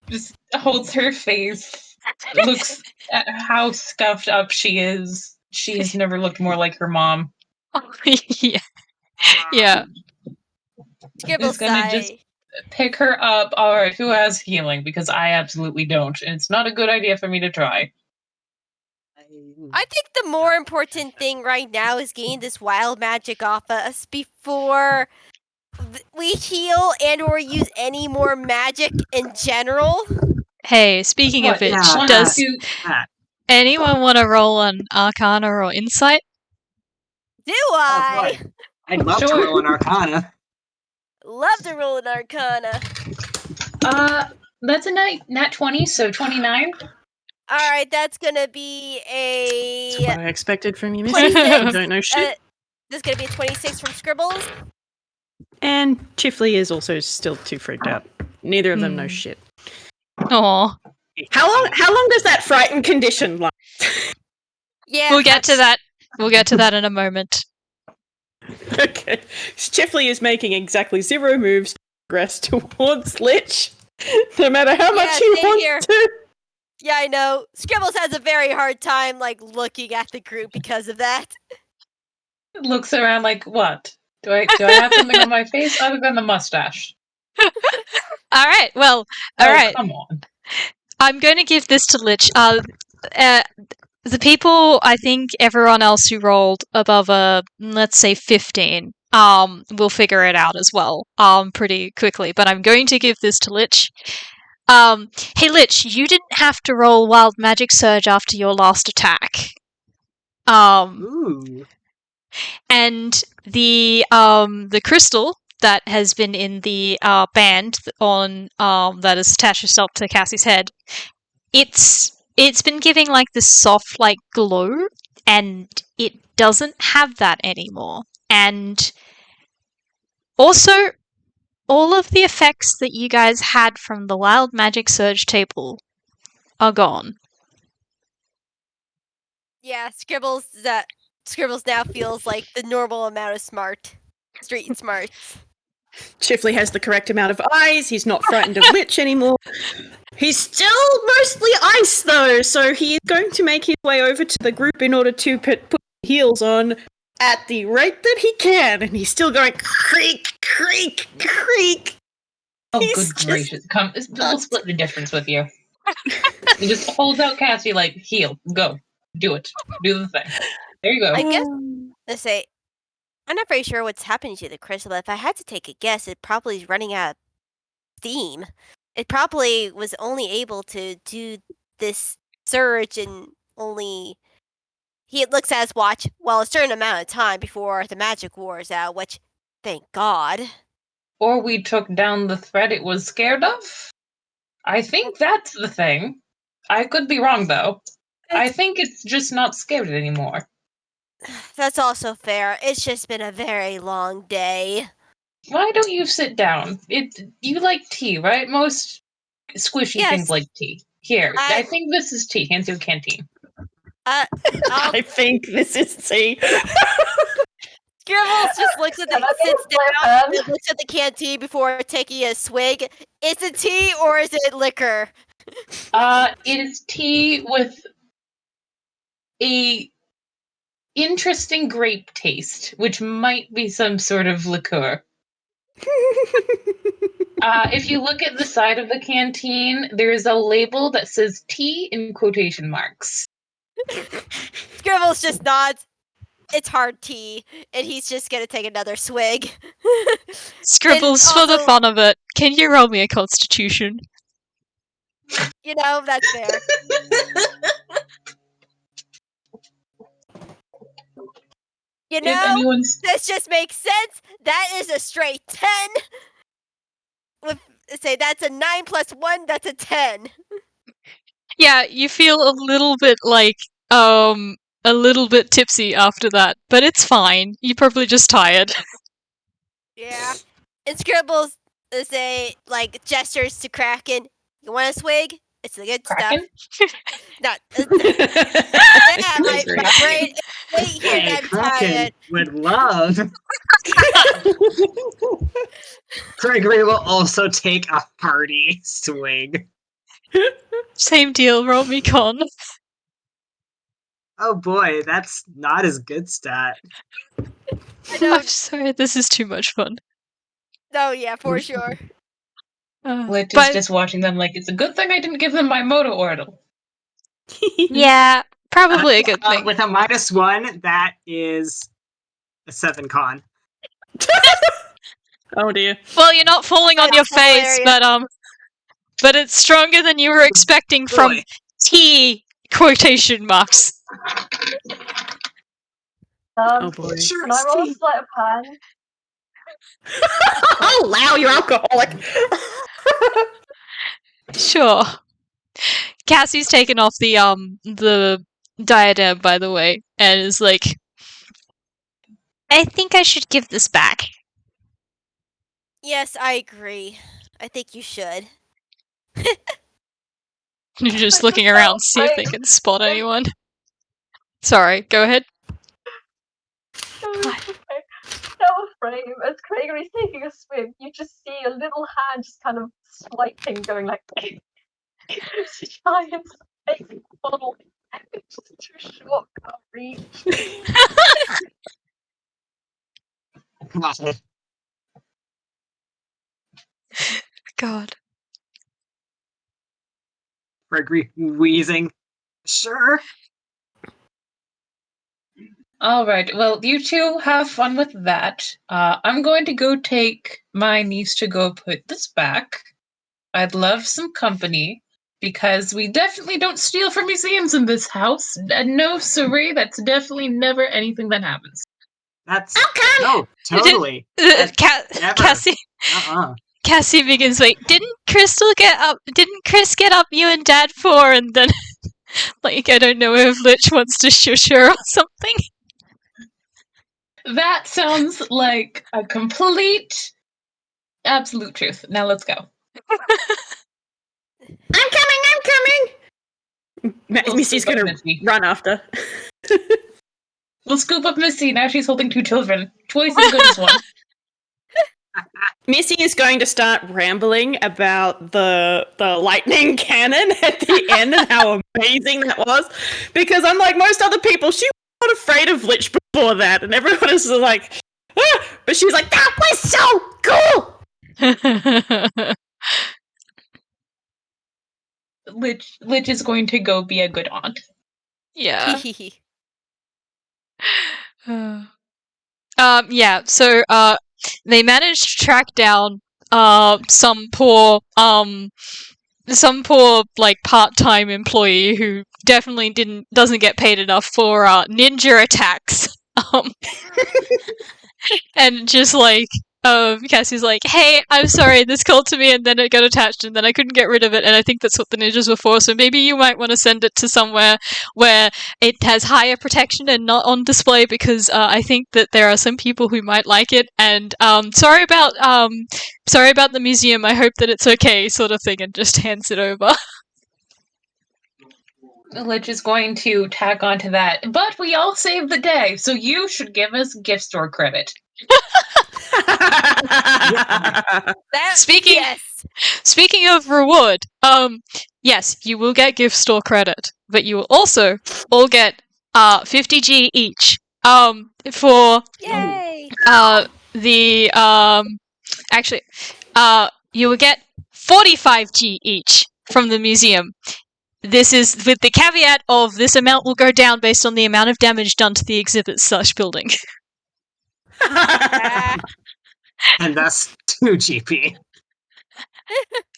just holds her face, looks at how scuffed up she is. She has never looked more like her mom. Oh, yeah. Yeah. Scribbles Is gonna just sigh. pick her up. Alright, who has healing? Because I absolutely don't, and it's not a good idea for me to try. I think the more important thing right now is getting this wild magic off us before we heal and or use any more magic in general. Hey, speaking of What? which, Yeah, does that. anyone want to roll an Arcana or Insight? Do Oh I? boy. I'd love to Sure. roll an Arcana. Love to roll an Arcana. That's a nat 20, so 29. All right, that's gonna be That's what a I expected from you, Missy. 26. You don't know shit. This is gonna be a 26 from Scribbles. And Chifley is also still too freaked out. Neither of them know Hmm. shit. Aw. How long does that frightened condition last? Yeah, We'll get to that. We'll get to that in a moment. Okay. Chifley is making exactly 0 moves to progress towards Litch. No matter how much he same wants here. to. Yeah, I know. Scribbles has a very hard time, like, looking at the group because of that. Looks around like, what? Do I have something on my face other than the mustache? All right. Well, all Oh, right. come on. I'm going to give this to Lich. The people, I think everyone else who rolled above a, let's say 15, will figure it out as well, pretty quickly. But I'm going to give this to Lich. Hey Lich, you didn't have to roll Wild Magic Surge after your last attack. Ooh. And the crystal that has been in the band on that has attached itself to Cassie's head, it's been giving like this soft like glow, and it doesn't have that anymore. And also, all of the effects that you guys had from the Wild Magic Surge table are gone. Yeah, Scribbles now feels like the normal amount of street smarts. Chifley has the correct amount of eyes. He's not frightened of Lich anymore. He's still mostly ice, though, so he is going to make his way over to the group in order to put heels on at the rate that he can, and he's still going creak, creak, creak. Oh, He's good just gracious. Come, we'll split the difference with you. He just holds out Cassie like, heal, go, do it, do the thing. There you go. I guess, let's say, I'm not very sure what's happening to the crystal. If I had to take a guess, it probably is running out of steam. It probably was only able to do this surge and only... He looks at his watch, a certain amount of time before the magic wears out, which, thank God. Or we took down the threat it was scared of? I think that's the thing. I could be wrong, though. I think it's just not scared anymore. That's also fair. It's just been a very long day. Why don't you sit down? You like tea, right? Most squishy Yes. things like tea. Here, I- I think this is tea. Hands you a canteen. I think this is tea. Scribbles just looks at Can I be sits a player down then? and looks at the canteen before taking a swig. Is it tea or is it liquor? It is tea with a interesting grape taste, which might be some sort of liqueur. If you look at the side of the canteen, there is a label that says tea in quotation marks. Scribbles just nods. It's hard tea, and he's just gonna take another swig. Scribbles, for the also- fun of it, can you roll me a Constitution? You know, that's fair. You If know, anyone's this just makes sense. That is a straight 10. Say that's a 9 plus 1, that's a 10. Yeah, you feel a little bit like, a little bit tipsy after that, but it's fine. You're probably just tired. Yeah. And Scribbles say, like, gestures to Kraken. You want a swig? It's the good Kraken? stuff. No, yeah, my brain. Wait here, Hey, I'm Kraken tired. would love. Craigory will also take a hearty swig. Same deal, roll me con. Oh boy, that's not as good stat. I know. I'm sorry, this is too much fun. No, yeah, for sure. Lit is But just watching them like, it's a good thing I didn't give them my moto order. yeah, probably a good thing. With a -1, that is a 7 con. Oh dear. Well, you're not falling on your That's face, hilarious. but but it's stronger than you were expecting from Boy. T quotation marks. Oh boy. Can I roll a sleight of hand? Oh, Lao, you're alcoholic. Sure. Cassie's taken off the diadem, by the way, and is like, I think I should give this back. Yes, I agree. I think you should. You're just looking around to see if they can spot anyone. Sorry, go ahead. Still frame, as Craigory's taking a swim, you just see a little hand just kind of swiping, going like to try and take the bottle. It's just too short, can't reach. God. Gregory wheezing. Sure. All right. Well, you two have fun with that. I'm going to go take my niece to go put this back. I'd love some company because we definitely don't steal from museums in this house. No, siree, that's definitely never anything that happens. That's no, totally. Never. Cassie. Cassie begins like, didn't Chris get up you and Dad for? And then, like, I don't know if Litch wants to shush her or something. That sounds like a complete, absolute truth. Now let's go. I'm coming. Missy's scoop up gonna Missy. run after. We'll scoop up Missy. Now she's holding 2 children. Twice as good as one. Missy is going to start rambling about the lightning cannon at the end and how amazing that was. Because unlike most other people, she was not afraid of Lich before that. And everyone is like, ah! But she's like, that was so cool! Lich is going to go be a good aunt. Yeah. Yeah, so they managed to track down some poor like part-time employee who definitely doesn't get paid enough for ninja attacks. And just like Cassie's like, hey, I'm sorry, this called to me and then it got attached and then I couldn't get rid of it, and I think that's what the ninjas were for, so maybe you might want to send it to somewhere where it has higher protection and not on display, because I think that there are some people who might like it, and sorry about the museum, I hope that it's okay, sort of thing, and just hands it over. Lich is going to tack onto that. But we all saved the day, so you should give us gift store credit. Speaking of reward, yes, you will get gift store credit, but you will also all get 50G each. For Yay! You will get 45G each from the museum. This is with the caveat of this amount will go down based on the amount of damage done to the exhibit/building. And that's 2 GP.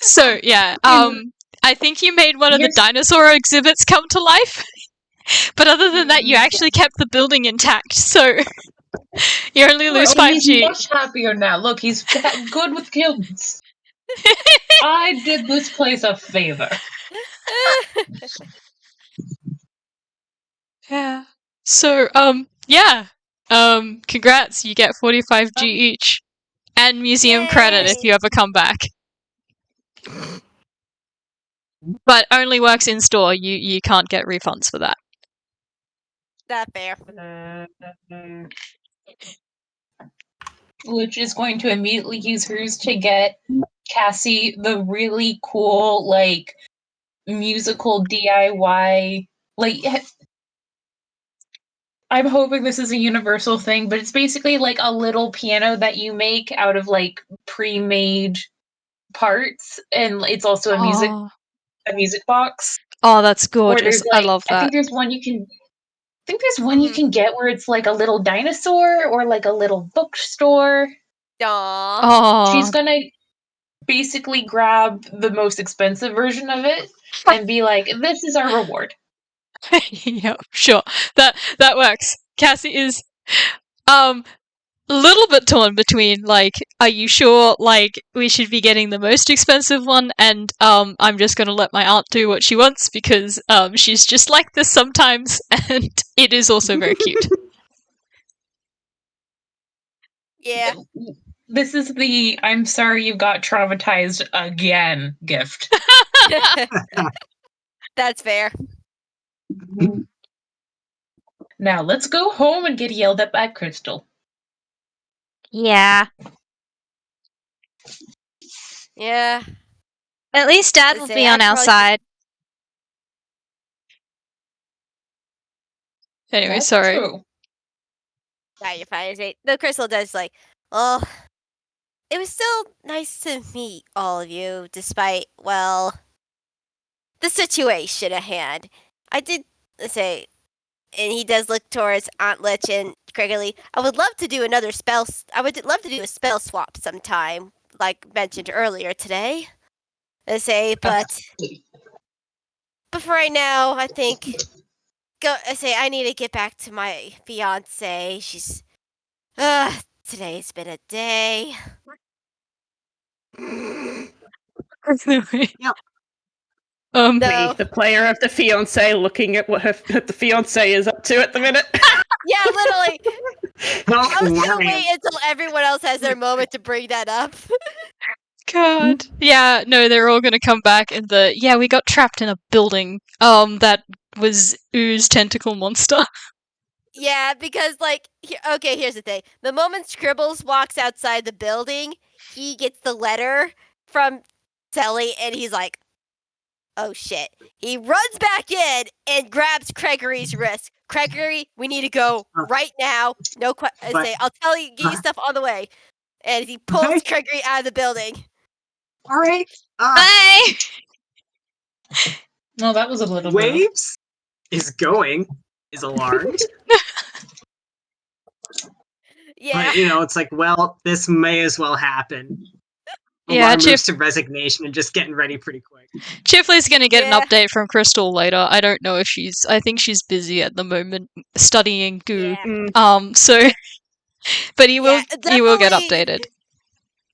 So yeah, I think you made one of the dinosaur exhibits come to life, but other than that, you actually kept the building intact. So you only lose 5G. He's much happier now. Look, he's good with kids. I did this place a favor. Yeah. So yeah. Congrats, you get 45G each. And museum credit if you ever come back. But only works in store. You can't get refunds for that. That fair. Which is going to immediately use hers to get Cassie the really cool, like, musical DIY, like, I'm hoping this is a universal thing, but it's basically like a little piano that you make out of like pre-made parts, and it's also a music box. Oh, that's gorgeous! Like, I love that. I think there's one you can get where it's like a little dinosaur or like a little bookstore. Aww. Oh, She's gonna basically grab the most expensive version of it and be like, "This is our reward." Yeah, sure. That works. Cassie is a little bit torn between like, are you sure like we should be getting the most expensive one, and I'm just gonna let my aunt do what she wants because she's just like this sometimes, and it is also very cute. Yeah. This is the "I'm sorry you got traumatized again" gift. That's fair. Now let's go home and get yelled at by Crystal. Yeah. Yeah. At least Dad I will say, be I on our probably- side. Anyway, That's sorry. true. Yeah, you're fine. I say, the Crystal does like, well, it was still nice to meet all of you, despite, well, the situation at hand. I did say, and he does look towards Aunt Litch and Craigory. I would love to do another spell. I would love to do a spell swap sometime, like mentioned earlier today. I say, but for right now, I think. I say I need to get back to my fiance. She's. Today's been a day. Yep. No. The player of the fiance looking at what the fiance is up to at the minute. Yeah, literally. I was gonna Worrying. wait until everyone else has their moment to bring that up. God. Yeah, no, they're all gonna come back and we got trapped in a building that was ooze tentacle monster. Yeah, because like, here's the thing. The moment Scribbles walks outside the building, he gets the letter from Telly, and he's like, "Oh shit!" He runs back in and grabs Craigory's wrist. Craigory, we need to go right now. No say, I'll tell you, get you stuff on the way. And he pulls Okay. Craigory out of the building. All right. Bye! No, that was a little bit. Waves is alarmed. Yeah. But, it's like, well, this may as well happen. Yeah, Alarm moves to resignation and just getting ready pretty quick. Chifley's gonna get Yeah. an update from Crystal later. I don't know if I think she's busy at the moment studying goo. Yeah. So but he will get definitely- updated.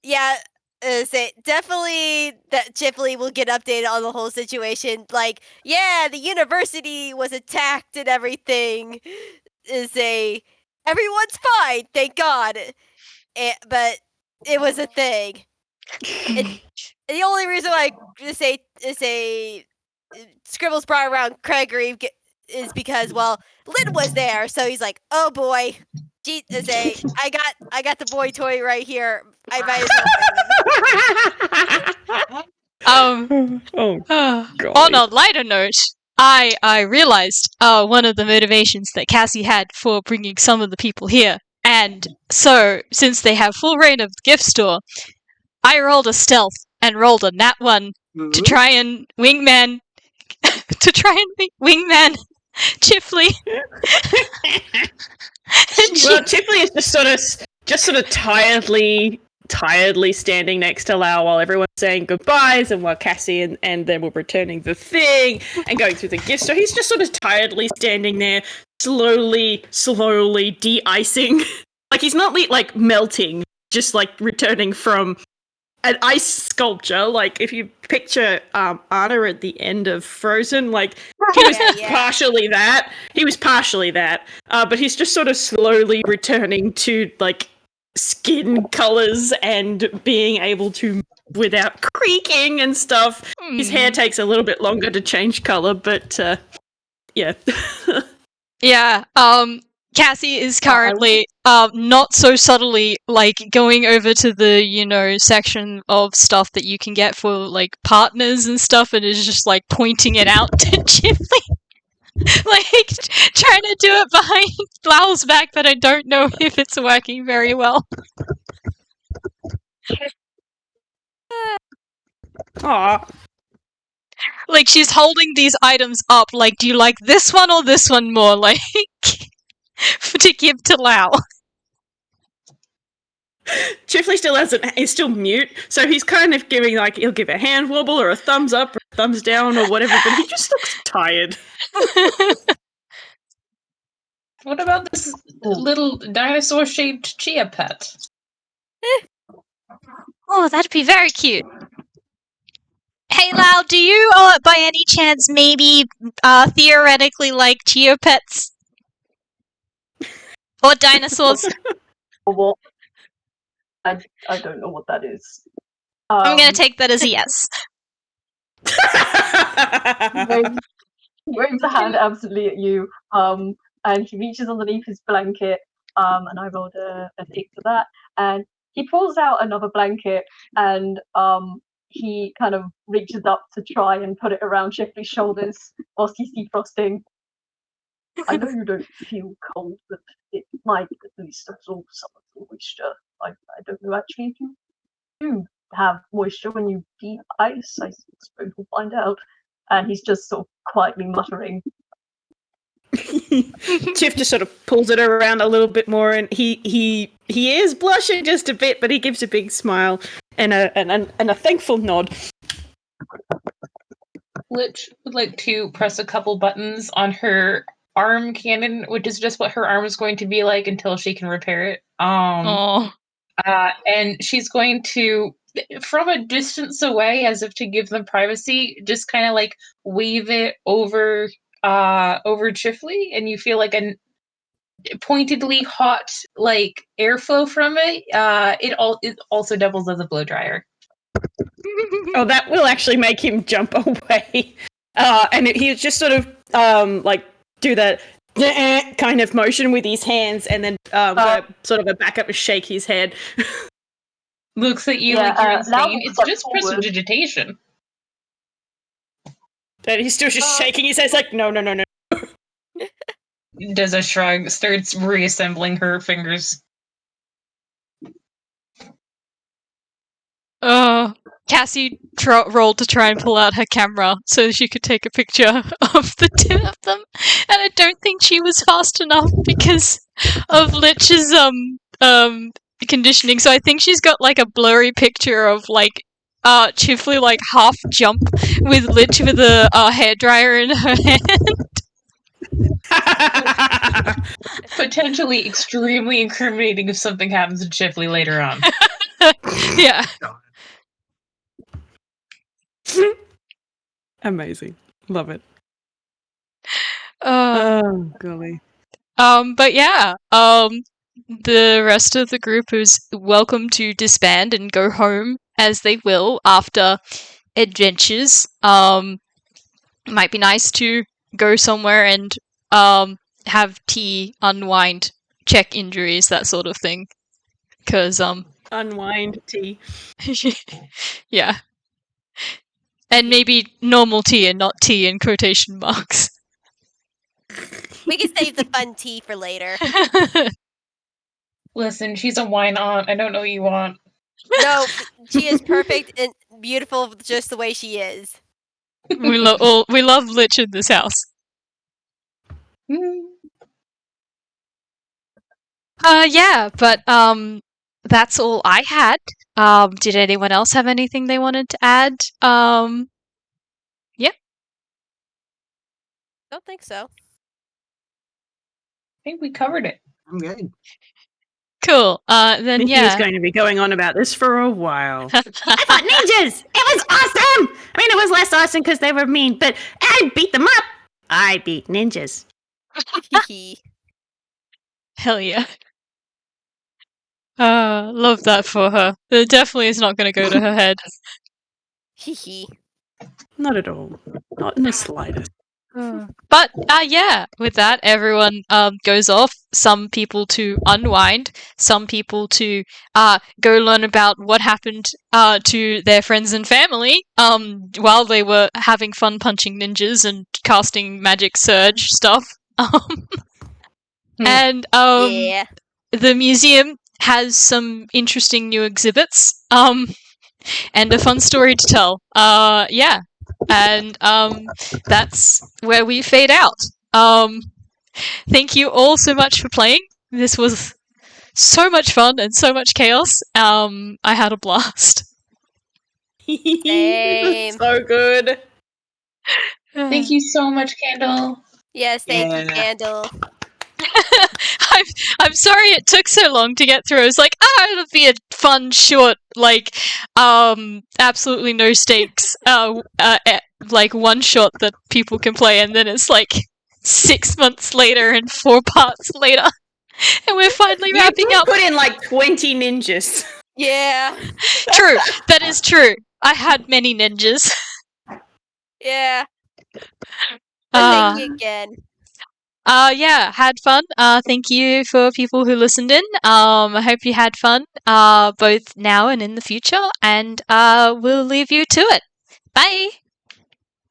Yeah, say definitely that Chifley will get updated on the whole situation. Like, yeah, the university was attacked and everything. Everyone's fine, thank God. But it was a thing. The only reason why I Scribbles brought around Craigory is because, well, Lynn was there, so he's like, oh boy. I got the boy toy right here. I might as well. On a lighter note, I realized one of the motivations that Cassie had for bringing some of the people here, and so since they have full reign of the gift store, I rolled a stealth and rolled a nat 1 to try and wingman Chifley. Well, Chifley is just sort of tiredly standing next to Lao while everyone's saying goodbyes, and while Cassie and them were returning the thing and going through the gift store. He's just sort of tiredly standing there, slowly de-icing. Like he's not like melting, just like returning from an ice sculpture. Like if you picture Anna at the end of Frozen, like he was partially that. He was partially that, but he's just sort of slowly returning to like skin colors and being able to without creaking and stuff. His hair takes a little bit longer to change color, but yeah. Yeah, Cassie is currently not so subtly like going over to the section of stuff that you can get for like partners and stuff, and is just like pointing it out to Chifley. Like trying to do it behind Lau's back, but I don't know if it's working very well. Aw. Like she's holding these items up, like, do you like this one or this one more? Like to give to Lao. Chifley still is still mute, so he's kind of giving he'll give a hand wobble or a thumbs up or a thumbs down or whatever, but he just looks tired. What about this little dinosaur-shaped chia pet? Oh, that'd be very cute. Hey, Lao, do you, by any chance, maybe theoretically like chia pets? Or dinosaurs? What? I don't know what that is. I'm gonna take that as a yes. He waves a hand absently at you, and he reaches underneath his blanket, and I rolled an 8 for that, and he pulls out another blanket, and he kind of reaches up to try and put it around Chifley's shoulders whilst he's defrosting. I know you don't feel cold, but it might at least absorb some of the moisture. I don't know actually if you do have moisture when you deep ice. I suppose we'll find out. And he's just sort of quietly muttering. Chif just sort of pulls it around a little bit more, and he is blushing just a bit, but he gives a big smile and a thankful nod. Litch would like to press a couple buttons on her arm cannon, which is just what her arm is going to be like until she can repair it. Oh. And she's going to, from a distance away, as if to give them privacy, just kind of like wave it over Chifley, and you feel like a pointedly hot like airflow from it. It also doubles as a blow dryer. Oh, that will actually make him jump away. And he just sort of like do that kind of motion with his hands, and then sort of a back up and shake his head. Looks at you like you're insane. It's just prestidigitation. But he's still just shaking his head, like, no. Does a shrug, starts reassembling her fingers. Cassie rolled to try and pull out her camera so she could take a picture of the two of them, and I don't think she was fast enough because of Litch's conditioning. So I think she's got like a blurry picture of like Chifley like half jump with Litch with a hairdryer in her hand. Potentially extremely incriminating if something happens to Chifley later on. Yeah. Amazing. Love it. Oh, golly. But yeah, the rest of the group is welcome to disband and go home as they will after adventures. Might be nice to go somewhere and have tea, unwind, check injuries, that sort of thing. Because unwind tea. Yeah. And maybe normal tea and not tea in quotation marks. We can save the fun tea for later. Listen, she's a wine aunt. I don't know what you want. No, she is perfect and beautiful just the way she is. We love Litch in this house. Yeah, but that's all I had. Did anyone else have anything they wanted to add? Yeah. Don't think so. I think we covered it. I'm good. Cool. Then Missy yeah. is going to be going on about this for a while. I fought ninjas! It was awesome! I mean, it was less awesome because they were mean, but I beat them up! I beat ninjas. Hell yeah. Love that for her. It definitely is not going to go to her head. Not at all. Not in the slightest. But yeah, with that, everyone goes off. Some people to unwind, some people to go learn about what happened to their friends and family while they were having fun punching ninjas and casting magic surge stuff. And Yeah. the museum has some interesting new exhibits and a fun story to tell. Yeah. And that's where we fade out. Thank you all so much for playing. This was so much fun and so much chaos. I had a blast. Same. So good. Thank you so much, Candle. Yes, thank you, Yeah. Candle. I'm sorry it took so long to get through. I was like, it'll be a fun, short, like, absolutely no stakes, like one shot that people can play, and then it's like 6 months later and 4 parts later, and we're finally wrapping up. Put in like 20 ninjas. Yeah. True, that is true. I had many ninjas. Yeah. Thank you again. Yeah, had fun. Thank you for people who listened in. I hope you had fun, both now and in the future, and we'll leave you to it. Bye!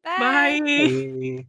Bye. Bye. Hey.